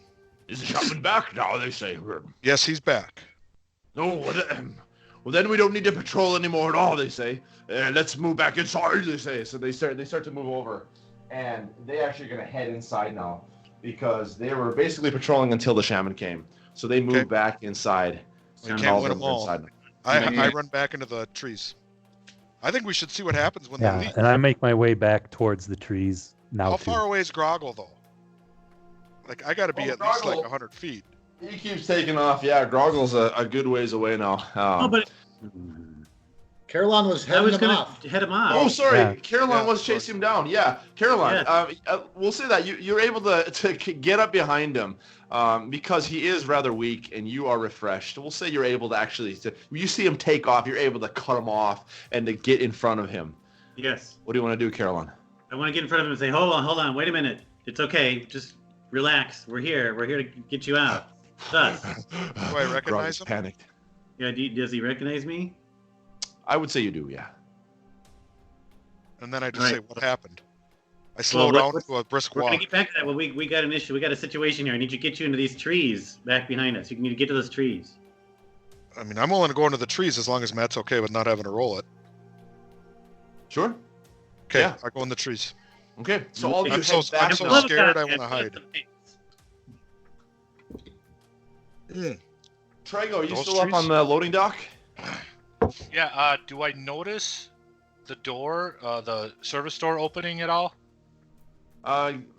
Is the shaman back now? They say. Yes, he's back. No. Well, then we don't need to patrol anymore at all. They say. Let's move back inside. They say. So they start to move over, and they actually are going to head inside now because they were basically patrolling until the shaman came. So they moved back inside. We and can't all win of them all. inside. I run back into the trees. I think we should see what happens when they Yeah, leave. and I make my way back towards the trees now How too. far away is Grogil, though? Like, I got to be at least like 100 feet. He keeps taking off. Yeah, Grogil's a good ways away now. Oh, but Caroline was I heading was them gonna off. head him off. Oh, sorry. Yeah. Caroline Yeah, was of course. chasing him down. Yeah, Caroline. Yeah. We'll say that you're able to get up behind him because he is rather weak and you are refreshed. We'll say you're able to actually. You see him take off. You're able to cut him off and to get in front of him. Yes. What do you want to do, Caroline? I want to get in front of him and say, hold on, wait a minute. It's okay. Just relax. We're here. We're here to get you out. It's us. Do I recognize Grogil's him? panicked. Yeah, does he recognize me? I would say you do. Yeah. And then I just Right. say, what happened? I slow Well, down to a brisk We're walk. gonna get back to that. Well, we got an issue. We got a situation here. I need you to get you into these trees back behind us. You need to get to those trees. I mean, I'm willing to go into the trees as long as Matt's okay with not having to roll it. Sure. Okay, Yeah. I go in the trees. Okay. So all of you I'm head so back. I'm so now. scared I want to hide. Trego, are you Those still up trees? on the loading dock? Yeah, do I notice the door, the service door opening at all?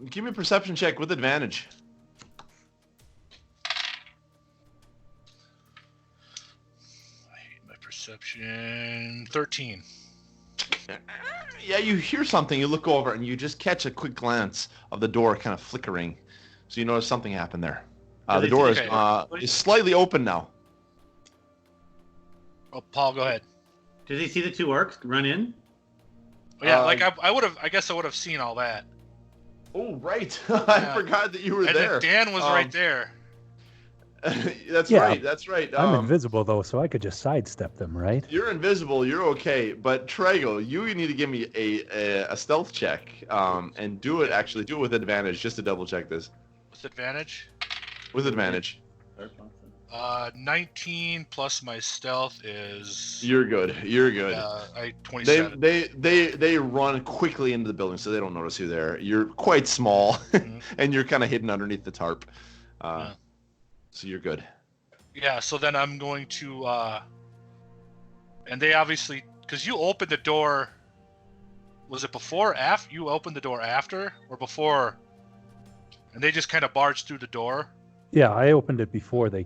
Give me a perception check with advantage. I hate my perception. 13. Yeah, you hear something, you look over, and you just catch a quick glance of the door kind of flickering. So you notice something happened there. The door is slightly open now. Oh, Paul, go ahead. Does he see the two orcs run in? Oh, yeah, Uh, like I would have. I guess I would have seen all that. Oh, right. Yeah. I forgot that you were And there. then Dan was right there. That's Yeah, right. That's right. I'm invisible though, so I could just sidestep them, right? You're invisible. You're okay. But Trego, you need to give me a stealth check and do it with advantage just to double check this. With advantage. With advantage. 19 plus my stealth is. You're good. You're good. 27. They run quickly into the building, so they don't notice you there. You're quite small, Mhm. and you're kind of hidden underneath the tarp. Yeah. So you're good. Yeah, so then I'm going to, and they obviously, because you opened the door, was it before, after, you opened the door after, or before, and they just kind of barged through the door? Yeah, I opened it before they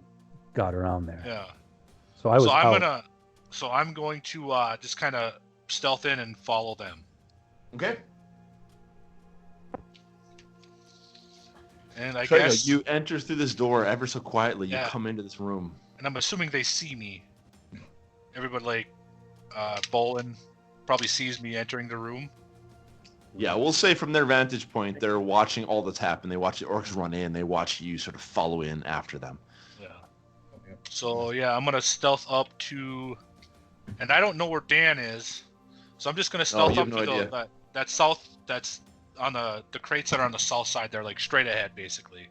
got around there. Yeah. So I was So out. I'm going to just kind of stealth in and follow them. Okay. And I Trego, guess, you enter through this door ever so quietly. You Yeah. come into this room. and I'm assuming they see me. Everybody, like, Bolin probably sees me entering the room. Yeah, we'll say from their vantage point, they're watching all that's happened. They watch the orcs run in. They watch you sort of follow in after them. Yeah. So yeah, I'm gonna stealth up to, and I don't know where Dan is, so I'm just gonna stealth you up have no to idea. that south. That's on the crates that are on the south side. They're like straight ahead, basically.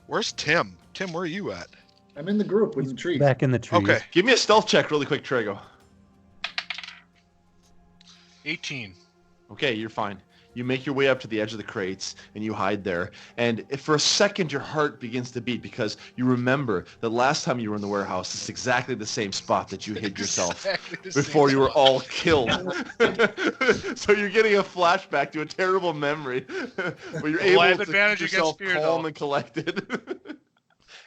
Where's Tim? Tim, where are you at? I'm in the group with the trees. Back in the trees. Okay. Give me a stealth check really quick, Trego. 18. Okay, you're fine. You make your way up to the edge of the crates and you hide there. And if for a second your heart begins to beat because you remember that last time you were in the warehouse, it's exactly the same spot that you hid yourself before you were all killed. So you're getting a flashback to a terrible memory, but you're able to keep yourself calm and collected.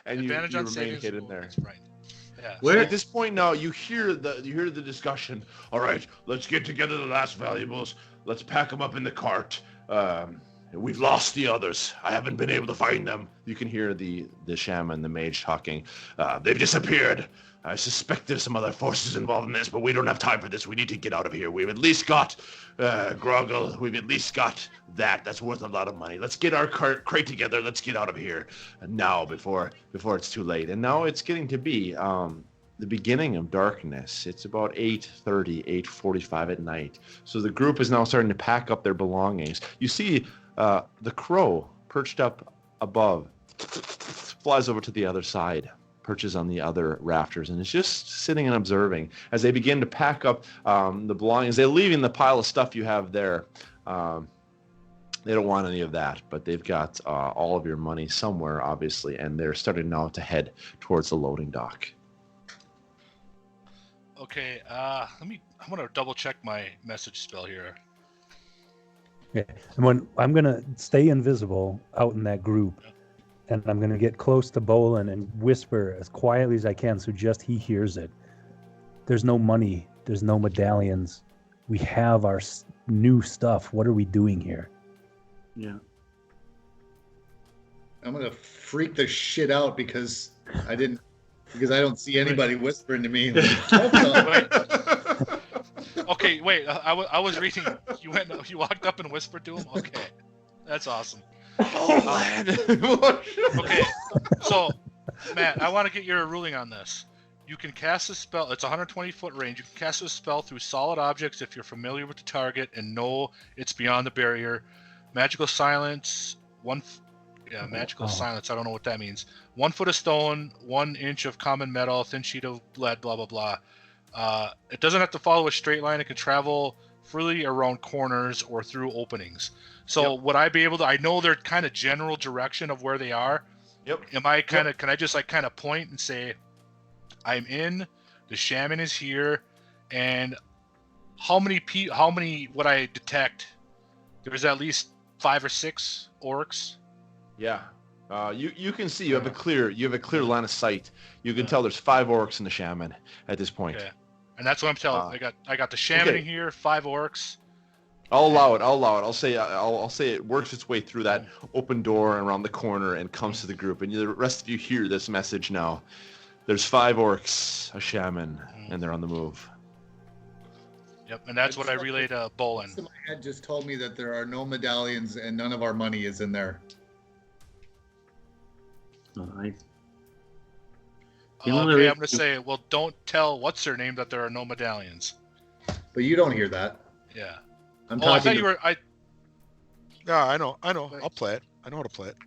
And you remain hidden there. That's right. Yeah. So at this point now, you hear the discussion. All right, let's get together the last valuables. Let's pack them up in the cart. We've lost the others. I haven't been able to find them. You can hear the shaman, the mage talking. They've disappeared. I suspect there's some other forces involved in this, but we don't have time for this. We need to get out of here. We've at least got Grogil. We've at least got that. That's worth a lot of money. Let's get our crate together. Let's get out of here now before it's too late. And now it's getting to be the beginning of darkness. It's about 8:30, 8:45 at night. So the group is now starting to pack up their belongings. You see the crow perched up above, flies over to the other side, perches on the other rafters, and is just sitting and observing as they begin to pack up the belongings. They're leaving the pile of stuff you have there. They don't want any of that, but they've got all of your money somewhere, obviously, and they're starting now to head towards the loading dock. Okay, I'm gonna double check my message spell here. Yeah, and I'm gonna stay invisible out in that group, and I'm gonna get close to Bolin and whisper as quietly as I can, so just he hears it. There's no money. There's no medallions. We have our new stuff. What are we doing here? Yeah. I'm gonna freak the shit out because I don't see anybody whispering to me. Okay, wait. I was reading. You walked up and whispered to him. Okay, that's awesome. Okay, so Matt, I want to get your ruling on this. You can cast a spell. It's 120-foot range. You can cast a spell through solid objects if you're familiar with the target and know it's beyond the barrier. Magical silence. Magical silence. I don't know what that means. 1 foot of stone, 1 inch of common metal, thin sheet of lead, blah, blah, blah. It doesn't have to follow a straight line. It can travel freely around corners or through openings. So would I be able to, I know their kind of general direction of where they are. Yep. Can I just like kind of point and say, I'm in, the shaman is here, and how many would I detect? There's at least 5 or 6 orcs. Yeah. You can see you have a clear line of sight. You can tell there's 5 orcs in the shaman at this point. Okay. And that's what I'm telling. I got the shaman in here, 5 orcs. I'll allow it. I'll say it works its way through that open door and around the corner and comes to the group. And the rest of you hear this message now. There's 5 orcs, a shaman, and they're on the move. Yep, and that's what I relayed to Bolin. My head just told me that there are no medallions and none of our money is in there. Okay, I'm going to say, well, don't tell what's her name that there are no medallions. But you don't hear that. Yeah. I'm talking. I thought you were. No, I know. I'll play it. I know how to play it.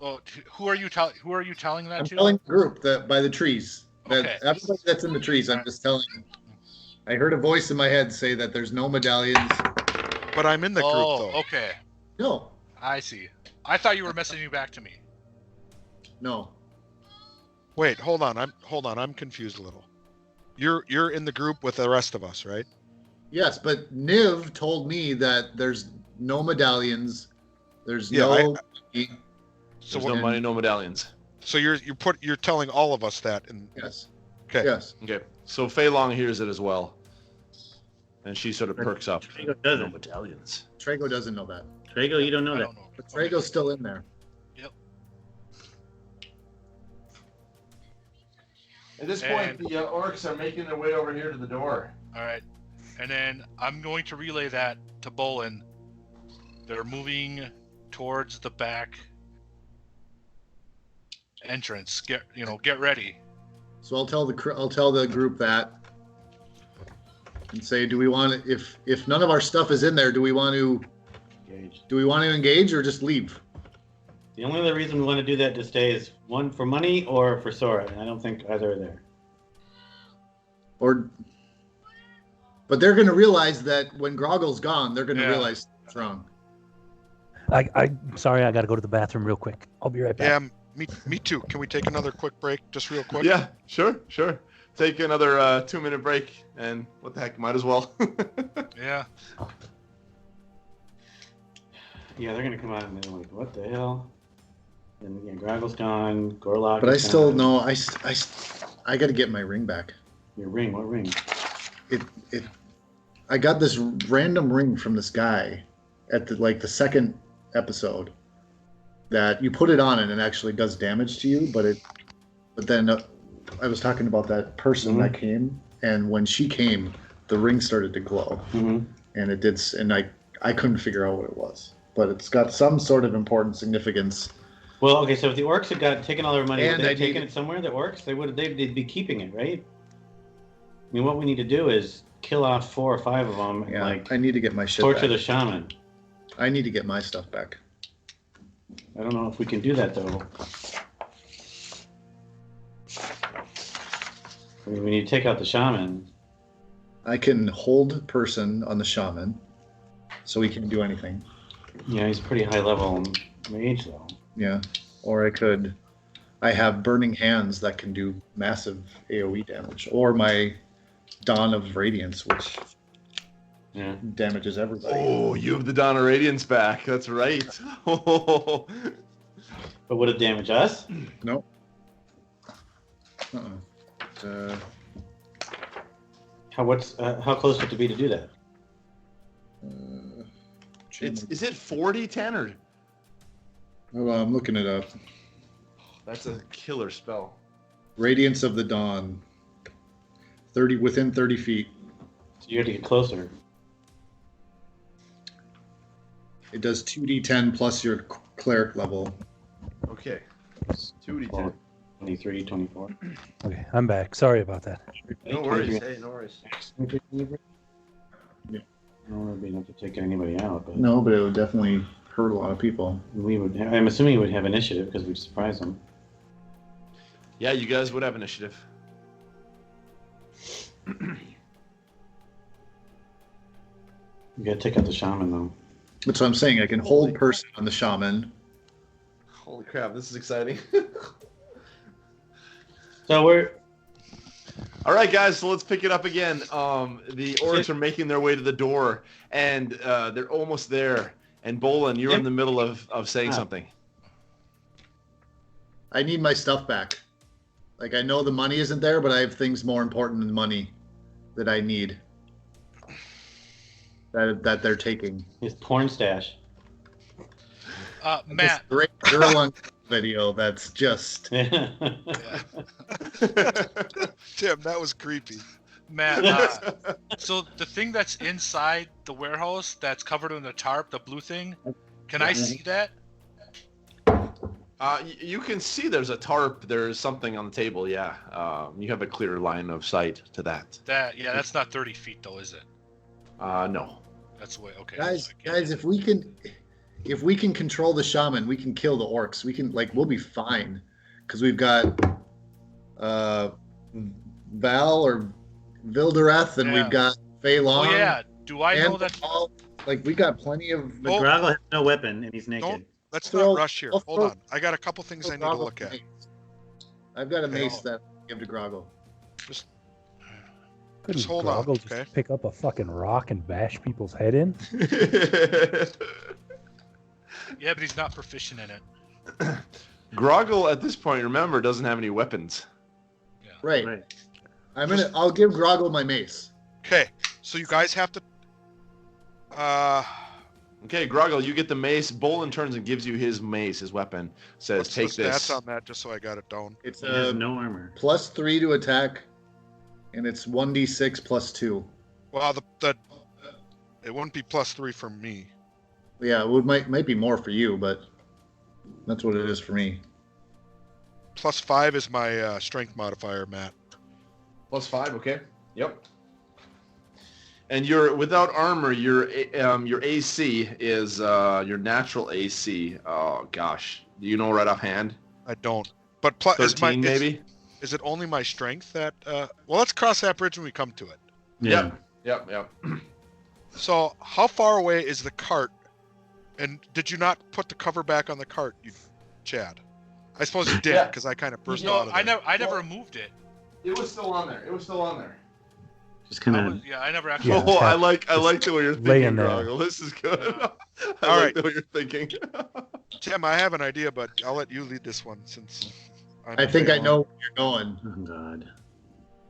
Well, who are you telling that I'm to? telling the group that by the trees. That Okay. everybody that's in the trees, I'm just telling you. I heard a voice in my head say that there's no medallions. But I'm in the group though. Okay. No. I see. I thought you were messaging back to me. No. Wait, hold on. I'm confused a little. You're in the group with the rest of us, right? Yes, but Niv told me that there's no medallions. There's no. So there's no money, no medallions. So you're telling all of us that. Yes. Okay. Yes. Okay. So Fei-Long hears it as well, and she sort of perks up. Trago doesn't. No medallions. Trago doesn't know that. Trago, you don't know I that. don't know. But Trago's still in there. Yep. At this point, the orcs are making their way over here to the door. All right. And then I'm going to relay that to Bolin. They're moving towards the back entrance. Get ready. So I'll tell the group that, and say, do we want to? If none of our stuff is in there, do we want to engage? Do we want to engage or just leave? The only other reason we want to do that to stay is one for money or for Sora, and I don't think either are there. Or But they're going to realize that when Grogil's gone, they're going to Yeah. realize it's wrong. I'm sorry, I got to go to the bathroom real quick. I'll be right back. Yeah, me too. Can we take another quick break, just real quick? Yeah, sure. Take another 2-minute break, and what the heck, might as well. Yeah. Yeah, they're gonna come out and they're like, "What the hell?" And yeah, Grogil's gone. Gorlock. But I is still gone. know I got to get my ring back. Your ring. What ring? I got this random ring from this guy at the second episode that you put it on and it actually does damage to you, but then I was talking about that person that came, and when she came, the ring started to glow, Mm-hmm. and it did, and I couldn't figure out what it was, but it's got some sort of important significance. Well, okay, so if the orcs had taken all their money, And would they I have taken need- it somewhere? The orcs, they'd be keeping it, right? I mean, what we need to do is kill off 4 or 5 of them, and Yeah, I need to get my shit torture back. the shaman. I need to get my stuff back. I don't know if we can do that though. I mean, we need to take out the shaman. I can hold person on the shaman, so he can do anything. Yeah, he's a pretty high level mage though. Yeah, or I have burning hands that can do massive AoE damage, or my Dawn of Radiance, which Yeah. damages everybody. Oh, you have the Dawn of Radiance back. That's right. But would it damage us? No. How close would it be to do that? Is it 40, Tanner? Hold on, I'm looking it up. That's a killer spell. Radiance of the Dawn. Within 30 feet. So you have to get closer. It does 2d10 plus your cleric level. Okay. 2d10. 23, 24. Okay, I'm back. Sorry about that. No worries. Hey, no worries. Yeah. I don't want to be enough to take anybody out, but No, but it would definitely hurt a lot of people. we would. I'm assuming we would have initiative because we'd surprise them. Yeah, you guys would have initiative. We gotta take out the shaman though. That's what I'm saying. I can hold person on the shaman. Holy crap, this is exciting. So we're All right, guys, so let's pick it up again. The orcs are making their way to the door, and they're almost there. And Bolin, you're in the middle of saying something. I need my stuff back. Like, I know the money isn't there, but I have things more important than money that I need. That they're taking. his porn stash. Matt. This great girl on video that's just... Yeah. Tim, that was creepy. Matt, so the thing that's inside the warehouse that's covered in the tarp, the blue thing, can I see that? You can see there's a tarp. There's something on the table. Yeah, you have a clear line of sight to that. That's not 30 feet though, is it? No. That's the way. Okay. Guys, if we can control the shaman, we can kill the orcs. We can, we'll be fine, because we've got Val or Vyl-Dareth, and we've got Fei-Long. Oh yeah. Do I know that? We got plenty of. But Grogil has no weapon and he's naked. Let's not rush here. Hold on. I got a couple things I need to Grogil look at. mace. I've got a mace that I give to Grogil. Couldn't hold on, Grogil just okay? pick up a fucking rock and bash people's head in? Yeah, but he's not proficient in it. Grogil at this point, remember, doesn't have any weapons. Yeah. Right. I'll give Grogil my mace. Okay, so you guys have to. Okay, Grogil, you get the mace. Bolin turns and gives you his mace, his weapon. Says, What's take the this. stats on that, just so I got it down? It's He has no armor. +3 to attack, and it's 1d6 +2. Well, it wouldn't be +3 for me. Yeah, it might be more for you, but that's what it is for me. +5 is my strength modifier, Matt. +5, okay. Yep. And without armor, your AC is your natural AC. Oh gosh, do you know right offhand? I don't. But 13 maybe. Is it only my strength that? Well, let's cross that bridge when we come to it. Yep. Yep. So how far away is the cart? And did you not put the cover back on the cart, you Chad? I suppose you did, Yeah. because I kind of burst No, out of there. I never moved it. It was still on there. Just kind of. I never actually. Yeah, Oh, I tap- like just the way you're lay in thinking, there. Grogil. This is good. Yeah. I All like right. the way you're thinking. Tim, I have an idea, but I'll let you lead this one since I think I know where you're going. Oh God.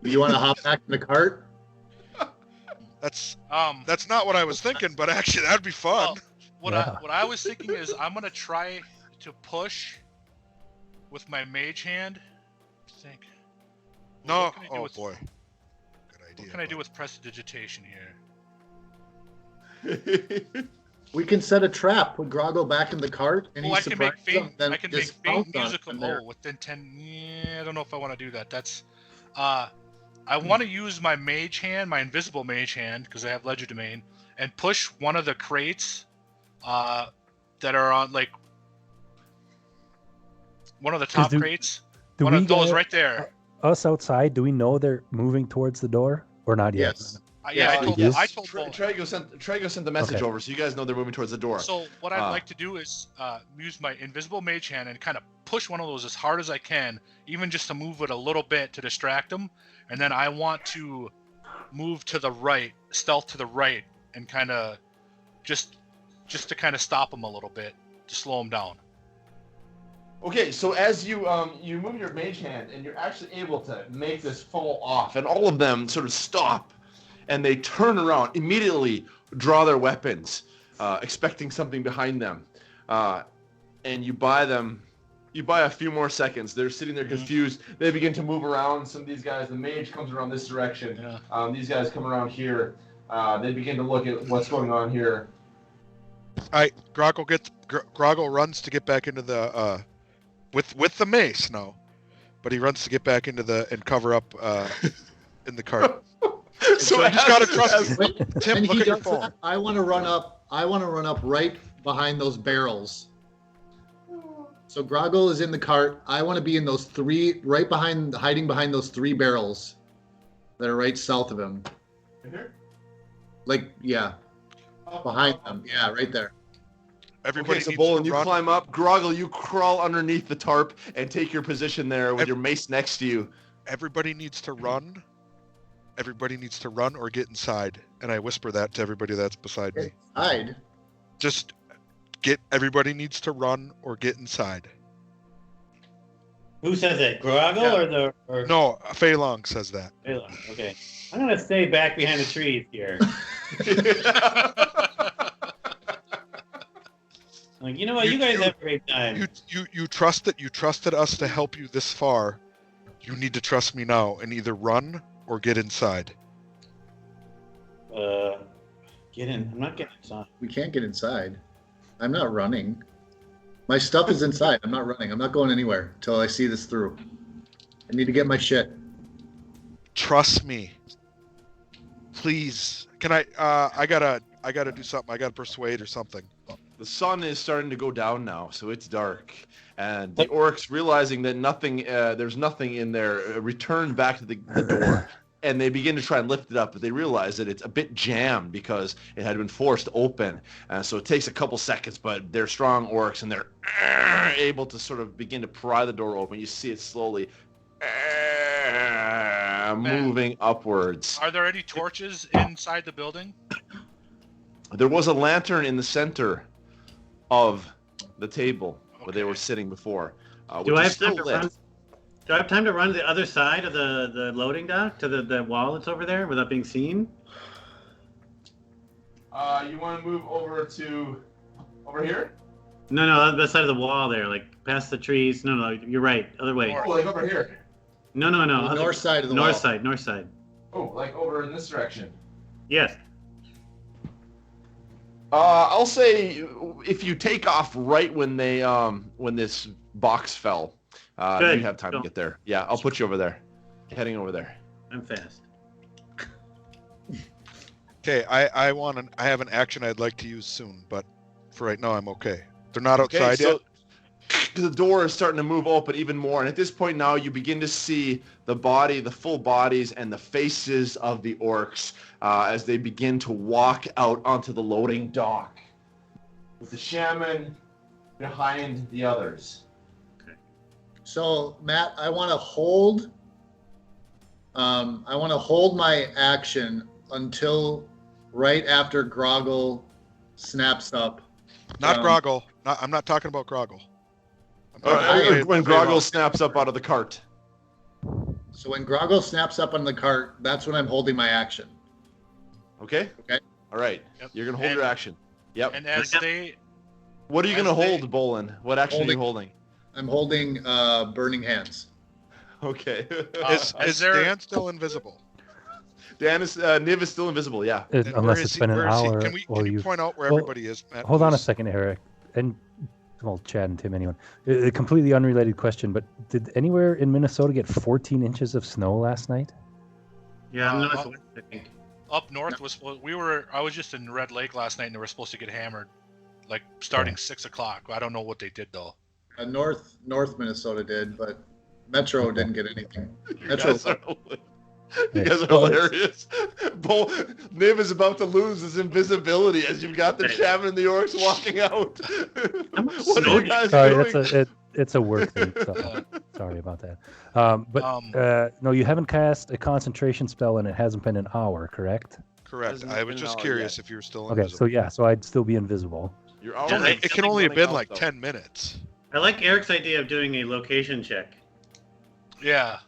You want to hop back in the cart? That's Um. not what I was thinking, but actually that'd be fun. Well, Yeah. what I was thinking is I'm gonna try to push with my mage hand. I think. No, What can I do oh with- boy, good idea. What can I do with prestidigitation here? We can set a trap. Put Grogil back in the cart, and Oh, he's I can make surprised faint. then I can make just faint pounce on musical. him there. Oh, within 10. Yeah, I don't know if I want to do that. That's. I want to use my mage hand, my invisible mage hand, because I have legerdemain, and push one of the crates, that are on like one of the top do- crates. Do One we of those get- right there. Us outside, do we know they're moving towards the door or not yet? Yes. Yeah, Yeah, I told both. Trago sent the message Okay. over, so you guys know they're moving towards the door. So what I'd like to do is use my invisible mage hand and kind of push one of those as hard as I can, even just to move it a little bit to distract them. And then I want to move to the right, stealth to the right, and kind of just to kind of stop them a little bit, to slow them down. Okay, so as you you move your mage hand, and you're actually able to make this fall off, and all of them sort of stop, and they turn around, immediately draw their weapons, expecting something behind them, and you buy a few more seconds. They're sitting there confused. They begin to move around. Some of these guys, the mage comes around this direction. Yeah. These guys come around here. They begin to look at what's going on here. Grogil runs to get back into the with the mace now, but he runs to get back into and cover up in the cart. So I just gotta trust you. Tim, And look he at your does phone. that, I want to run up right behind those barrels. So Grogil is in the cart. I want to be in those three, hiding behind those three barrels that are right south of him. Here? Like, yeah, behind them. Yeah, right there. Everybody Okay, so needs Bolin, to you run. climb up. Grogil, you crawl underneath the tarp and take your position there with your mace next to you. Everybody needs to run. Everybody needs to run or get inside. And I whisper that to everybody that's beside me. Hide. Just everybody needs to run or get inside. Who says that? Grogil or No, Fei-Long says that. Fei-Long? Okay. I'm gonna stay back behind the trees here. Like, you know what? You guys have a great time. You trusted us to help you this far. You need to trust me now and either run or get inside. Get in. I'm not getting inside. We can't get inside. I'm not running. My stuff is inside. I'm not running. I'm not going anywhere until I see this through. I need to get my shit. Trust me. Please. Can I gotta do something. I gotta persuade or something. The sun is starting to go down now, so it's dark. And the orcs, realizing that there's nothing in there, return back to the door. And they begin to try and lift it up, but they realize that it's a bit jammed because it had been forced open. So it takes a couple seconds, but they're strong orcs, and they're able to sort of begin to pry the door open. You see it slowly moving upwards. Are there any torches inside the building? There was a lantern in the center of the table where they were sitting before. Do which I is have time still to lit. run? Do I have time to run to the other side of the loading dock to the wall that's over there without being seen? You want to move over here? No, the side of the wall there, like past the trees. No, you're right. Other way. Oh, like over here. No. The north side of the north wall. side. North side. Oh, like over in this direction. Yes. I'll say if you take off right when this box fell, Good. you have time to Go. get there. Yeah, I'll put you over there. Heading over there. I'm fast. Okay, I have an action I'd like to use soon, but for right now I'm okay. They're not outside so yet. the door is starting to move open even more. And at this point now, you begin to see the full bodies and the faces of the orcs as they begin to walk out onto the loading dock, with the shaman behind the others. So, Matt, I want to hold. I want to hold my action until right after Grogil snaps up. Not Grogil. I'm not talking about Grogil. When Grogil snaps up out of the cart. So when Grogil snaps up on the cart, that's when I'm holding my action. Okay? Okay. All right. Yep. You're going to hold your action. Yep. And as they... What are you going to hold, Bolin? What action are you holding? I'm holding Burning Hands. Okay. Is Dan still invisible? Niv is still invisible, yeah. And Unless where it's is been an where is he? hour. Can you point out where everybody is, Matt? Hold on a please? second, Eric. And well, Chad and Tim, anyone. A completely unrelated question, but did anywhere in Minnesota get 14 inches of snow last night? Yeah, I'm not. I think. Up north I was just in Red Lake last night, and they were supposed to get hammered, like starting 6 o'clock. I don't know what they did though. North Minnesota did, but Metro didn't get anything. You guys are hilarious. Niv is about to lose his invisibility as you've got the shaman and the orcs walking out. What are you guys doing? It's a work thing. So, sorry about that. No, you haven't cast a concentration spell, and it hasn't been an hour, correct? Correct. I was just curious if you were still Okay, invisible. so I'd still be invisible. You're It can only have been like 10 minutes. I like Eric's idea of doing a location check. Yeah.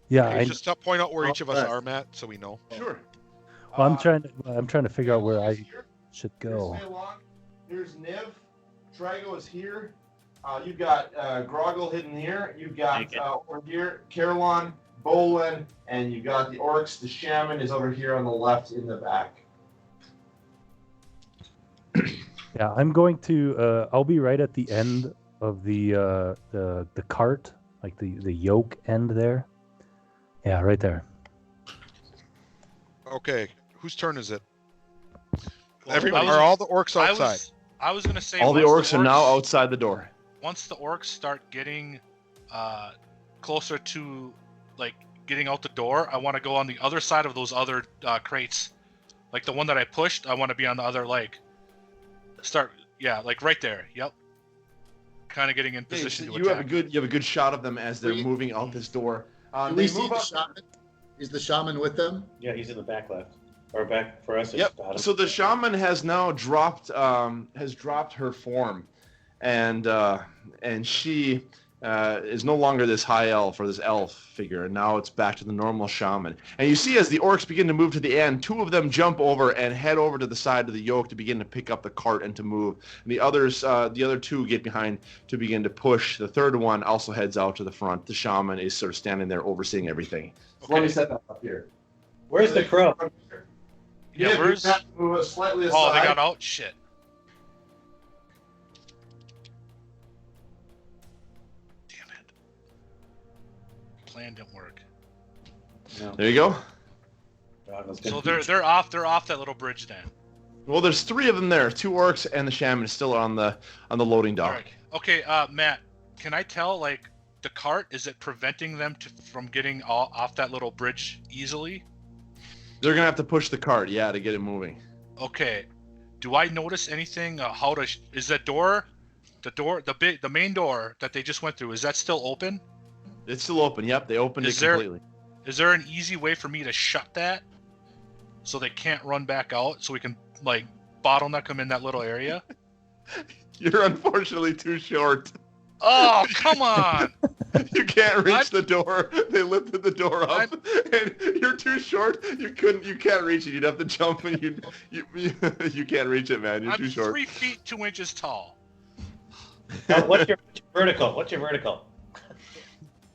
Yeah, Can you just point out where each of us are, Matt, so we know? Sure. well, I'm trying to figure out where I should go. Here's Fei-Long. Here's Niv. Trigo is here. You've got Grogil hidden here. You've got over here Caroline, Bolin, and you've got the orcs. The shaman is over here on the left in the back. Yeah, I'm going to. I'll be right at the end of the cart, like the yoke end there. Yeah, right there. Okay, whose turn is it? Well, Are all the orcs outside? I was gonna say All the orcs are now outside the door. Once the orcs start getting closer to like getting out the door, I want to go on the other side of those other crates, like the one that I pushed. I want to be on the other like like right there. Yep. Kind of getting in position to attack. You have a good shot of them as they're moving out this door. Do we see the shaman? Is the shaman with them? Yeah, he's in the back left. Or back for us. Yep. So the shaman has now dropped her form, and she is no longer this high elf or this elf figure, and now it's back to the normal shaman. And you see as the orcs begin to move to the end, two of them jump over and head over to the side of the yoke to begin to pick up the cart and to move. And the other two get behind to begin to push. The third one also heads out to the front. The shaman is sort of standing there overseeing everything. Okay. Let me set that up here. Where's the crow? Yeah, where's... Move it slightly aside. Oh, they got out? Shit. Damn it. Plan didn't work. No. There you go. So they're off that little bridge then. Well, there's three of them there. Two orcs and the shaman is still on the loading dock. Right. Okay, Matt, can I tell like the cart, is it preventing them from getting off that little bridge easily? They're gonna have to push the cart, yeah, to get it moving. Okay. Do I notice anything? Is that door, the main door that they just went through? Is that still open? It's still open. Yep, they opened it completely. Is there an easy way for me to shut that, so they can't run back out? So we can like bottleneck them in that little area? You're unfortunately too short. Oh, come on! You can't reach the door. They lifted the door up, and you're too short. You can't reach it. You'd have to jump, and you can't reach it, man. You're too short. I'm 3 feet 2 inches tall. What's your vertical?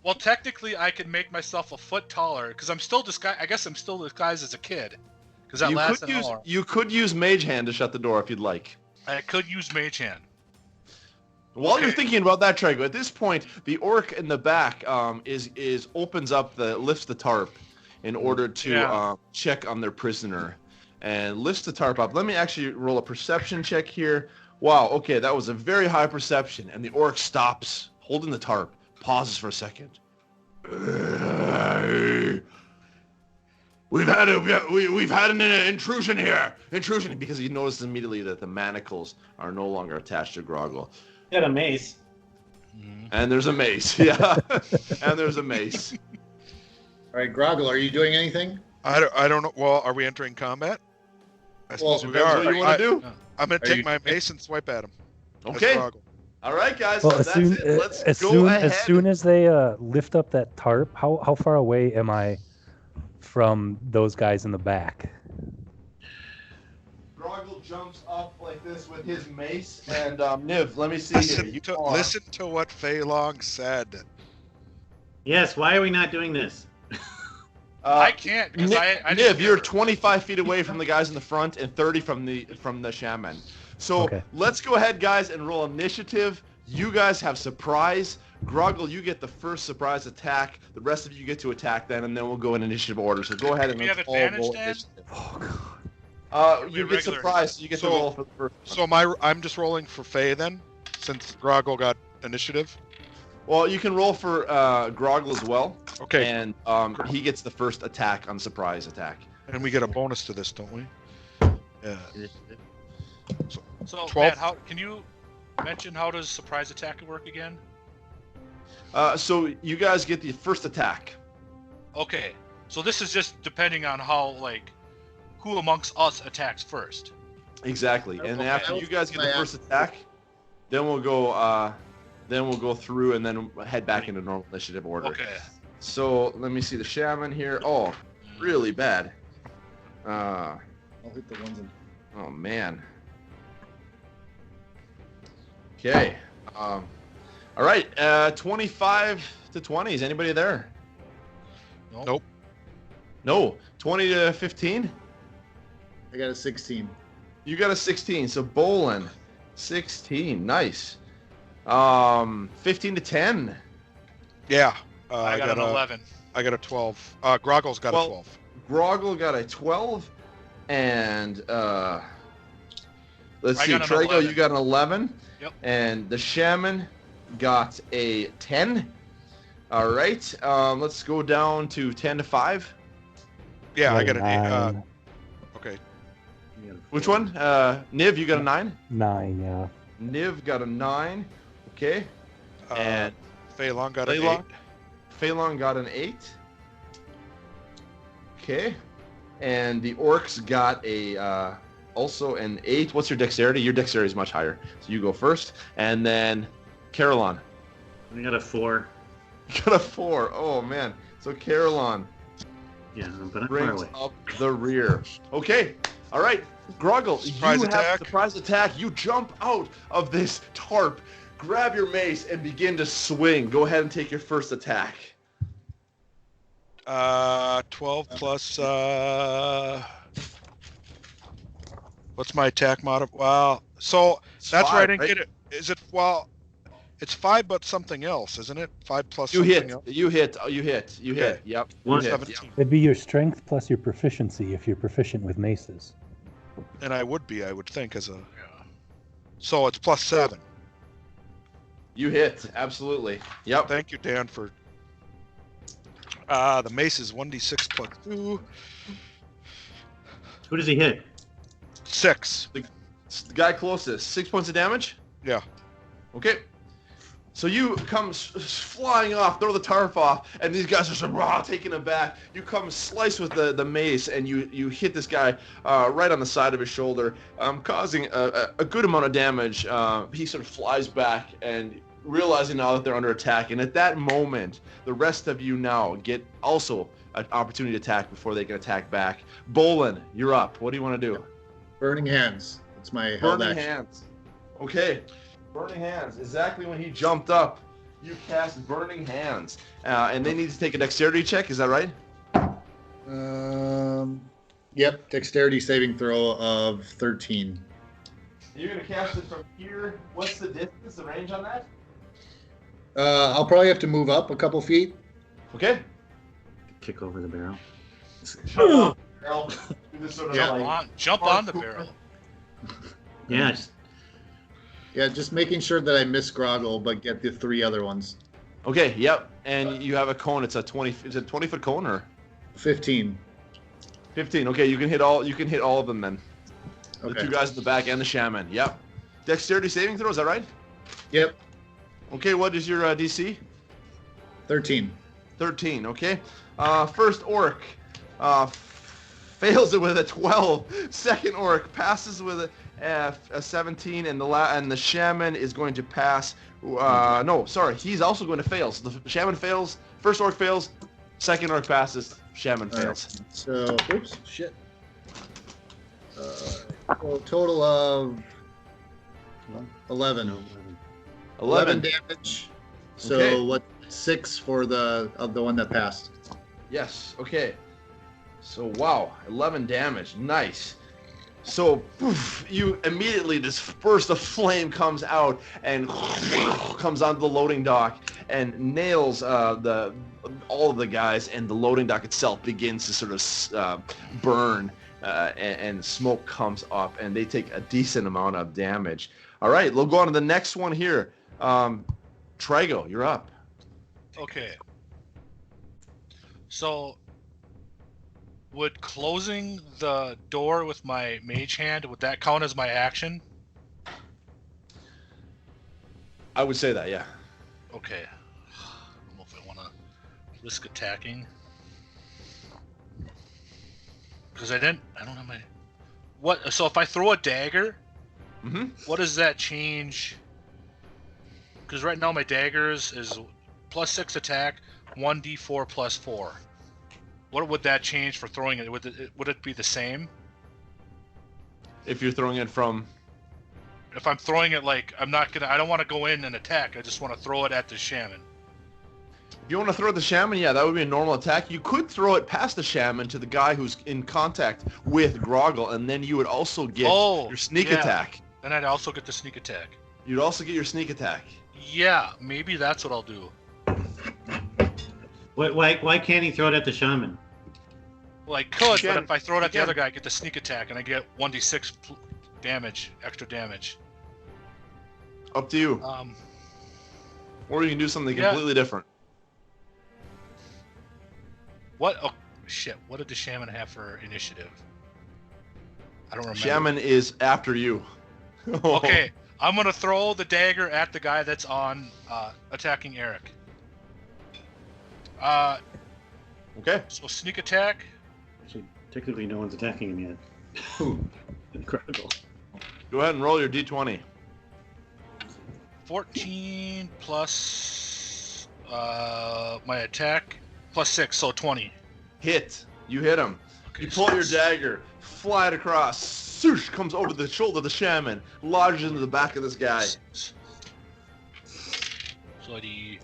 Well, technically, I could make myself a foot taller because I'm still disguised. I guess I'm still disguised as a kid because that lasts an hour. You could use Mage Hand to shut the door if you'd like. I could use Mage Hand. While you're thinking about that, Trigo, at this point, the orc in the back lifts the tarp in order to check on their prisoner, and lifts the tarp up. Let me actually roll a perception check here Wow, okay, that was a very high perception, and the orc stops, holding the tarp, pauses for a second. We've had an intrusion here. Intrusion, because he notices immediately that the manacles are no longer attached to Grogil. Got a mace. And there's a mace, yeah. And there's a mace. All right, Grogil, are you doing anything? I don't know. Well, are we entering combat? I suppose we Depends are. what you want to do. I'm going to take my mace and swipe at him. Okay. All right, guys. Well, So that's it. Let's go ahead. As soon as they lift up that tarp, how far away am I from those guys in the back? Grogil jumps up like this with his mace, and Niv, let me see here. Listen to what Fei-Long said. Yes, why are we not doing this? I can't because I Niv, you're 25 feet away from the guys in the front and 30 from the shaman. So let's go ahead, guys, and roll initiative. You guys have surprise. Grogil, you get the first surprise attack. The rest of you get to attack then, and then we'll go in initiative order. So go ahead and have all advantage, roll Dan? initiative. Oh god. You get surprise. So you get to roll for the first one. So I'm just rolling for Fei then, since Grogil got initiative. Well, you can roll for Grogil as well. Okay. And he gets the first attack on surprise attack. And we get a bonus to this, don't we? Yeah. So 12. Matt, can you mention how does surprise attack work again? So you guys get the first attack. Okay, so this is just depending on how who amongst us attacks first. Exactly. And Okay. after you guys get the first attack, then we'll go through and then head back into normal initiative order. Okay. So let me see the shaman here. Oh, really bad. I'll hit the ones in. Oh man. Okay. All right. 25 to 20. Is anybody there? Nope. No. 20 to 15. I got a 16. You got a 16. So Bolin, 16. Nice. 15 to 10. Yeah. I got an 11. I got a 12. Grogil's got a 12. Grogil got a 12, and let's I see, got an Trago, 11. you got an 11. Yep. And the shaman got a 10. All right. Let's go down to 10 to 5. Yeah, I got an 8. 9. Okay. Which one? Niv, you got a 9? 9, yeah. Niv got a 9. Okay. And Fei-Long got an 8. Fei-Long? Fei-Long got an 8. Okay. And the orcs got a also an 8. What's your dexterity? Your dexterity is much higher. So you go first. And then Carolon. I got a 4. You got a 4. Oh, man. So Carolon Yeah, but I'm far brings away. up the rear. Okay. All right. Grogil, Surprise you attack. have surprise attack. You jump out of this tarp, grab your mace, and begin to swing. Go ahead and take your first attack. 12 plus. What's my attack mod? Well, so It's that's 5, where I didn't right? get it. Is it? Well, it's 5, but something else, isn't it? 5 plus You something hit. else. You hit. You hit. You hit. Okay. Yep. One You hit. 17. It'd be your strength plus your proficiency if you're proficient with maces. And I would think, as a. So it's plus 7. You hit. Absolutely. Yep. Thank you, Dan, for. The mace is 1d6 plus 2. Who does he hit? 6. It's the guy closest. 6 points of damage? Yeah. Okay. So you come flying off, throw the tarp off, and these guys are sort of taken aback. You come slice with the mace, and you hit this guy right on the side of his shoulder, causing a good amount of damage. He sort of flies back, and realizing now that they're under attack, and at that moment, the rest of you now get also an opportunity to attack before they can attack back. Bolin, you're up. What do you want to do? Burning hands. That's my held Burning action. hands. Okay. Burning hands. Exactly when he jumped up, you cast burning hands, and they need to take a dexterity check. Is that right? Yep. Dexterity saving throw of 13. You're gonna cast it from here. What's the distance, the range on that? I'll probably have to move up a couple feet. Okay. Kick over the barrel. Jump on the barrel. Do this sort of Yeah. like- Jump on the barrel. Yeah, just Yeah, just making sure that I miss Grogil, but get the 3 other ones. Okay, yep. And you have a cone. It's a 20. Is it a 20-foot cone or 15. 15? Okay, you can hit all. You can hit all of them then. The Okay. 2 guys in the back and the shaman. Yep. Dexterity saving throw. Is that right? Yep. Okay. What is your DC? 13. 13. Okay. First orc fails it with a 12. Second orc passes with a 17, and the shaman is going to pass. No, sorry, he's also going to fail. So the shaman fails. First orc fails. Second orc passes. Shaman fails. Right. So, oops, shit. So total of 11. 11 damage. So Okay. what? 6 for the one that passed. Yes. Okay. So wow, 11 damage. Nice. So poof, you immediately this burst of flame comes out and comes onto the loading dock and nails all of the guys, and the loading dock itself begins to sort of burn, and smoke comes up, and they take a decent amount of damage. All right, we'll go on to the next one here. Trigo, you're up. Okay. So, would closing the door with my mage hand, would that count as my action? I would say that, yeah. Okay. I don't know if I want to risk attacking. Because I don't have my... What? So if I throw a dagger, Mm-hmm. what does that change? Because right now my daggers is +6 attack, 1d4 +4. What would that change for throwing it? Would it be the same? If you're throwing it from... If I'm throwing it like I don't want to go in and attack. I just want to throw it at the shaman. If you want to throw the shaman, yeah, that would be a normal attack. You could throw it past the shaman to the guy who's in contact with Grogil, and then you would also get your sneak attack. Then I'd also get the sneak attack. You'd also get your sneak attack. Yeah, maybe that's what I'll do. Why can't he throw it at the shaman? Well, I could, You but can- if I throw it at the you other can. guy, I get the sneak attack, and I get 1d6 damage, extra damage. Up to you. Or you can do something completely different. What? Oh, shit. What did the shaman have for initiative? I don't remember. Shaman is after you. Okay, I'm gonna throw the dagger at the guy that's on attacking Eric. Okay. So sneak attack. Actually, technically, no one's attacking him yet. Incredible. Go ahead and roll your d20. 14 plus my attack +6, so 20. Hit. You hit him. Okay, You pull out your dagger, fly it across, swoosh, comes over the shoulder of the shaman, lodges into the back of this guy. So the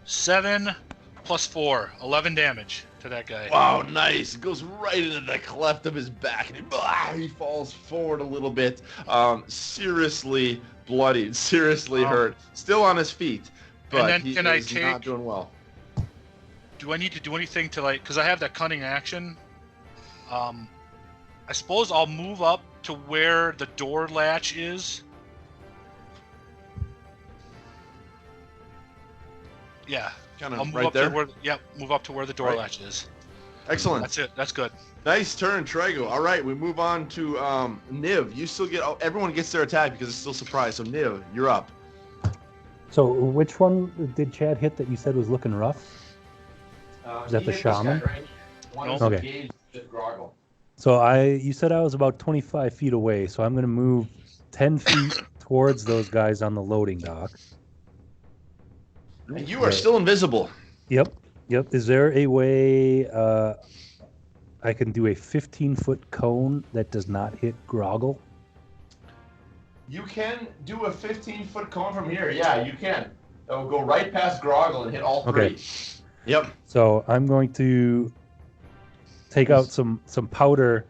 7 plus 4, 11 damage to that guy. Wow, nice. It goes right into the cleft of his back, and he falls forward a little bit, seriously bloodied, seriously hurt. Still on his feet, but then he can I is not take- doing well. Do I need to do anything to because I have that cunning action? I suppose I'll move up to where the door latch is. Yeah, Kind I'll of move right up there. to where. Yep, move up to where the door Right. latch is. Excellent. That's it. That's good. Nice turn, Trigo. All right, we move on to Niv. You still get... everyone gets their attack because it's still surprise. So Niv, you're up. So which one did Chad hit that you said was looking rough? Is that the shaman? One is Okay. engaged with Grogil. So you said I was about 25 feet away, so I'm going to move 10 feet towards those guys on the loading dock. And you are still invisible. Yep. Is there a way I can do a 15-foot cone that does not hit Grogil? You can do a 15-foot cone from here. Yeah, you can. That will go right past Grogil and hit all three. Okay. Yep. So I'm going to take out some powder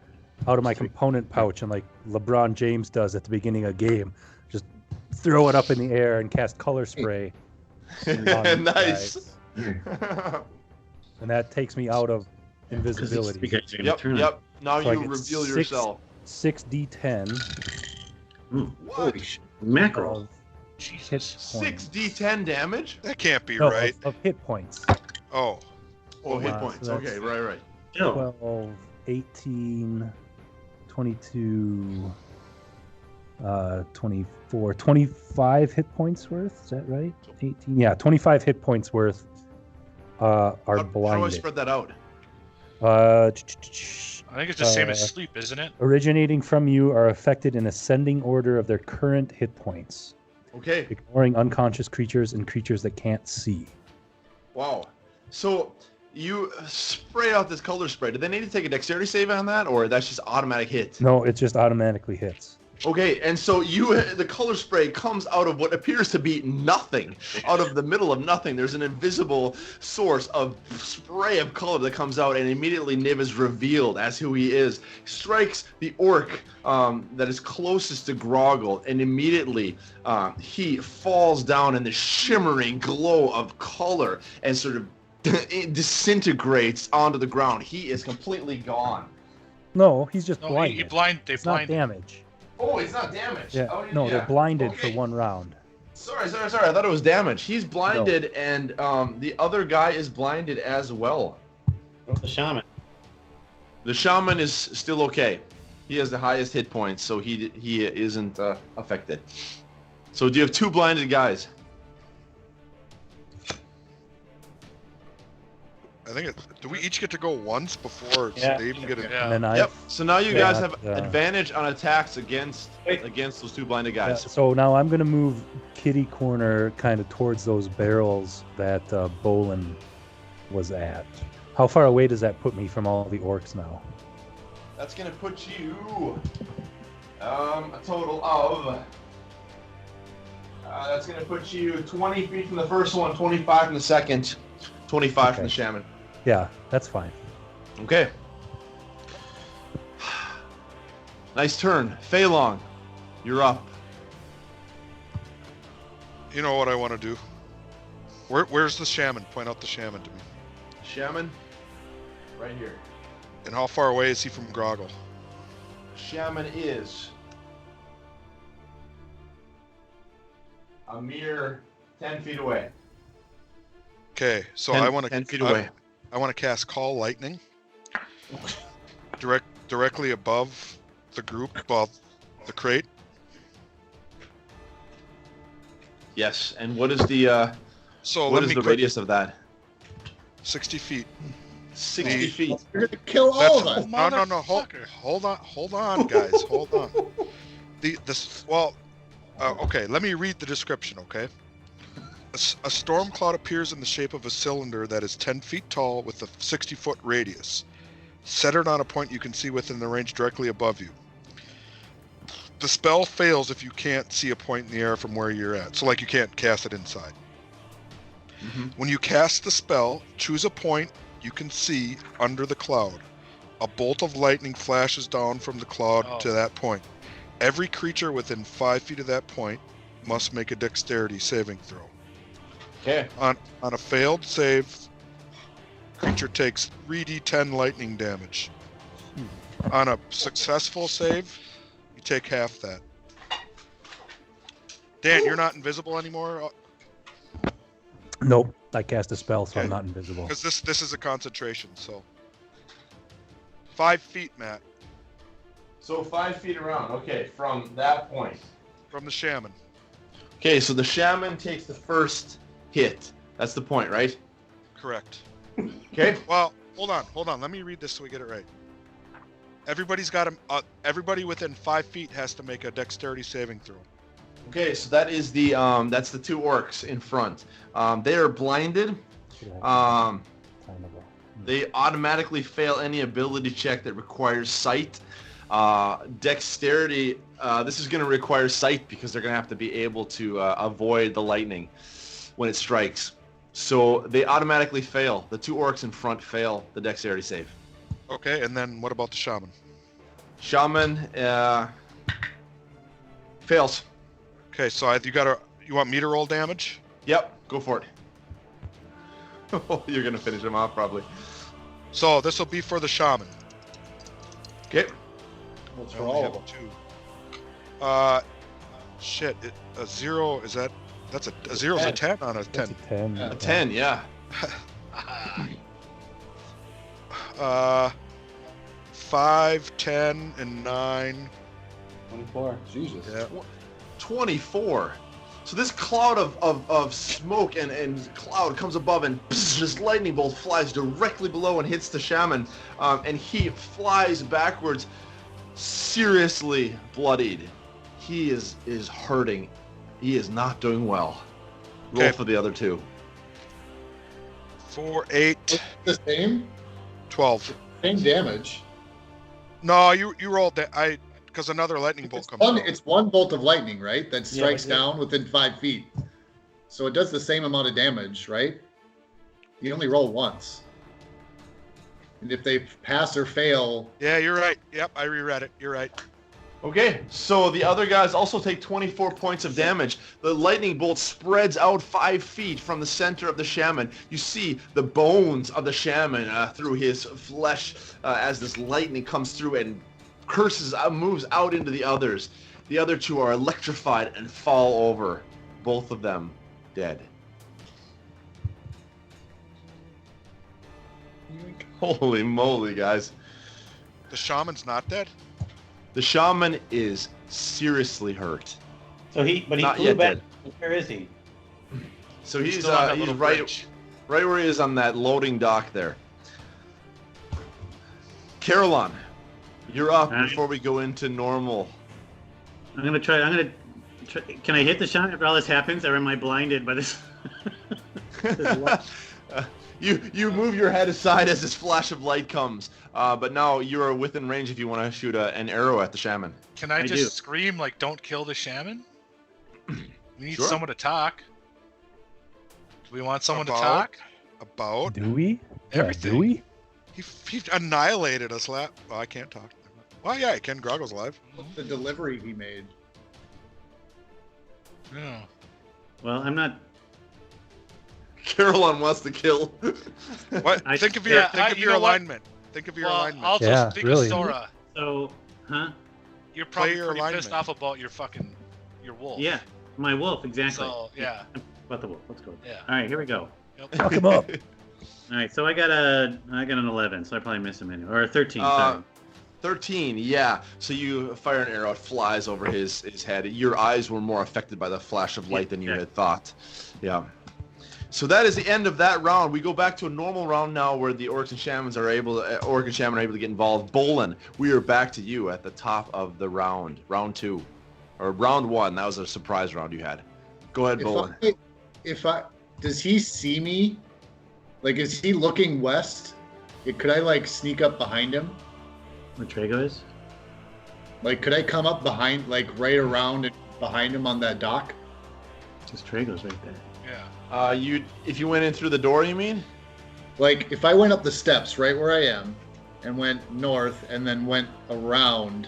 out of my component pouch, and like LeBron James does at the beginning of a game, just throw it up in the air and cast color spray. on these Nice. guys. And that takes me out of invisibility. Because you're gonna Yep. turn Yep. Now So I you get reveal 6 yourself. 6d10 Holy shit. Mackerel. of Jesus. points. 6d10 damage? That can't be No, right. of hit points. Oh, Oh, hit So points. that's- Okay, right. Still, 12, 18, 22, 24, 25 hit points worth. Is that right? 18. Yeah, 25 hit points worth are How do I blinded. spread that out? I think it's the same as sleep, isn't it? Originating from you are affected in ascending order of their current hit points, Okay. ignoring unconscious creatures and creatures that can't see. Wow. So you spray out this color spray. Do they need to take a dexterity save on that, or that's just automatic hit? No, it just automatically hits. Okay, and so the color spray comes out of what appears to be nothing, out of the middle of nothing. There's an invisible source of spray of color that comes out, and immediately Niv is revealed as who he is. Strikes the orc that is closest to Grogil, and immediately he falls down in the shimmering glow of color and sort of disintegrates onto the ground. He is completely gone. No, he's just No, blinded. they It's not blinded. damage. Oh, it's not damaged. Yeah, Oh, no, yeah. they're blinded Okay. for one round. Sorry. I thought it was damage. He's blinded, and the other guy is blinded as well. what's the shaman? The shaman is still okay. He has the highest hit points, so he isn't affected. So do you have two blinded guys? I think do we each get to go once before Yeah. they even get it? Yeah. And then I. Yep. So now you Yeah, guys have yeah. advantage on attacks against Wait. those two blinded Yeah, guys. so now I'm gonna move kitty corner kind of towards those barrels that Bolin was at. How far away does that put me from all the orcs now? That's gonna put you a total of. That's gonna put you 20 feet from the first one, 25 from the second, 25 from the Okay. shaman. Yeah, that's fine. Okay. Nice turn. Fei-Long, you're up. You know what I want to do? Where's the shaman? Point out the shaman to me. Shaman, right here. And how far away is he from Grogil? Shaman is a mere 10 feet away. Okay, so 10 I want to 10 feet away. I want to cast Call Lightning. Directly above the group, above the crate. Yes. And what is the So what let is me the quick- radius of that? 60 feet. 60 The- feet. You're gonna kill all of us. No. Motherfucker. Hold on, guys. Hold on. Okay. Let me read the description. Okay. A storm cloud appears in the shape of a cylinder that is 10 feet tall with a 60-foot radius, centered on a point you can see within the range directly above you. The spell fails if you can't see a point in the air from where you're at. So, like, you can't cast it inside. Mhm. When you cast the spell, choose a point you can see under the cloud. A bolt of lightning flashes down from the cloud to that point. Every creature within 5 feet of that point must make a dexterity saving throw. Okay. On a failed save, creature takes 3d10 lightning damage. On a successful save, you take half that. Dan, you're not invisible anymore? Nope, I cast a spell, so Okay. I'm not invisible. Because this is a concentration, so 5 feet, Matt, So 5 feet around. Okay, from that point. from the shaman. Okay, so the shaman takes the first hit. That's the point, right? Correct. Okay. Well, hold on. Let me read this so we get it right. Everybody's got everybody within 5 feet has to make a dexterity saving throw. Okay, so that is the that's the two orcs in front. They are blinded. Time ago. They automatically fail any ability check that requires sight. Dexterity, this is going to require sight because they're going to have to be able to avoid the lightning when it strikes. So they automatically fail. The two orcs in front fail the dexterity save. Okay, and then what about the shaman? Shaman fails. Okay, so you want me to roll damage? Yep, go for it. You're going to finish him off probably. So this will be for the shaman. Okay. What's I for only all have of them? 2. Shit, a 0 is that? That's a 0's a 10 on a 10. That's a 10. A 10, yeah. 5, 10, and 9. 24. Jesus. Yeah. 24. So this cloud of smoke and cloud comes above, and this lightning bolt flies directly below and hits the shaman, and he flies backwards, seriously bloodied. He is hurting. He is not doing well. Roll Okay. for the other two. 4, 8, The same 12. damage. No, you rolled that. Because another lightning bolt comes out. It's one bolt of lightning, right? That strikes but yeah. down within 5 feet. So it does the same amount of damage, right? You only roll once. And if they pass or fail, Yeah, you're right. Yep, I reread it. You're right. Okay, so the other guys also take 24 points of damage. The lightning bolt spreads out 5 feet from the center of the shaman. You see the bones of the shaman through his flesh as this lightning comes through and moves out into the others. The other two are electrified and fall over. Both of them dead. Holy moly, guys. The shaman's not dead? The shaman is seriously hurt. So he Not flew yet back. dead. Where is he? So he's Still on that little right bridge. where he is on that loading dock there. Caroline, you're up Alright. before we go into normal. I'm gonna try. Can I hit the shot after all this happens, or am I blinded by this? This light? You move your head aside as this flash of light comes, but now you are within range if you want to shoot an arrow at the shaman. Can I I just do. scream like, "Don't kill the shaman"? We need Sure. someone to talk. Do we want someone About? to talk? About? Do we? Yeah, Everything. do we? He annihilated us Well, I can't talk. Well, yeah, Ken Grogil's alive. the delivery he made. Yeah. Well, I'm not. Caroline wants to kill. What? I- Think of your Yeah, think of you your know what? alignment. Think of your Well, alignment. also Yeah, think really. of Sora. So, huh? You're probably your pretty alignment. pissed off about your wolf. Yeah, my wolf exactly. So yeah, About the wolf. Let's go. yeah. All right, here we go. Fuck him up. All right, so I got an 11, so I probably missed him anyway, or a 13. Uh, Sorry. 13, yeah. So you fire an arrow, it flies over his head. Your eyes were more affected by the flash of light than you Yeah. had thought. Yeah. So that is the end of that round. We go back to a normal round now where the orcs and shamans are able to get involved. Bolin, we are back to you at the top of the round 2. Or round 1. That was a surprise round you had. Go ahead, Bolin. Does he see me? Like, is he looking west? Could I like sneak up behind him? Where Trago is? Like, could I come up behind, like right around and behind him on that dock? Just Trago's right there. Yeah. If you went in through the door, you mean? Like, if I went up the steps right where I am and went north and then went around,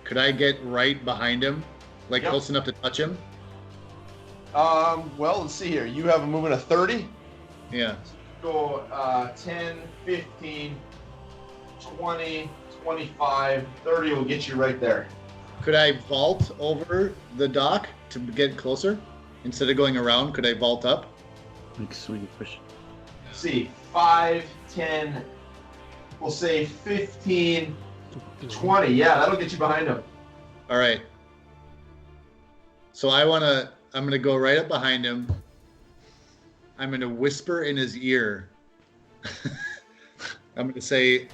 could I get right behind him? Like, Yep. close enough to touch him? Well, let's see here. You have a movement of 30. Yeah. Go 10, 15, 20, 25, 30 will get you right there. Could I vault over the dock to get closer? Instead of going around, could I vault up? Like swing push. Let's see, 5, 10, we'll say 15, 20. Yeah, that'll get you behind him. All right. So I'm gonna go right up behind him. I'm gonna whisper in his ear. I'm gonna say,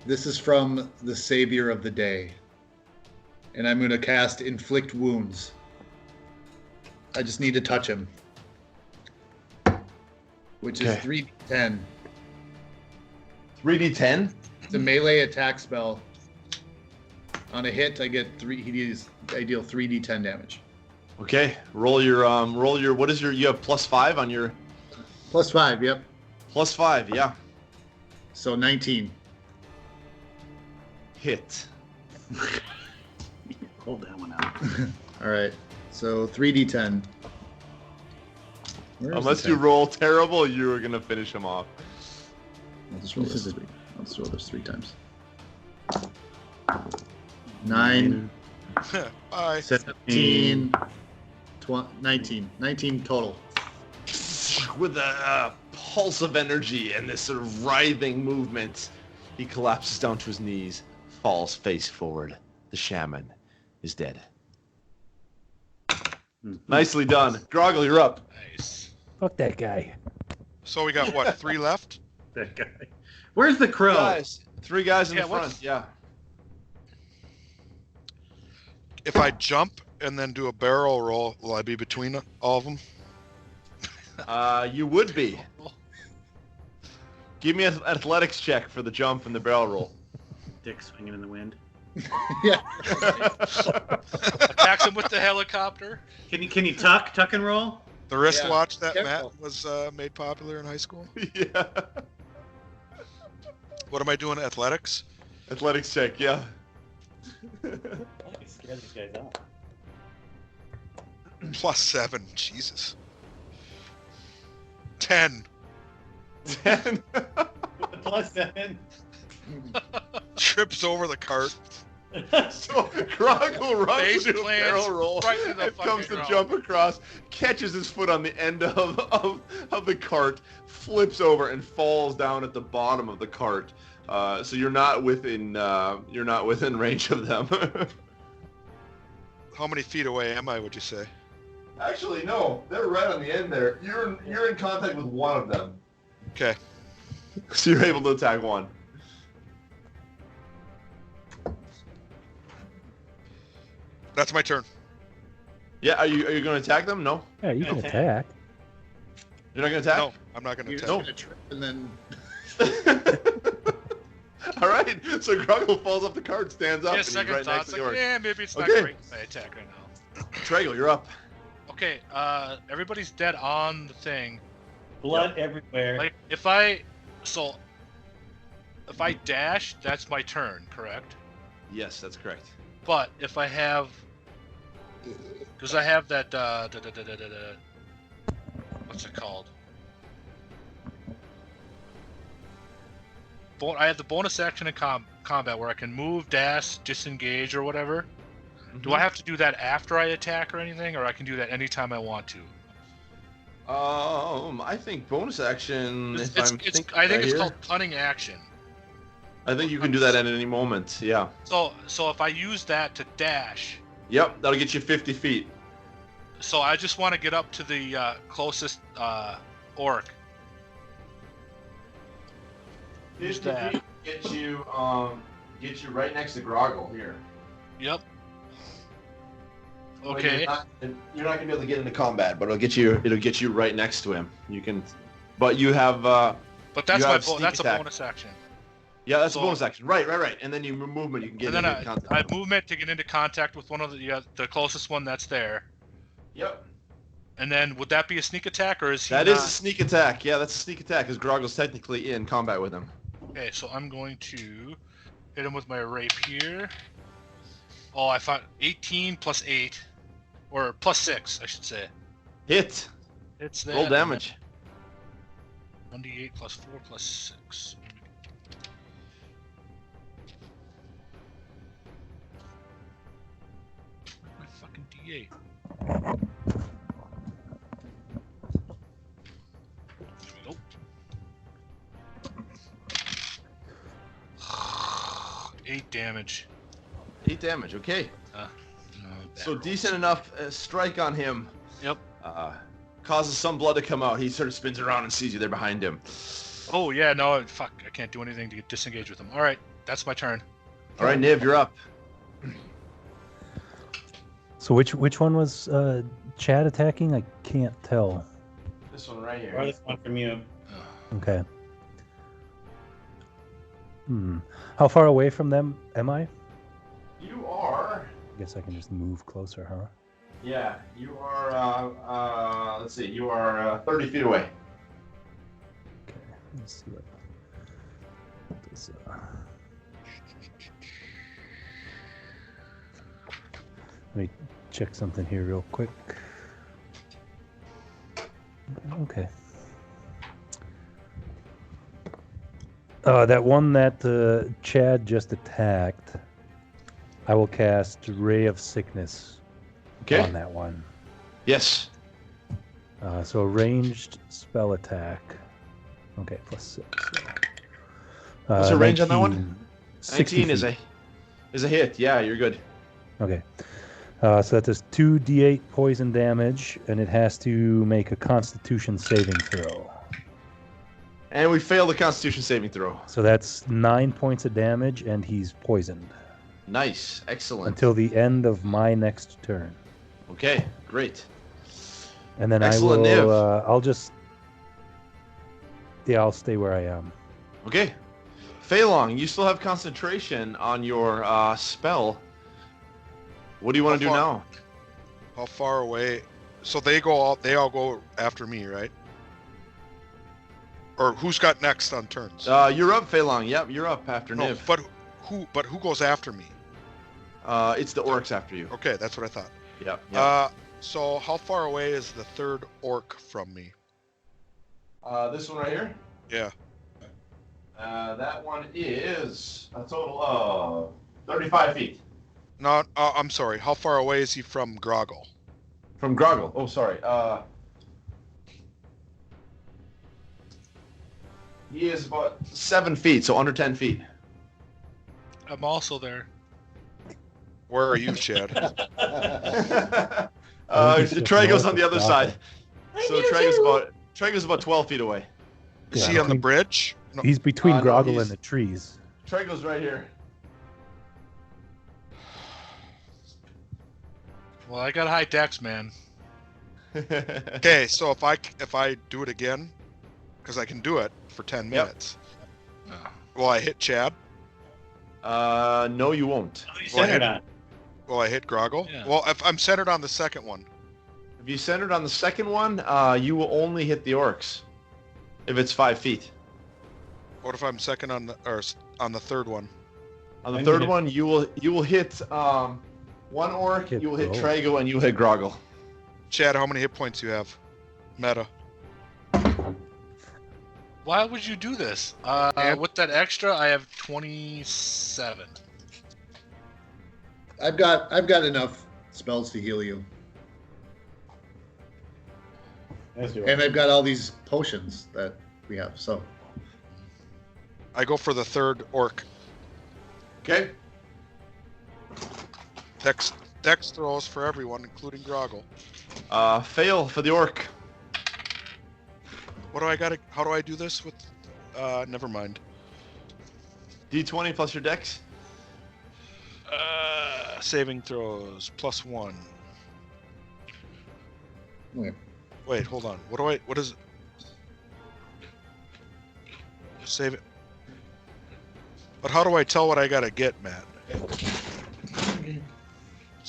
"This is from the savior of the day." And I'm gonna cast Inflict Wounds. I just need to touch him. Which is Okay. 3d10. 3d10? It's a melee attack spell. On a hit, I get I deal 3d10 damage. Okay, roll your, what is you have +5 on your, +5, yep. +5, yeah. So 19. Hit. Hold that one out. All right. So 3d10. Where's Unless the you 10? roll terrible, you are going to finish him off. I'll just roll This this is three. I'll just roll this 3 times. 9, Bye. 17, 19 total. With a pulse of energy and this sort of writhing movement, he collapses down to his knees, falls face forward. The shaman is dead. Nicely done. Grogil, you're up. Nice. Fuck that guy. So we got what? 3 left. That guy. Where's the crow? Guys, 3 guys in Yeah, the front. what's- Yeah. If I jump and then do a barrel roll, will I be between all of them? You would be. Give me an athletics check for the jump and the barrel roll. Dick swinging in the wind. Yeah. Attacks him with the helicopter. Can you tuck and roll? The wristwatch that careful. Matt was made popular in high school. Yeah. What am I doing? Athletics? Athletics check, yeah. Scare these guys off. +7. Jesus. 10. 10. +7. Trips over the cart. So Grogil runs Face to do a plants barrel roll right through the and comes fucking to ground. jump across, catches his foot on the end of the cart, flips over and falls down at the bottom of the cart. So you're not within range of them. How many feet away am I, would you say? Actually, no, they're right on the end there. You're in contact with one of them, Okay. so you're able to attack one. That's my turn. Yeah, are you going to attack them? No, Yeah, you can Attack. attack. you're not going to attack. No, I'm not going to You're attack. just gonna trip and then All right, so Grogil falls off the cart, stands up, Yeah, and he's second right next thoughts. to Like, yours. yeah, maybe it's not Okay. great if I attack right now. Tragel, you're up. Okay, everybody's dead on the thing. Blood everywhere. Like, if I dash, that's my turn, correct? Yes, that's correct. But if I have, because I have that, what's it called? I have the bonus action in combat where I can move, dash, disengage, or whatever. Do I have to do that after I attack or anything, or I can do that anytime I want to? I think bonus action. It's, If it's, I'm it's, thinking I think right it's here, called cunning action. I think you can do that at any moment. Yeah. So if I use that to dash, Yep, that'll get you 50 feet. so I just want to get up to the closest orc. Who's that? Get you right next to Grogil here. Yep. Well, Okay. You're not gonna be able to get into combat, but it'll get you right next to him. You can, but you have. But that's you my have sneak that's attack. a bonus action. Yeah, that's So- a bonus action. Right. And then you movement. You can get And then into contact. I have movement to get into contact with one of the closest one that's there. Yep. And then would that be a sneak attack or is he That not? is a sneak attack. Yeah, that's a sneak attack because Grogil's technically in combat with him. Okay, so I'm going to hit him with my rapier. Oh, I found 18 plus 8. Or plus 6, I should say. Hit. It's that. Roll damage. 1d8 plus 4 plus 6. Where's my fucking d8? There we go. 8 damage. 8 damage. Okay. No, So bad decent enough strike on him. Yep. Causes some blood to come out. He sort of spins around and sees you there behind him. Oh yeah, no, fuck! I can't do anything to disengage with him. All right, that's my turn. All right, Niv, you're up. So which one was Chad attacking? I can't tell. This one right here. Farthest one from you. Okay. How far away from them am I? You are. I guess I can just move closer, huh? Yeah, you are. Let's see. You are 30 feet away. Okay. Let's see what does. Let me check something here real quick. Okay. That one that Chad just attacked. I will cast Ray of Sickness Okay. on that one. Yes. So a ranged spell attack. Okay, plus 6. So. What's the range on that one? 60 19 is feet. a hit. Yeah, you're good. Okay. So that does 2d8 poison damage, and it has to make a Constitution saving throw. And we failed the Constitution saving throw. So that's 9 points of damage, and he's poisoned Nice. Excellent. until the end of my next turn. Okay, great. And then Excellent, I will. Niv. I'll just. Yeah, I'll stay where I am. Okay. Fei-Long, you still have concentration on your spell. What do you want to do How now? How far away? So they all go after me, right? Or who's got next on turns? You're up, Fei-Long. Yep, you're up after No, Niv. but who goes after me? It's the orcs after you. Okay, that's what I thought. Yep. So how far away is the third orc from me? This one right here? Yeah. That one is a total of 35 feet. No, I'm sorry. How far away is he from Grogil? From Grogil. Oh, sorry. He is about 7 feet, so under 10 feet. I'm also there. Where are you, Chad? Trago's on the other side. So Trago's about 12 feet away. Is Yeah, he on the between- bridge? No. He's between no, Grogil he's- and the trees. Trago's right here. Well, I got high dex, man. Okay, so if I do it again, because I can do it for 10 Yep. minutes, will I hit Chad? No, you won't. Who are you centered on? Will I hit Grogil? Yeah. Well, if I'm centered on the second one. If you centered on the second one, you will only hit the orcs. If it's 5 feet. What if I'm second on the third one? On the Then third you hit- one, you will hit one orc, Hit you will hit Grogil. Trago, and you will hit Grogil. Chad, how many hit points do you have? Meta. Why would you do this? With that extra, I have 27. I've got enough spells to heal you, Let's do and it. I've got all these potions that we have. So I go for the third orc. Okay. Dex throws for everyone, including Grogil. Fail for the orc. How do I do this with? Never mind. D20 plus your dex. Saving throws +1. Okay. Wait, hold on. What is it? Save it. But how do I tell what I gotta get, Matt?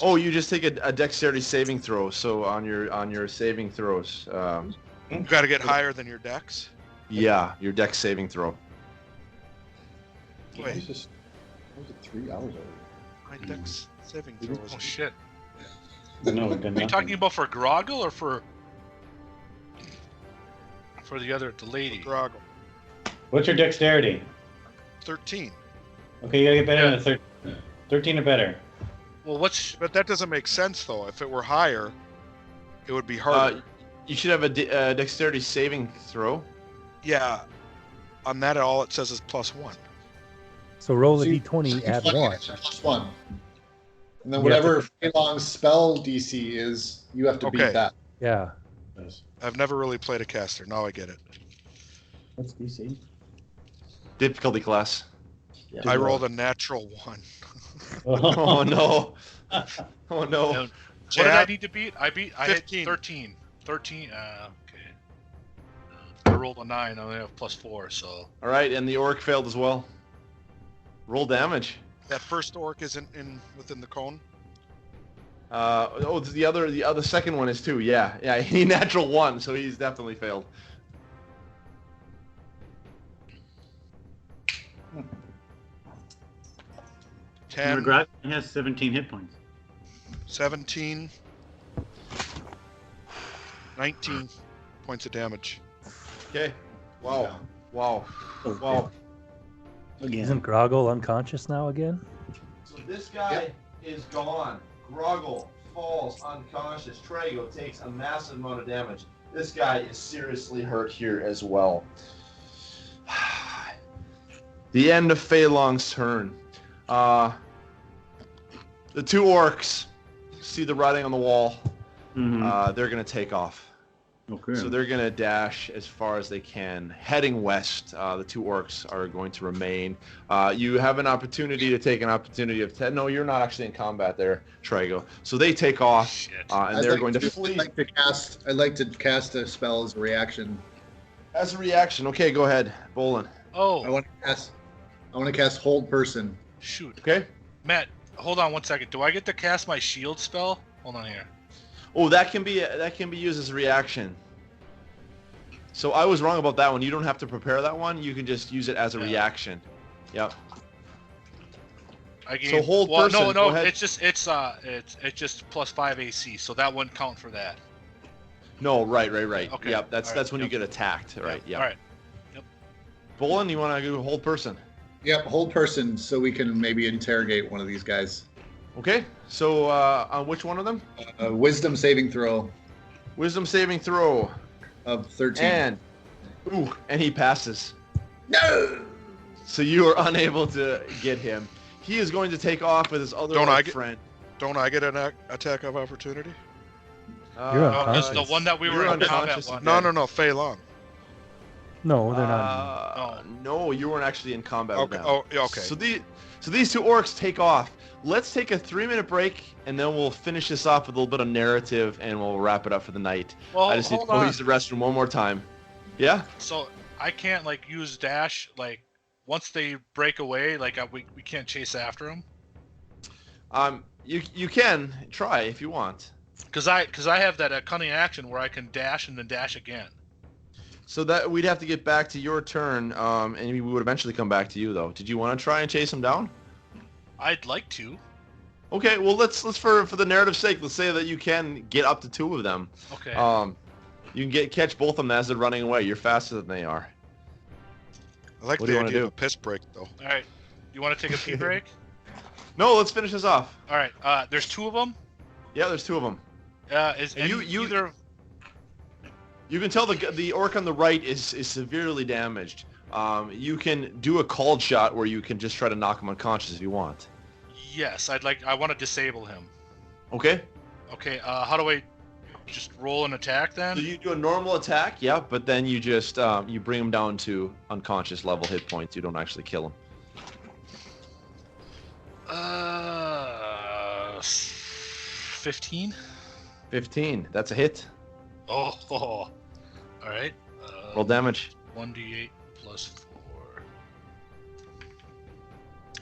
Oh, you just take a dexterity saving throw. So on your saving throws, You gotta get higher than your dex? yeah, your dex saving throw. Wait, Was it 3 hours already? my dex saving throws. Oh shit. No, we've done Are you nothing. talking about for Grogil or for the lady? Grogil. What's your dexterity? 13. Okay, you gotta get better than a 13 or better. Well, what's But that doesn't make sense, though. If it were higher, it would be harder. You should have a dexterity saving throw. Yeah. On that, all it says is +1. So roll a So you- d20, add +1, 1. +1. And then You have whatever Fei-Long's spell DC is, you have to Okay. beat that. Yeah. I've never really played a caster. Now I get it. What's DC? Difficulty class. I rolled a natural 1. Oh no. Oh no. what did I Chad, need to beat? I hit 15. 13. 13. Okay. I rolled a 9. I only have +4, so All right, and the orc failed as well. Roll damage. that first orc isn't within the cone. The other second one is 2. Yeah. He natural 1, so he's definitely failed. Ten, Grogil has 17 hit points. 17, 19 points of damage. Okay. Wow. Wow. Wow. Isn't Grogil unconscious now again? So this guy is gone. Grogil falls unconscious. Trago takes a massive amount of damage. This guy is seriously hurt here as well. The end of Fei-Long's turn. The two orcs see the writing on the wall. They're going to take off. Okay. So they're going to dash as far as they can, heading west. The two orcs are going to remain. You have an opportunity to take an opportunity of 10. No, you're not actually in combat there, Trago. So they take off, and they're going to flee. I'd like to cast a spell as a reaction. As a reaction, okay, go ahead, Bolin. Oh, I want to cast Hold Person. shoot. Okay. Matt, hold on one second. Do I get to cast my shield spell? Hold on here. Oh, that can be used as a reaction. So I was wrong about that one. You don't have to prepare that one. You can just use it as a reaction. Yep. So hold person. No, go ahead. it's just plus 5 AC, so that wouldn't count for that. No, right. Okay. Yep, that's All right. when you get attacked, right? Yep. All right. Bolin, you want to do hold person? Yep, Hold Person, so we can maybe interrogate one of these guys. Okay. So on which one of them? Wisdom saving throw Wisdom saving throw. of 13. And he passes. No! So you are unable to get him. He is going to take off with his other friend. Don't I get an attack of opportunity? You're No, just the one that we were in combat one. No, Fei-Long. No, they're not. No, you weren't actually in combat with Okay. them. Oh, yeah, okay. So these two orcs take off. Let's take a 3-minute break, and then we'll finish this off with a little bit of narrative, and we'll wrap it up for the night. Well, I just need to go use the restroom one more time. Yeah? So I can't use dash once they break away. We can't chase after them. You can try if you want. Cause I have that cunning action where I can dash and then dash again. So that we'd have to get back to your turn, and we would eventually come back to you though. Did you want to try and chase him down? I'd like to. Okay, well let's for the narrative's sake, let's say that you can get up to 2 of them. Okay. You can catch both of them as they're running away. You're faster than they are. I like What do the you wanna idea do? of a piss break, though. All right. You want to take a pee break? No, let's finish this off. All right. There's 2 of them. Yeah, there's 2 of them. Either. You can tell the orc on the right is severely damaged. You can do a called shot where you can just try to knock him unconscious if you want. Yes, I want to disable him. Okay. Okay. How do I just roll an attack then? So you do a normal attack, yeah, but then you just you bring him down to unconscious level hit points. You don't actually kill him. 15. 15. That's a hit. Oh. All right. Roll damage. 1d8 plus 4.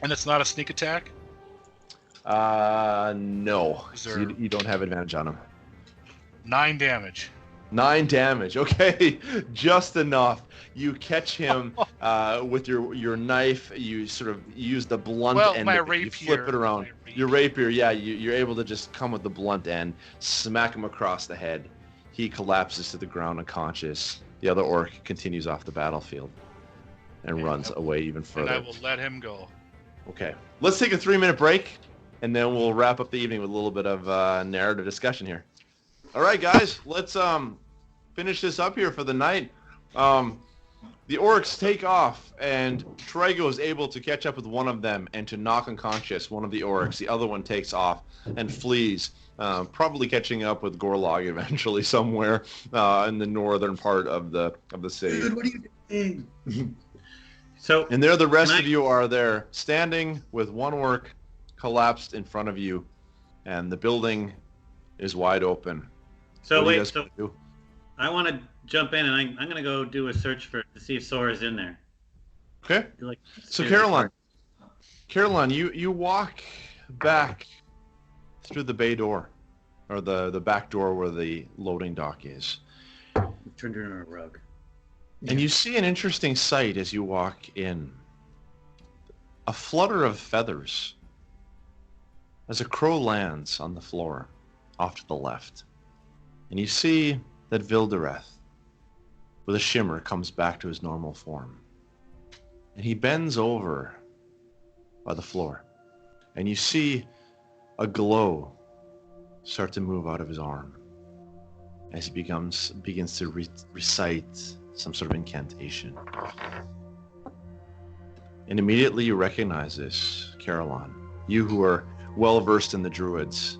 And it's not a sneak attack? No. Is there- You don't have advantage on him. 9 damage. 9 damage. Okay, just enough. You catch him with your knife. You sort of use the blunt end. My of it. rapier. You flip it around. Your rapier. Yeah, you're able to just come with the blunt end, smack him across the head. He collapses to the ground unconscious. The other orc continues off the battlefield and runs away even further. And I will let him go. Okay, let's take a 3-minute break, and then we'll wrap up the evening with a little bit of narrative discussion here. All right, guys, let's finish this up here for the night. The orcs take off, and Trago is able to catch up with one of them and to knock unconscious one of the orcs. The other one takes off and flees, probably catching up with Gorlog eventually somewhere in the northern part of the city. Dude, what are you doing? So, And there, the rest of you are there, standing with one orc collapsed in front of you, and the building is wide open. so What do you wait, guys so do? I want to jump in, and I'm going to go do a search to see if Sora's in there. Okay. Like, So see Caroline, you walk back through the bay door, or the back door where the loading dock is, turned her into a rug. and you see an interesting sight as you walk in. A flutter of feathers as a crow lands on the floor off to the left, and you see that Vyl-Dareth, with a shimmer, comes back to his normal form. And he bends over by the floor. And you see a glow start to move out of his arm as he begins to recite some sort of incantation. And immediately you recognize this, Caroline. You who are well versed in the druids,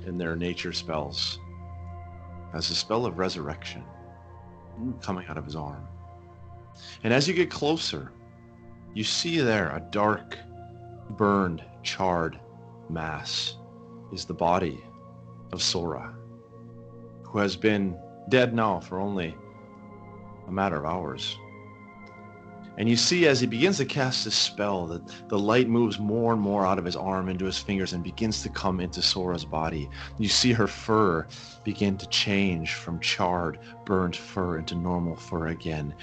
in their nature spells, as a spell of resurrection coming out of his arm. And as you get closer, you see there a dark, burned, charred mass is the body of Sora, who has been dead now for only a matter of hours. And you see as he begins to cast this spell that the light moves more and more out of his arm into his fingers and begins to come into Sora's body. You see her fur begin to change from charred, burned fur into normal fur again.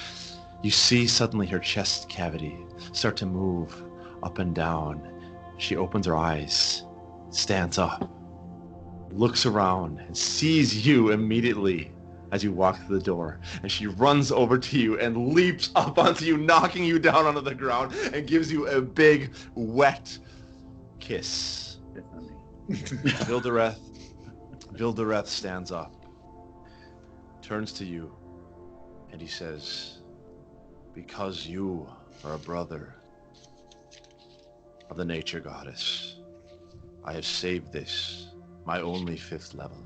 You see suddenly her chest cavity start to move up and down. She opens her eyes, stands up, looks around, and sees you immediately as you walk through the door, and she runs over to you and leaps up onto you, knocking you down onto the ground, and gives you a big, wet kiss. Vyl-Dareth stands up, turns to you, and he says, "Because you are a brother of the nature goddess, I have saved this, my only 5th level,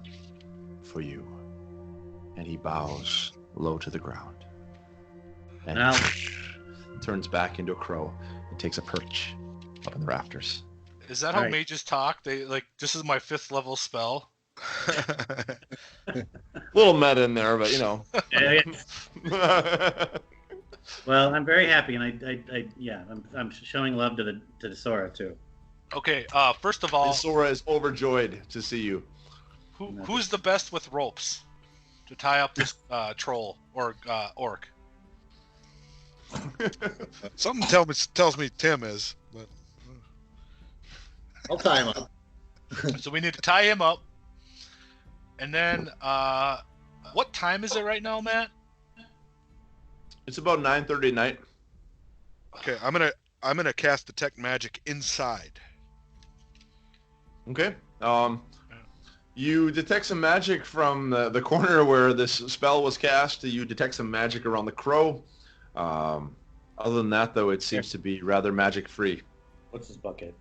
for you." And he bows low to the ground. And Now, turns back into a crow and takes a perch up in the rafters. Is that how Alright. mages talk? They like, this is my 5th level spell. Little meta in there, but you know. yeah. Well, I'm very happy, and I'm showing love to the Sora too. Okay, first of all, Sora is overjoyed to see you. who's the best with ropes to tie up this troll or orc? Something tells me Tim is, but I'll tie him up. So we need to tie him up. And then, what time is it right now, Matt? It's about 9:30 at night. okay. I'm gonna cast detect magic inside. Okay. You detect some magic from the corner where this spell was cast. You detect some magic around the crow. Other than that, though, it seems to be rather magic-free. What's his bucket?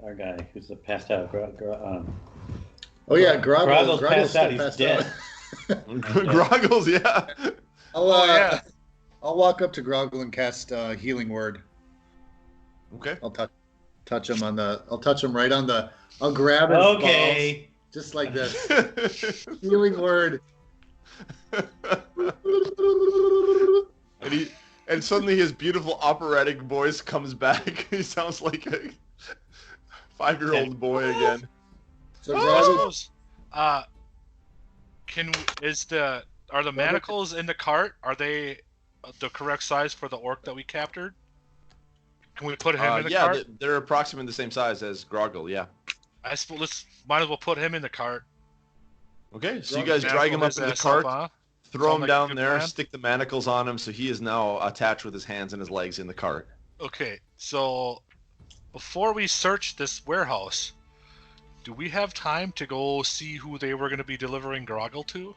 Our guy who's the passed out. Oh yeah, Grogil's passed out. still He's passed dead. out. Groggles, yeah. Yeah. I'll walk up to Grogil and cast healing word. Okay. I'll touch him on the. I'll touch him right on the. I'll grab his Okay. balls, just like this. Healing word. And suddenly his beautiful operatic voice comes back. He sounds like a 5-year-old boy again. So I Grogil, suppose, are the manacles in the cart? Are they the correct size for the orc that we captured? Can we put him in the yeah, cart? they're approximately the same size as Grogil, yeah. I suppose might as well put him in the cart. Okay, so you guys drag Manacle him up his in the ass cart, huh? throw Sound him like a down good there, plan? stick the manacles on him, so he is now attached with his hands and his legs in the cart. Okay, so before we search this warehouse, do we have time to go see who they were going to be delivering Grogil to?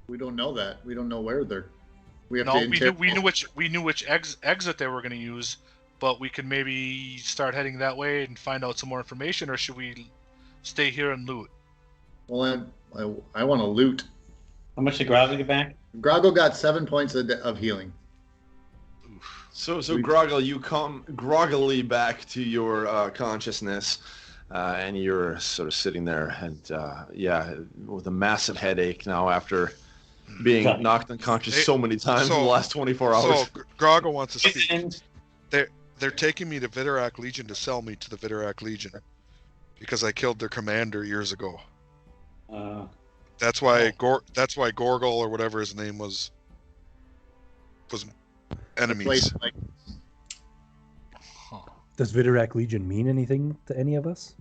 we don't know that. We don't know where they're. We have No, to. we knew which exit they were going to use, but we could maybe start heading that way and find out some more information, or should we stay here and loot? Well, I want to loot. How much did Grogil get back? Grogil got 7 points of healing. So Grogil, you come groggily back to your consciousness, and you're sort of sitting there, and with a massive headache now after being knocked unconscious so many times in the last 24 hours. So Grogil wants to speak. And They're taking me to Vyl-Dareth Legion to sell me to the Vyl-Dareth Legion because I killed their commander years ago. That's why Gorgil or whatever his name was enemies. Like, Does Vyl-Dareth Legion mean anything to any of us?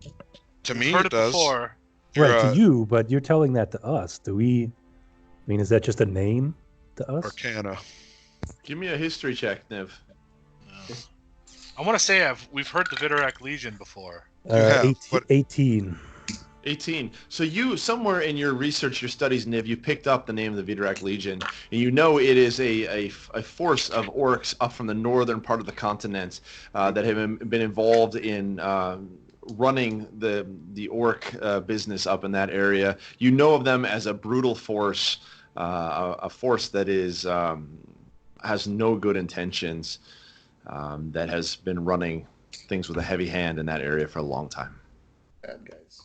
To We've me, heard it does. before. You're, Right, to you, but you're telling that to us. Do we? I mean, is that just a name to us? Arcana. Give me a history check, Niv. I want to say we've heard the Vidorak Legion before. have, 18, but- 18. 18. So you, somewhere in your research, your studies, Niv, you picked up the name of the Vidorak Legion, and you know it is a force of orcs up from the northern part of the continent that have been involved in running the orc business up in that area. You know of them as a brutal force, a force that is has no good intentions, that has been running things with a heavy hand in that area for a long time. Bad guys.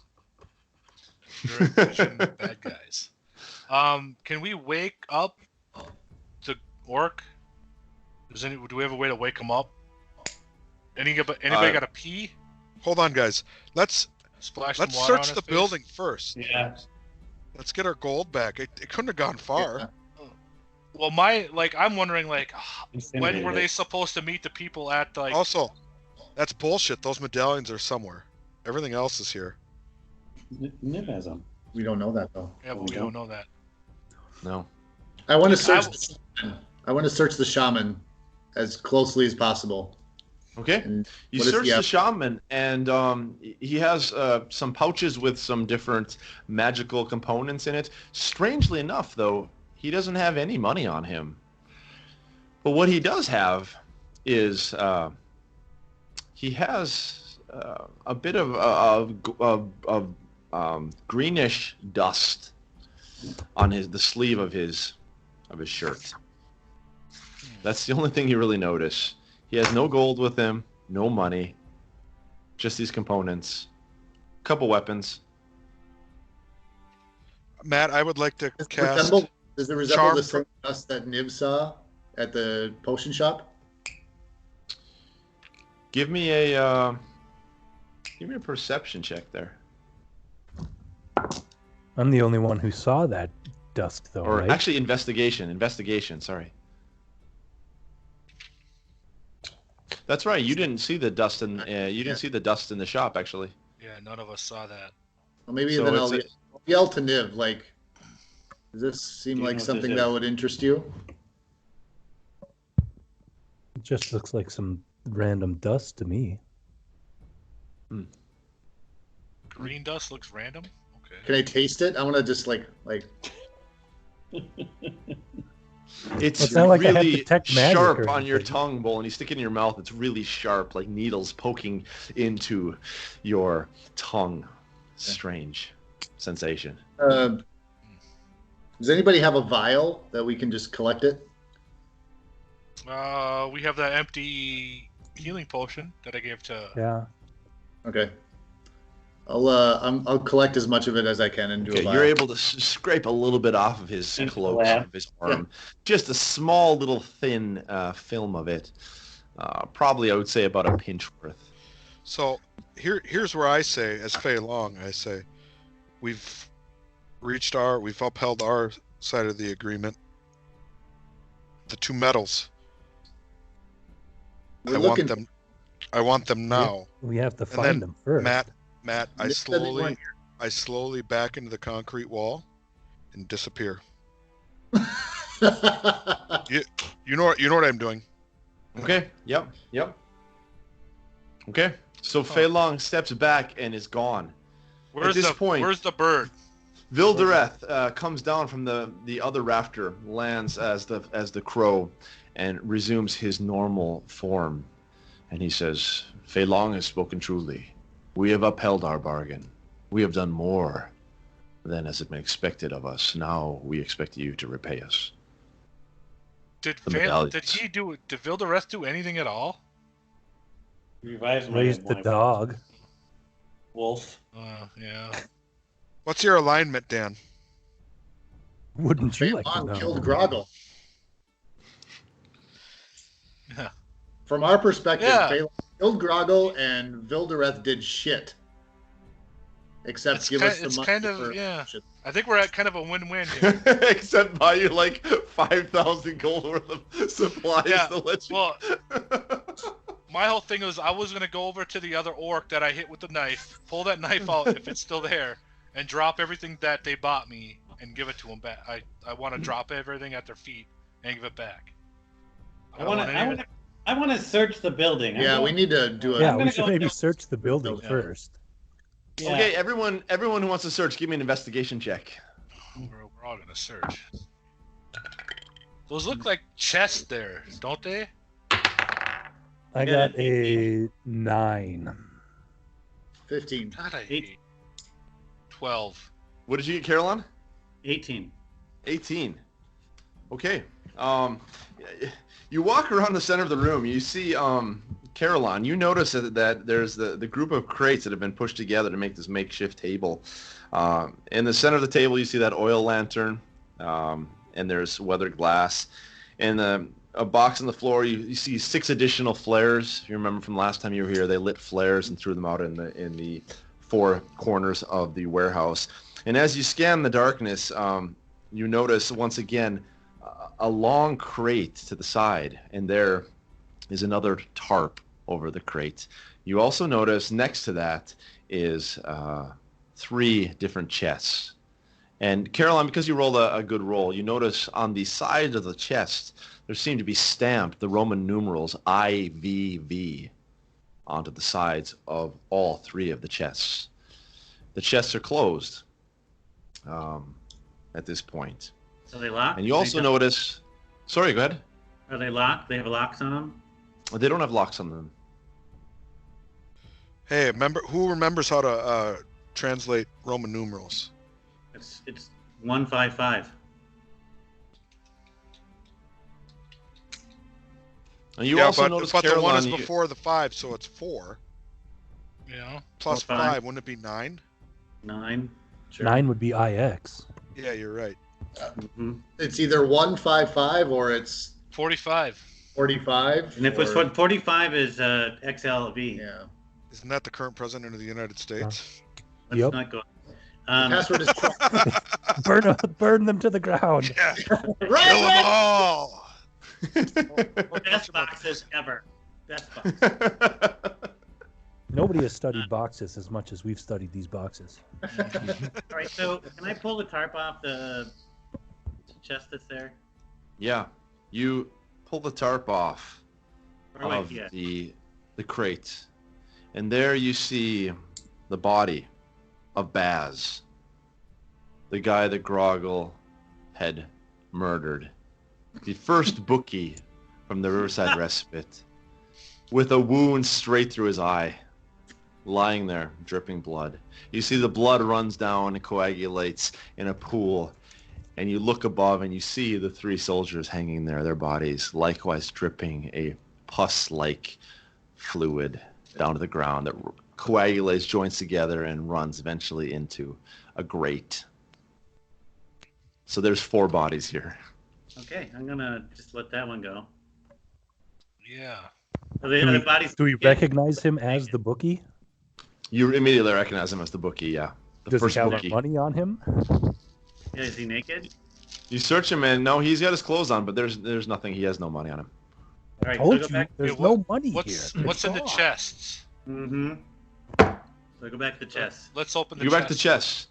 Druid Vision bad guys. Can we wake up the orc? Do we have a way to wake him up? Anybody got a pee? Hold on, guys. Let's Splash some water on search his the face? building first. Yeah. Let's get our gold back. It couldn't have gone far. Yeah. Well, I'm wondering, like, when were they supposed to meet the people at, like... Also, that's bullshit. Those medallions are somewhere. Everything else is here. Niv has them. We don't know that though. Yeah, but we don't know that. No. I want to I search. I want to search the shaman as closely as possible. Okay. And You what is search the the shaman, and he has some pouches with some different magical components in it. Strangely enough, though, he doesn't have any money on him. But what he does have is he has a bit of greenish dust on the sleeve of his shirt. That's the only thing you really notice. He has no gold with him, no money, just these components, couple weapons. Matt, I would like to Does cast. it resemble Charm the same dust that Niv saw at the potion shop? Give me a perception check there, I'm the only one who saw that dust, though, or right? actually investigation. Sorry. That's right. You didn't see the dust in see the dust in the shop, actually. Yeah, none of us saw that. Well, maybe So then it's I'll yell to Niv, like, does this seem Do you know like what this something is? that would interest you? It just looks like some random dust to me. Green dust looks random? Okay. Can I taste it? I want to just like It's It's not like I have really detect magic sharp or on your anything. tongue bowl, and you stick it in your mouth. It's really sharp, like needles poking into your tongue. Strange sensation. does anybody have a vial that we can just collect it? We have that empty healing potion that I gave to... Yeah. Okay. I'll collect as much of it as I can and do a Okay, vial. you're able to scrape a little bit off of his And cloak, collapse. of his arm. Just a small little thin film of it. Probably, I would say, about a pinch worth. So here's where I say, as Fei-Long, I say, we've upheld our side of the agreement. The two medals. We're I looking- want them now. We have to then find them first. Matt, I Niv said they weren't slowly back into the concrete wall and disappear. here. You know what I'm doing. Okay, yep. Okay, so Fei-Long steps back and is gone. Where's this point- Where's the bird? Vyl-Dareth comes down from the other rafter, lands as the crow, and resumes his normal form. And he says, Fei-Long has spoken truly. We have upheld our bargain. We have done more than has been expected of us. Now we expect you to repay us. Did The medallions. Vyl-Dareth do anything at all? Revives my Raised the my dog. wolf. Yeah. What's your alignment, Dan? Wouldn't you like to Fei-Long know? killed Grogil. Yeah. From our perspective, Yeah. Fei-Long killed Grogil and Vyl-Dareth did shit. Except It's give ki- us the it's money kind of- for yeah. shit. I think we're at kind of a win-win here. Except buy you like 5,000 gold worth of supplies Yeah, to let you. well, my whole thing was I was going to go over to the other orc that I hit with the knife, pull that knife out if it's still there, and drop everything that they bought me and give it to them back. I want to drop everything at their feet and give it back. I don't want any of it. I want to search the building. Yeah, we need to do Yeah, a. we gonna should go maybe down- search the building Yeah. first. Yeah. Okay, everyone who wants to search, give me an investigation check. We're all gonna search. Those look like chests there, don't they? I got got a 9. 15. God, I Eight. hate 12. What did you get, Caroline? 18. 18. Okay. You walk around the center of the room. You see, Caroline, you notice that there's the group of crates that have been pushed together to make this makeshift table. In the center of the table, you see that oil lantern, and there's weathered glass. In a box on the floor, you see 6 additional flares. If you remember from last time you were here, they lit flares and threw them out in the 4 corners of the warehouse. And as you scan the darkness, you notice once again a long crate to the side, and there is another tarp over the crate. You also notice next to that is 3 different chests. And Caroline, because you rolled a good roll, you notice on the side of the chest there seem to be stamped the Roman numerals IVV onto the sides of all 3 of the chests. The chests are closed at this point. So they locked? And you also notice... Sorry, go ahead. Are they locked? They have locks on them? They don't have locks on them. Hey, who remembers how to translate Roman numerals? It's 155. And you yeah, also but, notice, but the 1 Caroline, is before the 5, so it's 4. Yeah. Plus 4, 5, 5. wouldn't it be 9? 9. Sure. 9 would be IX. Yeah, you're right. Mm-hmm. It's either 155 or it's 45. 45. And if it's or- 45 is XLV. Yeah. Isn't that the current president of the United States? Let's Yep. not go. The password is Burn them to the ground. Yeah. Kill them all! Best boxes ever. Best box. Nobody has studied boxes as much as we've studied these boxes. All right, so can I pull the tarp off the chest that's there? Yeah, you pull the tarp off Or wait, of yeah. the crate, and there you see the body of Baz, the guy that Grogil had murdered, the first bookie from the Riverside Respite, with a wound straight through his eye, lying there, dripping blood. You see the blood runs down and coagulates in a pool, and you look above and you see the 3 soldiers hanging there, their bodies likewise dripping a pus-like fluid down to the ground that coagulates, joins together, and runs eventually into a grate. So there's 4 bodies here. Okay, I'm gonna just let that one go. Yeah. Are the Do we- other bodies? Do we recognize him as the bookie? You immediately recognize him as the bookie, yeah. The Does first he have bookie. money on him? Yeah, is he naked? You search him and no, he's got his clothes on, but there's nothing. He has no money on him. All right, Told so you, go back. there's Yeah, no money What's here. what's in the God. chests? Mm-hmm. So go back to the chest. Let's open the You go back to chest. chests.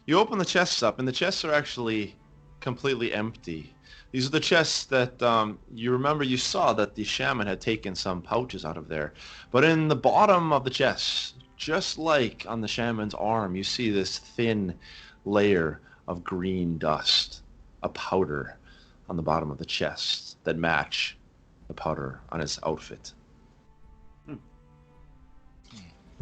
You open the chests up, and the chests are actually completely empty. These are the chests that you remember you saw that the shaman had taken some pouches out of there. But in the bottom of the chests, just like on the shaman's arm, you see this thin layer of green dust, a powder on the bottom of the chest that match the powder on his outfit.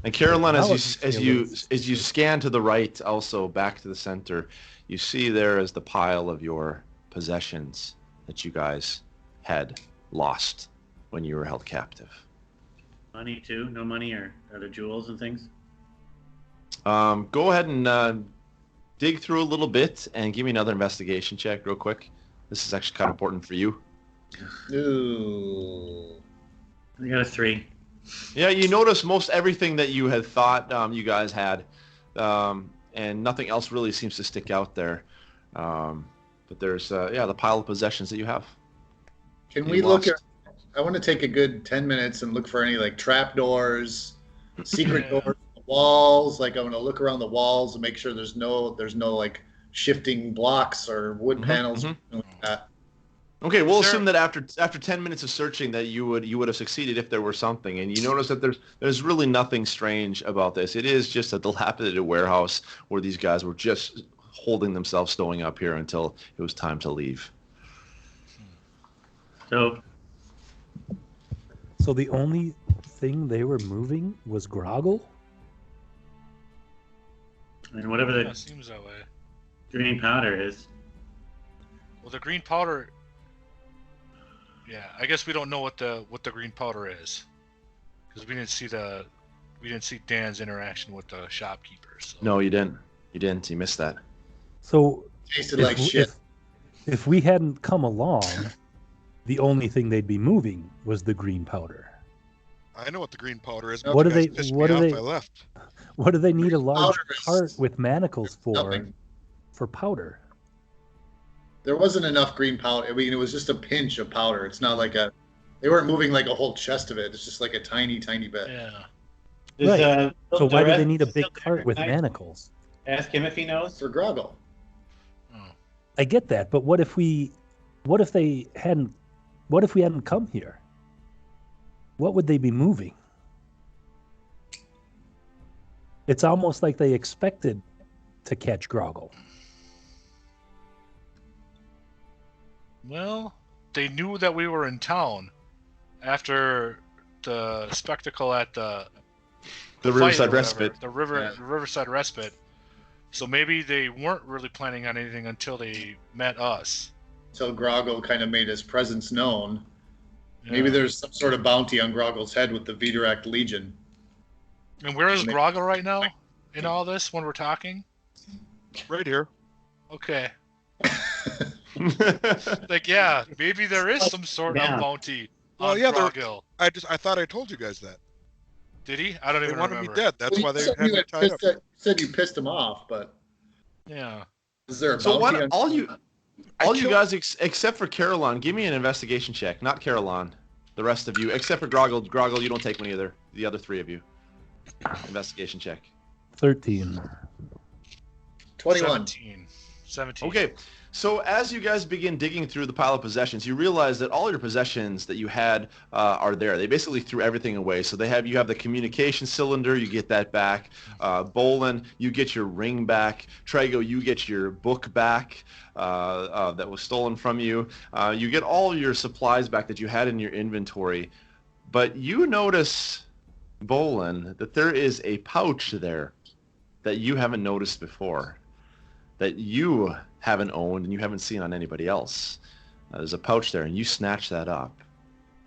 And Caroline, That as was you scan to the right, also back to the center, you see there is the pile of your possessions that you guys had lost when you were held captive. Money too? No money or are there jewels and things? Go ahead and dig through a little bit and give me another investigation check real quick. This is actually kind of important for you. Ooh. I got a 3. Yeah, you notice most everything that you had thought you guys had, and nothing else really seems to stick out there. But there's, the pile of possessions that you have. Can You we look lost. at? I want to take a good 10 minutes and look for any like trap doors, secret Yeah. doors, walls. Like I want to look around the walls and make sure there's no like shifting blocks or wood Mhm, panels. mhm. Or anything like that. Okay, we'll assume that after 10 minutes of searching that you would have succeeded if there were something, and you notice that there's really nothing strange about this. It is just a dilapidated warehouse where these guys were just holding themselves stowing up here until it was time to leave. So the only thing they were moving was Grogil? and whatever the seems that way. green powder is. Well, the green powder. Yeah, I guess we don't know what the green powder is, because we didn't see Dan's interaction with the shopkeepers. So. No, you didn't. You missed that. So Tasted like shit. if we hadn't come along, the only thing they'd be moving was the green powder. I know what the green powder is. What do they? What do they? I left. What do they need a large Powder is cart with manacles nothing. for powder? There wasn't enough green powder. I mean, it was just a pinch of powder. It's not like they weren't moving like a whole chest of it. It's just like a tiny, tiny bit. Yeah. Right. So why do they Vyl-Dareth need a still big there? cart with Can I manacles? Ask him if he knows. For Grogil. I get that, but what if we hadn't come here? What would they be moving? It's almost like they expected to catch Grogil. Well, they knew that we were in town after the spectacle at the Riverside fight or whatever, Respite. The Riverside Respite. So maybe they weren't really planning on anything until they met us. So Grogil kind of made his presence known. Yeah. Maybe there's some sort of bounty on Grogil's head with the Vyl-Dareth Legion. And where is Grogil right now in all this when we're talking? Right here. Okay. Like, yeah, maybe there is some sort of bounty on Grogil. I thought I told you guys that. Did he? I don't They even wanted remember. me dead. That's why they said had you me tied up. said you pissed him off, but Yeah. is there a So bounty what? on All you guys except for Caroline, give me an investigation check. Not Caroline. The rest of you, except for Grogil. Grogil, you don't take one either. The other three of you. Investigation check. 13. 21. 17. Okay, so as you guys begin digging through the pile of possessions, you realize that all your possessions that you had are there. They basically threw everything away. So you have the communication cylinder, you get that back. Bolin, you get your ring back. Trago, you get your book back that was stolen from you. You get all your supplies back that you had in your inventory. But you notice, Bolin, that there is a pouch there that you haven't noticed before, that you haven't owned and you haven't seen on anybody else. There's a pouch there, and you snatch that up,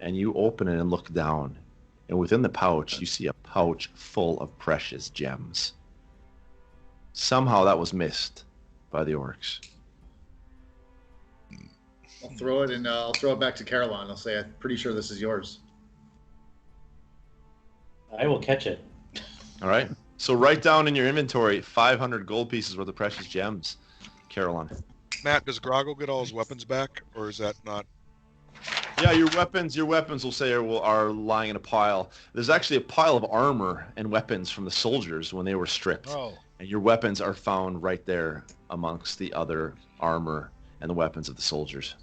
and you open it and look down, and within the pouch, you see a pouch full of precious gems. Somehow that was missed by the orcs. I'll throw it and I'll throw it back to Caroline. I'll say, I'm pretty sure this is yours. I will catch it. All right. So write down in your inventory 500 gold pieces worth of precious gems, Caroline. Matt, does Grogil get all his weapons back, or is that not? Yeah, your weapons will say are lying in a pile. There's actually a pile of armor and weapons from the soldiers when they were stripped. Oh. And your weapons are found right there amongst the other armor and the weapons of the soldiers.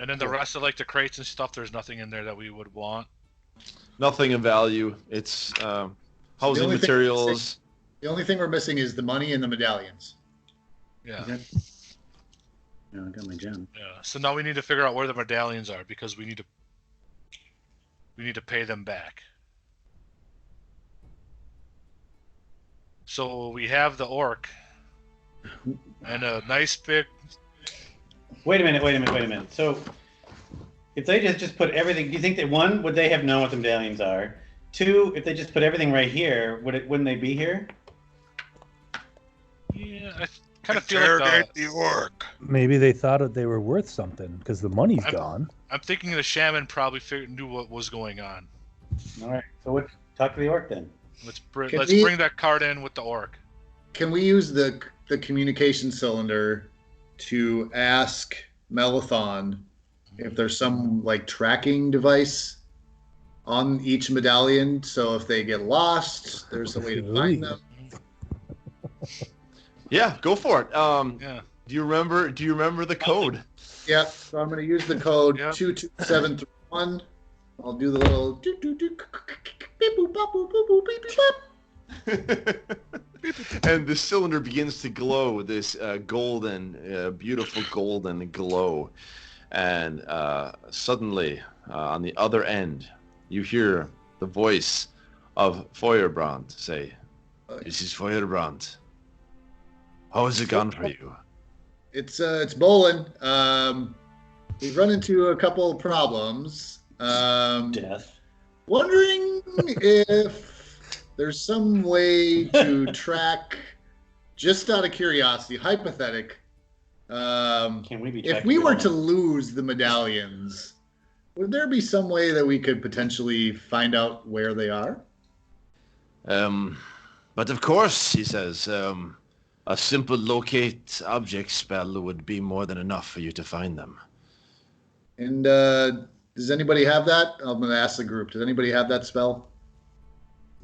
And then the rest of like the crates and stuff, there's nothing in there that we would want. Nothing of value. It's housing materials. The only thing we're missing is the money and the medallions. Yeah. No, I got my gem. Yeah. So now we need to figure out where the medallions are because we need to pay them back. So we have the orc and a nice big. Wait a minute. So, if they just put everything, do you think that one, would they have known what the medallions are? Two, if they just put everything right here, wouldn't they be here? Yeah, I kind of feel like Interrogate the orc. Maybe they thought they were worth something because the money's gone. I'm thinking the shaman probably knew what was going on. All right. So talk to the orc then. Let's Can bring we- that card in with the orc. Can we use the communication cylinder to ask Melathon if there's some like tracking device on each medallion, so if they get lost, there's a way to find them? Yeah, go for it. Yeah. Do you remember the code? Yep. So I'm going to use the code Yep. 22731. I'll do the little beep boop bop boop boop boop beep beep bop. And the cylinder begins to glow with this golden, beautiful golden glow. And suddenly, on the other end, you hear the voice of Feuerbrand say, "This is Feuerbrand. How has it gone for you?" It's Bolin. We've run into a couple of problems. Death. Wondering if there's some way to track, just out of curiosity, hypothetic, Can we be if tracking we were it to all? lose the medallions, would there be some way that we could potentially find out where they are? But of course, he says, a simple locate object spell would be more than enough for you to find them. And does anybody have that? I'm going to ask the group. Does anybody have that spell?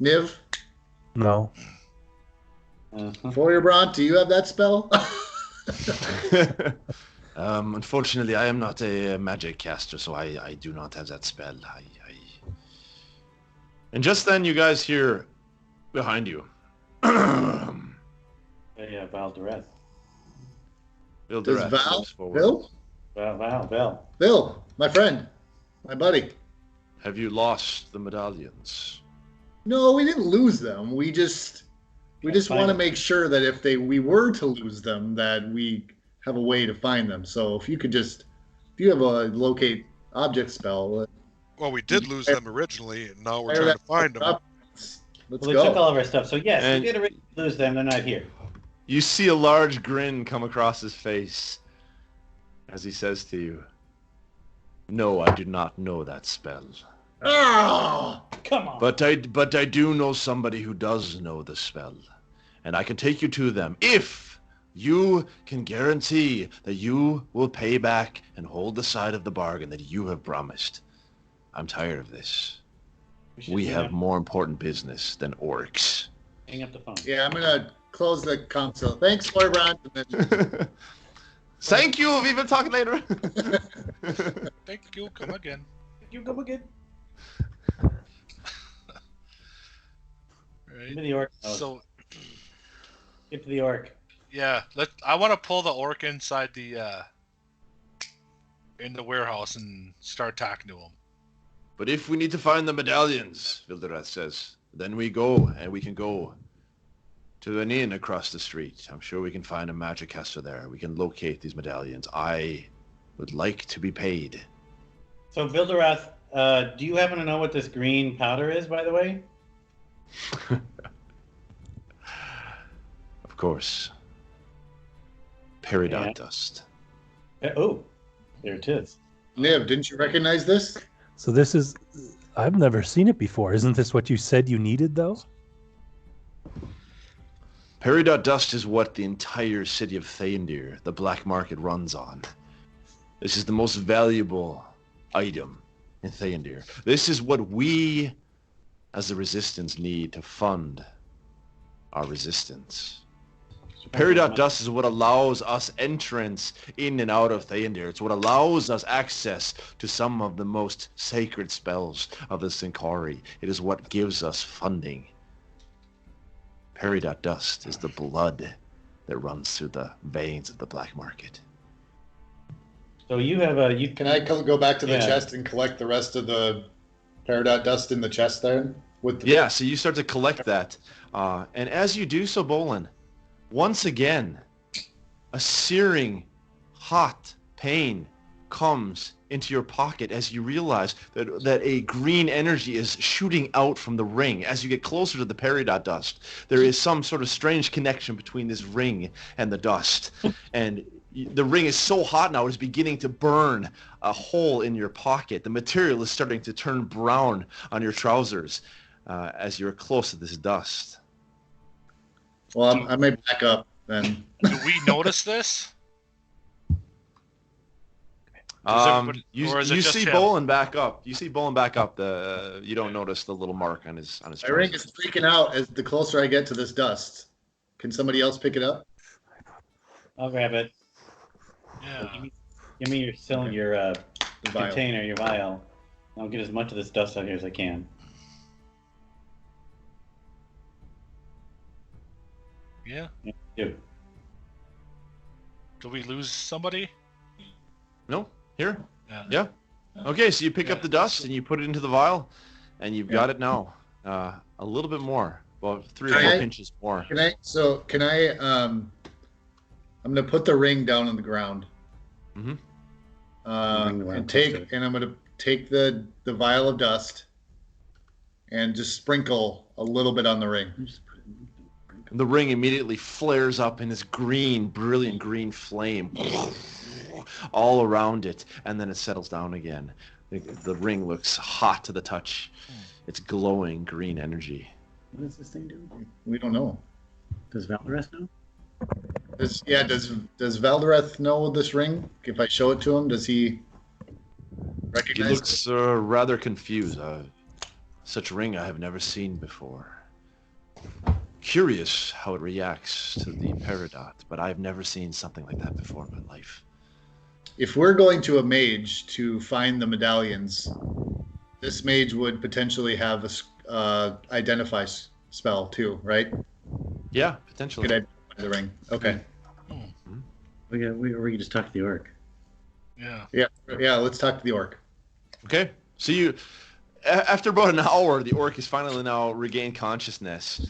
Niv? No. Feuerbrand, do you have that spell? Unfortunately, I am not a magic caster, so I do not have that spell. And just then, you guys hear behind you. Yeah, Vyl-Dareth. Vyl-Dareth Does Val? steps forward. Bill? Val. Bill, my friend, my buddy. Have you lost the medallions? No, we didn't lose them. We just Can't want find to them. make sure that if we were to lose them, that we have a way to find them. So if you have a locate object spell, Well, we did lose them originally, and now we're fire trying to that find them. up. Let's Well, they took go. all of our stuff. So yes, And- we did originally lose them. They're not here. You see a large grin come across his face as he says to you, "No, I do not know that spell. Oh! Come on. But I do know somebody who does know the spell. And I can take you to them if you can guarantee that you will pay back and hold the side of the bargain that you have promised. I'm tired of this. should We hang have up- more important business than orcs." hang up the phone. Yeah, I'm gonna close the console. Thanks, Feuerbrand. Thank you. We've been talking later. Thank you. Come again. You come again. Give Right. me the orc. Oh, So get to the orc. yeah, I want to pull the orc inside the in the warehouse and start talking to him. But if we need to find the medallions, Vyl-Dareth says, then we go, and we can go to an inn across the street. I'm sure we can find a magic caster there. We can locate these medallions. I would like to be paid. So Vyl-Dareth, do you happen to know what this green powder is, by the way? Of course. Peridot Yeah. dust. Oh, there it is. Niv, didn't you recognize this? So this is, I've never seen it before. Isn't this what you said you needed, though? Peridot dust is what the entire city of Theondir, the black market, runs on. This is the most valuable item in Theondir. This is what we, as the Resistance, need to fund our resistance. Peridot dust is what allows us entrance in and out of Theondir. It's what allows us access to some of the most sacred spells of the Sincari. It is what gives us funding. Peridot dust is the blood that runs through the veins of the black market. So you have a you Can I go back to the Yeah. chest and collect the rest of the peridot dust in the chest there? With the... Yeah, so you start to collect that. And as you do so, Bolin, once again, a searing, hot pain comes into your pocket as you realize that a green energy is shooting out from the ring. As you get closer to the peridot dust, there is some sort of strange connection between this ring and the dust. And the ring is so hot now, it's beginning to burn a hole in your pocket. The material is starting to turn brown on your trousers as you're close to this dust. Well, I may back up then. Do we notice this? Does everybody- You or is it just see him? Bolin back up. You see Bolin back up. You don't notice the little mark on his My ring trousers. is freaking out as the closer I get to this dust. Can somebody else pick it up? I'll grab it. Yeah. Give me your cylinder, your vial. container, your vial. I'll get as much of this dust out here as I can. Yeah. Dude. Did we lose somebody? No, here. Yeah. Yeah. Okay, so you pick up the dust and you put it into the vial, and you've got it now. A little bit more, about 3 or 4 pinches more. Can I? I'm gonna put the ring down on the ground. Mm-hmm. And I'm gonna take the vial of dust and just sprinkle a little bit on the ring. The ring immediately flares up in this green, brilliant green flame all around it, and then it settles down again. The ring looks hot to the touch. It's glowing green energy. What does this thing do? We don't know. Does Vyl-Dareth know? Does Vyl-Dareth know this ring? If I show it to him, does he recognize He looks rather confused. Such ring I have never seen before. Curious how it reacts to the peridot, but I've never seen something like that before in my life. If we're going to a mage to find the medallions, this mage would potentially have a identify spell too, right? Yeah, potentially. Could identify the ring? Okay. We can just talk to the orc. Yeah. Yeah. Let's talk to the orc. Okay. So you, after about an hour, the orc is finally now regained consciousness.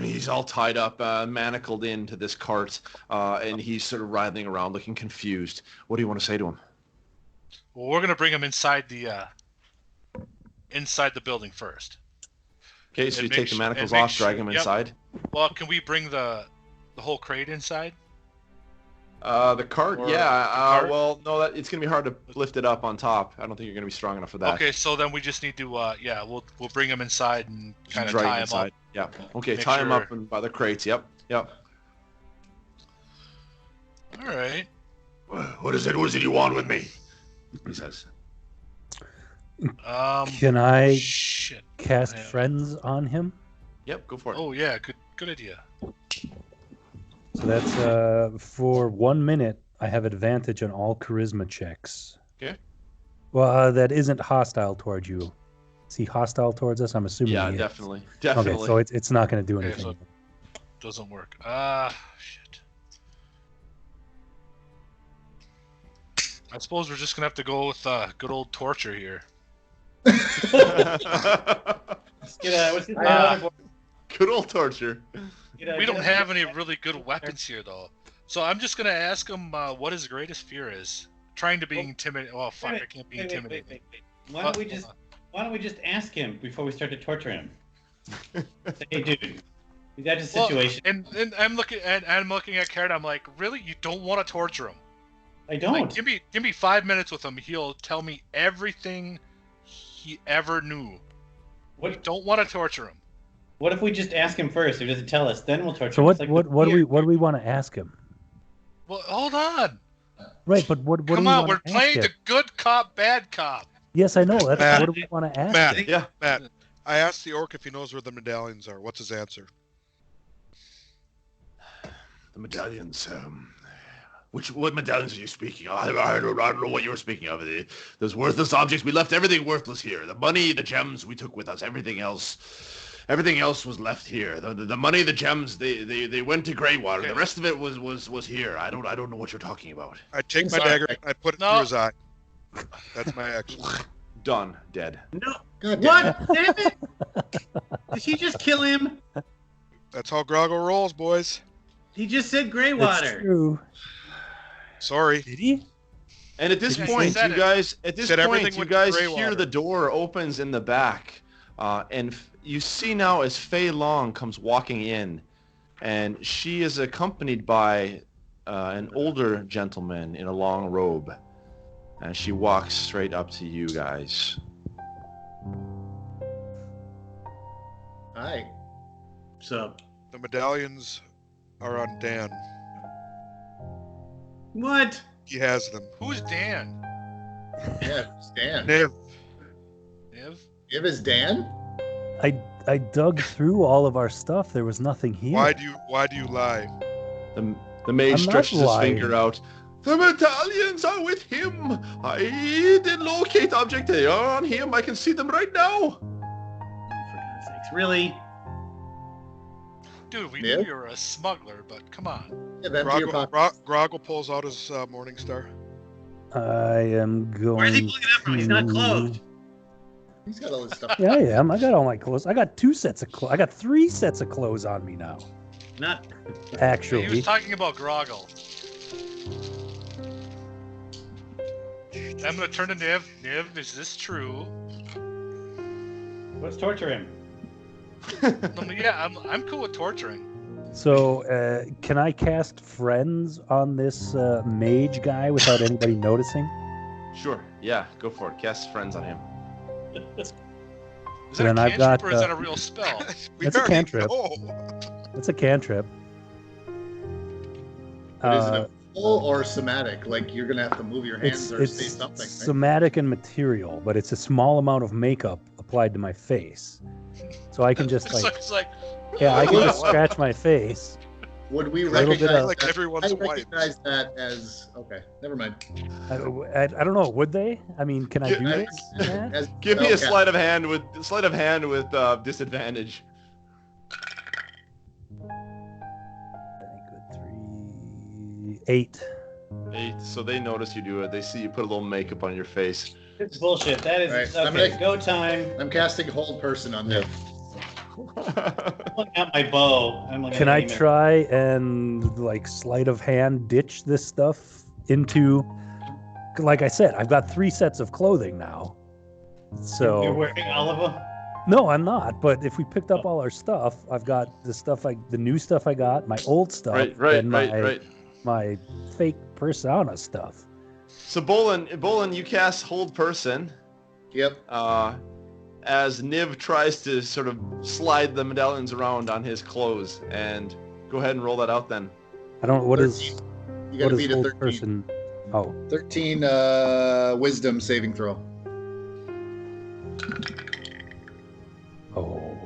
He's all tied up, manacled into this cart, and he's sort of writhing around, looking confused. What do you want to say to him? Well, we're gonna bring him inside the building first. Okay, so And you take the manacles make off, drag him yep. inside. Well, can we bring the whole crate inside? The cart, Or yeah. the cart? Well, no, it's gonna be hard to lift it up on top. I don't think you're gonna be strong enough for that. Okay, so then we just need to we'll bring him inside and kind of Drag tie him inside. up. Yeah. Okay, Make tie him up sure- by the crates. Yep. All right. What is it? What is it you want with me? He says. Can I Shit. cast Yeah. friends on him? Yep, go for it. Oh yeah, good idea. So that's for 1 minute. I have advantage on all charisma checks. Okay. Well, that isn't hostile towards you. Is he hostile towards us? I'm assuming. Yeah, he is. definitely. Okay, so it's not going to do Okay, anything. so- Doesn't work. Shit. I suppose we're just gonna have to go with good old torture here. Let's get what's his name? Good old torture. We don't have any really good weapons here, though. So I'm just gonna ask him what his greatest fear is. Trying to be intimidated. Oh fuck! I can't be intimidated. Wait. Why don't we just ask him before we start to torture him? Say, hey, dude, we got a situation. Well, and I'm looking at Karen. I'm like, really? You don't want to torture him? I don't. Like, give me 5 minutes with him. He'll tell me everything he ever knew. What? We don't want to torture him. What if we just ask him first? If he doesn't tell us, then we'll torture So him. what? It's like What do we want to ask him? Well, hold on. Right, but what do we Come on, want we're to ask playing him? the good cop, bad cop. Yes, I know. That's Matt. what do we want to ask Matt, him? Yeah. Matt, I asked the orc if he knows where the medallions are. What's his answer? The medallions. What medallions are you speaking of? I don't know what you're speaking of. Those worthless objects. We left everything worthless here. The money, the gems we took with us. Everything else was left here. The money, the gems, they went to Greywater. Okay. The rest of it was here. I don't know what you're talking about. I take my Sorry. dagger, I put it No. through his eye. That's my action. Done. Dead. No. God damn it. What? Damn it! Did he just kill him? That's how Grogil rolls, boys. He just said That's Greywater. true. Sorry. Did he? And at this Yes, point, he said you it. guys, at this Said point, everything you went to guys Greywater. hear the door opens in the back, and you see now as Fei-Long comes walking in, and she is accompanied by an older gentleman in a long robe, and she walks straight up to you guys. Hi. What's up? The medallions are on Dan. What? He has them. Who's Dan? Yeah, it's Dan. Niv, Niv? Give us Dan? I dug through all of our stuff. There was nothing here. why do you lie? The mage I'm not stretches his lying. finger out. The medallions are with him. I did locate object. They are on him. I can see them right now. For God's sakes, really? Dude, we Yeah. knew you were a smuggler, but come on. Yeah, empty your pocket. Grogil pulls out his Morning Star. I am going. Where's he pulling it up from? He's not clothed. He's got all his stuff. Yeah, I am. I got all my clothes. I got 2 sets of clothes. I got 3 sets of clothes on me now. Not. He Actually, was talking about Grogil. I'm gonna turn to Niv. Niv, is this true? Let's torture him. Yeah, I'm cool with torturing. so can I cast friends on this mage guy without anybody noticing? Sure. Yeah, go for it. Cast friends on him. Is So that then a I've cantrip got, or is that a real spell? We That's a already cantrip. know. It's a cantrip. But is it a full or somatic? Like you're gonna have to move your hands or say It's something. Right? somatic and material, but it's a small amount of makeup applied to my face. So I can just It's like yeah, I can just scratch my face. Would we little bit recognize of- Like that? everyone's I wife. recognize that as okay. Never mind. I don't know. Would they? I mean, can I do Yeah, this? Yeah. As, Give me a okay. sleight of hand with disadvantage. Good 3, 8. 8. So they notice you do it. They see you put a little makeup on your face. It's bullshit. That is Right, I'm okay. gonna- Go time. I'm casting hold person on Niv. Pulling out my bow. I'm Can I try and like sleight of hand ditch this stuff into? Like I said, I've got 3 sets of clothing now. You're So wearing all of them. no, I'm not. But if we picked up all our stuff, I've got the new stuff I got, my old stuff, right, and right. my fake persona stuff. So Bolin, you cast hold person. Yep. As Niv tries to sort of slide the medallions around on his clothes, and go ahead and roll that out then. I don't. What 13. is You what gotta is beat a old 13. person? Oh, 13 wisdom saving throw. oh.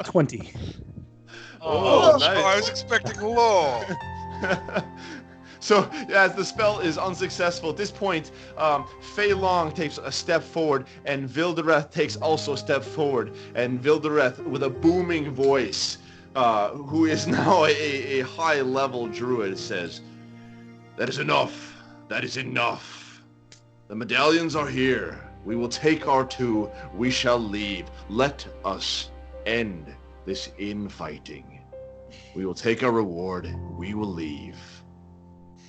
20. Oh, oh, nice. I was expecting low. So, as the spell is unsuccessful, at this point, Fei-Long takes a step forward, and Vyl-Dareth takes also a step forward. And Vyl-Dareth, with a booming voice, who is now a high-level druid, says, "That is enough. That is enough. The medallions are here. We will take our 2. We shall leave. Let us end this infighting. We will take our reward. We will leave.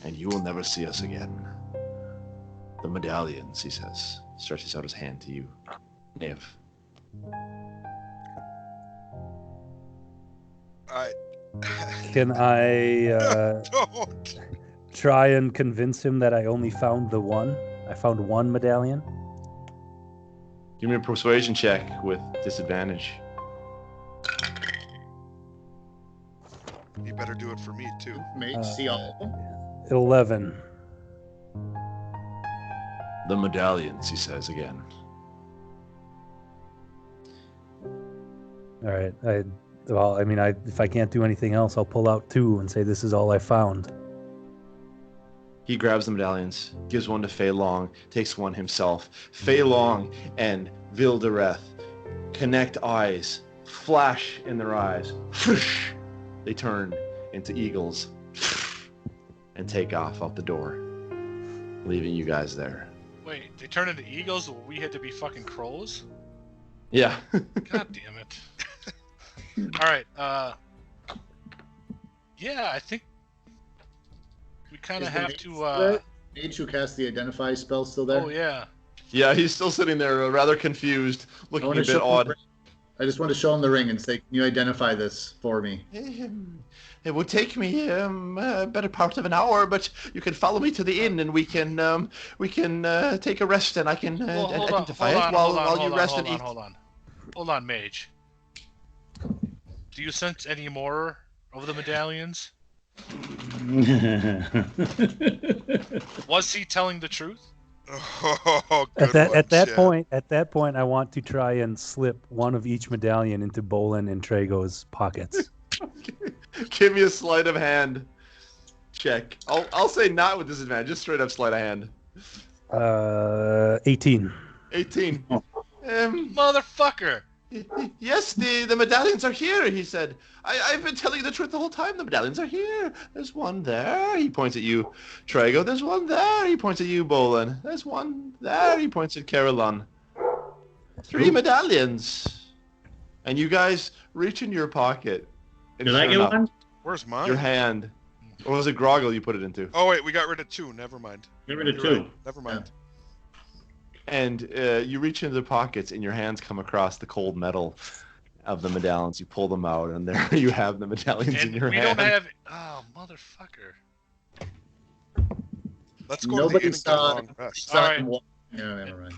And you will never see us again. The medallions," he says, stretches out his hand to you, Niv. I Can I don't. try and convince him that I only found the one? I found 1 medallion. Give me a persuasion check with disadvantage. You better do it for me too. Mage, see all of them? 11. The medallions, he says again. All right. If I can't do anything else, I'll pull out 2 and say this is all I found. He grabs the medallions, gives one to Fei-Long, takes one himself. Fei-Long and Vyl-Dareth connect eyes, flash in their eyes. They turn into eagles and take off out the door, leaving you guys there. wait, they turned into eagles while we had to be fucking crows? Yeah. God damn it. Alright, yeah, I think we kind of Is the have mage to, there? Mage who cast the identify spell still there? oh yeah. Yeah, he's still sitting there, rather confused, I looking wanna a bit show him odd. the ring. I just want to show him the ring and say, "Can you identify this for me?" It would take me a better part of an hour, but you can follow me to the inn, and we can take a rest, and I can Well, hold on, identify hold it on, while hold on, you hold rest on, and eat. hold on. Hold on, mage. Do you sense any more of the medallions? Was he telling the truth? Oh, good At that one, point, I want to try and slip one of each medallion into Bolin and Trago's pockets. Give me a sleight of hand check. I'll say not with disadvantage. Just straight up sleight of hand. 18. 18. Motherfucker! Yes, the medallions are here, he said. I've been telling you the truth the whole time. The medallions are here. There's one there. He points at you, Trago. There's one there. He points at you, Bolin. There's one there. He points at Caroline. 3 medallions. And you guys reach in your pocket. And Did I sure get enough, one? Where's mine? your hand. Or was it Grogil you put it into? Oh wait, we got rid of 2. Never mind. Get rid of You're 2. right. Never mind. And you reach into the pockets, and your hands come across the cold metal of the medallions. You pull them out, and there you have the medallions in And your we hand. don't have. Oh, motherfucker! Let's go Nobody to the inn and get a saw- long rest. All right. Yeah, never mind.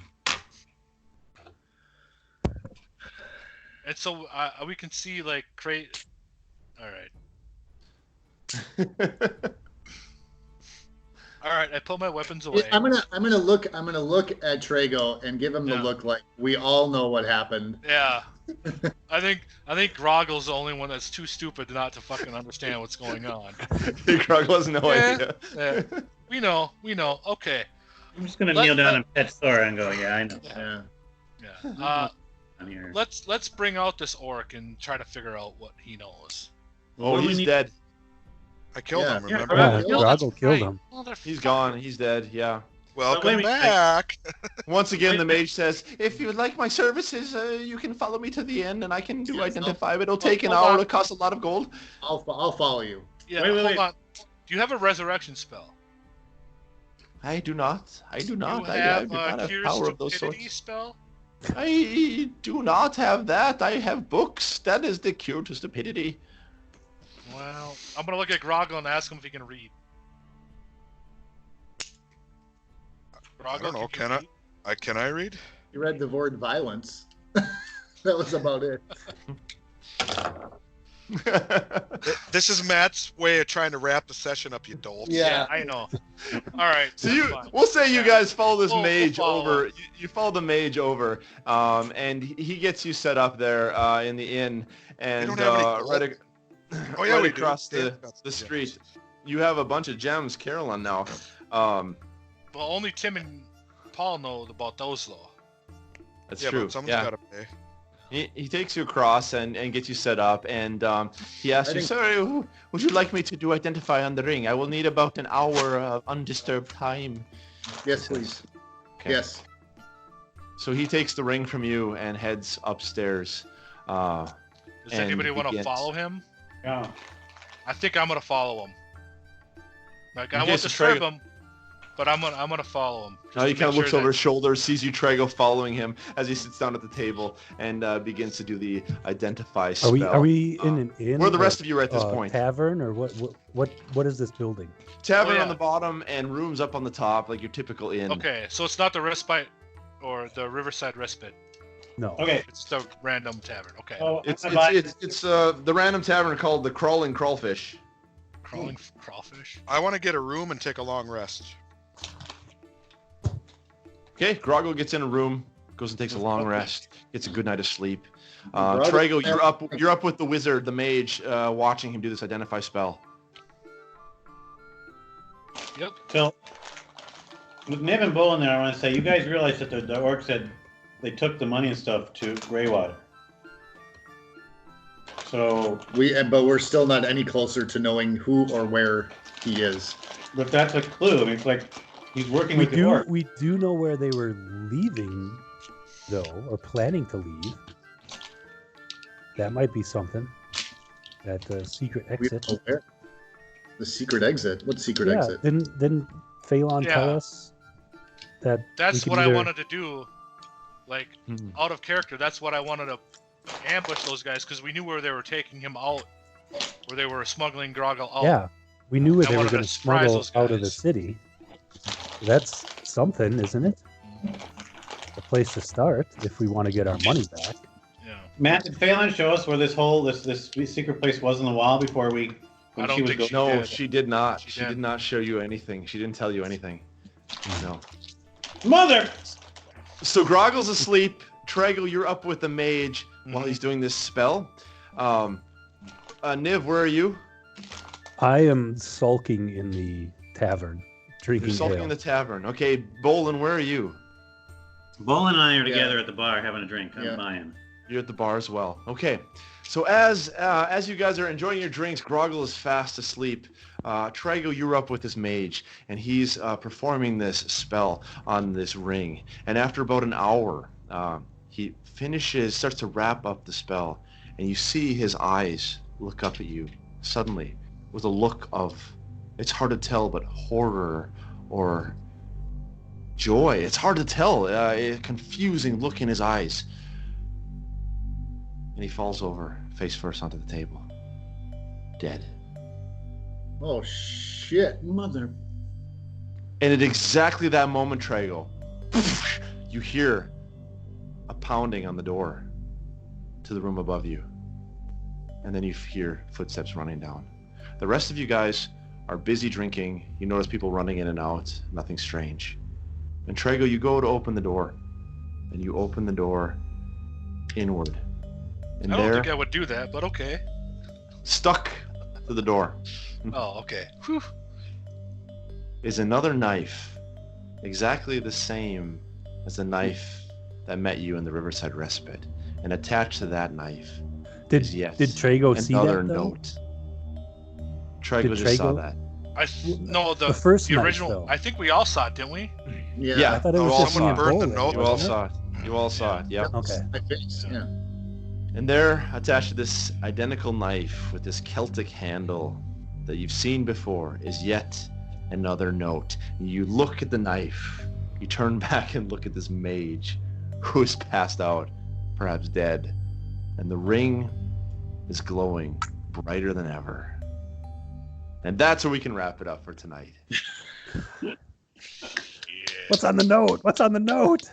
And so we can see like crate. All right. All right. I put my weapons away. I'm gonna look at Trago and give him the Yeah. look like we all know what happened. Yeah. I think Grogil's the only one that's too stupid not to fucking understand what's going on. Grogil has no idea. Yeah. We know. Okay. I'm just gonna Let- kneel down let- and pet Sora and go, yeah, I know. Yeah. Yeah. I'm here. Let's bring out this orc and try to figure out what he knows. Oh, What do we he's need- dead. I killed Yeah. him. Yeah, Remember? Yeah, Grogil, Grogil killed him. He's gone. He's dead. Yeah. Welcome wait a minute, back. Once again, the mage says, "If you would like my services, you can follow me to the inn, and I can do Yes, identify. It'll take an hold hour. on. It'll cost a lot of gold." I'll follow you. Yeah. Wait, Hold on. Do you have a resurrection spell? I do not. You I have do not have cure power of those stupidity sorts. spell? I do not have that. I have books. That is the cure to stupidity. Well, I'm gonna look at Grogil and ask him if he can read. I don't know. Grogil, Can I read? You read Devoured Violence. That was about it. This is Matt's way of trying to wrap the session up, you dolt. Yeah, I know. All right. So that's fine. we'll say you guys follow this We'll mage follow over. him. You follow the mage over, and he gets you set up there in the inn, and don't have any gold? Oh, yeah, right we do. across Yeah, the that's- street. You have a bunch of gems, Caroline. Now, Well, only Tim and Paul know about those, though. that's Yeah, true. but someone's Yeah, got to pay. he takes you across and gets you set up, and he asks I you, think- "Sir, would you like me to do identify on the ring? I will need about an hour of undisturbed time." Yes, please. Okay. Yes. So he takes the ring from you and heads upstairs. Does And anybody want to begins. follow him? Yeah. I think I'm gonna follow him. Like I In won't case of disturb Trago- him, but I'm gonna follow him. Now he Just to kind of make looks sure over that- his shoulder, sees you, Trago, following him as he sits down at the table and begins to do the identify spell. Are we in an inn? Where are the or, rest of you are at this point? Tavern or what is this building? Tavern Oh, yeah. on the bottom and rooms up on the top, like your typical inn. Okay, so it's not the respite or the Riverside Respite. No. Okay. It's the random tavern. Okay. So It's I'm gonna buy- it's the random tavern called the Crawling Crawfish. Crawling crawfish. I want to get a room and take a long rest. Okay, Grogil gets in a room, goes and takes a long rest, gets a good night of sleep. Grogil- Trago, you're up with the wizard, the mage, watching him do this identify spell. Yep. So, with Niv and Bull in there, I want to say, you guys realize that the orcs said they took the money and stuff to Greywater. So, But we're still not any closer to knowing who or where he is. but that's a clue. I mean, it's like he's working We with the orc. do know where they were leaving, though, or planning to leave. That might be something. That secret We exit. don't know where. The secret exit? What secret Yeah, exit? didn't Fei-Long tell Yeah. us that we That's could what I either- wanted to do. Like Hmm. out of character, that's what I wanted to ambush those guys because we knew where they were taking him out, where they were smuggling Grogil out. Yeah, we knew I they were wanted going to to surprise smuggle those out of the guys. city. That's something, isn't it? A place to start if we want to get our money back. Yeah. Matt, did Phelan show us where this secret place was in the wall before when I don't she was think going? she No, did. she did not. She She did. did not show you anything. She didn't tell you anything. No. Mother! So Grogil's asleep. Trago, you're up with the mage while Mhm. he's doing this spell. Niv, where are you? I am sulking in the tavern, drinking You're sulking ale. in the tavern. Okay, Bolin, where are you? Bolin and I are Yeah. together at the bar having a drink. I'm Yeah. buying. You're at the bar as well. Okay. So as you guys are enjoying your drinks, Grogil is fast asleep. Trago, you're up with this mage, and he's performing this spell on this ring. And after about an hour, he starts to wrap up the spell, and you see his eyes look up at you suddenly with a look of, it's hard to tell, but horror or joy. It's hard to tell. A confusing look in his eyes. And he falls over, face first onto the table. Dead. Oh shit! Mother. And at exactly that moment, Trago, you hear a pounding on the door to the room above you. And then you hear footsteps running down. The rest of you guys are busy drinking. You notice people running in and out. Nothing strange. And Trago, you go to open the door. And you open the door inward. And I don't there, think I would do that, but okay. stuck to the door, Oh, okay. Whew. is another knife, exactly the same as the knife that met you in the Riverside Respite. And attached to that knife Did is yet Trago see another that, though? note. Trago Did just saw Trago- that. No, The first the knife, original. though. I think we all saw it, didn't we? Yeah. I thought it was you all just saw me it. and burned the Bolin, note. You all wasn't saw it. You all saw it. Yep. Okay. My face. Yeah. And there, attached to this identical knife with this Celtic handle that you've seen before, is yet another note. You look at the knife. You turn back and look at this mage who is passed out, perhaps dead. And the ring is glowing brighter than ever. And that's where we can wrap it up for tonight. Yeah. What's on the note? What's on the note?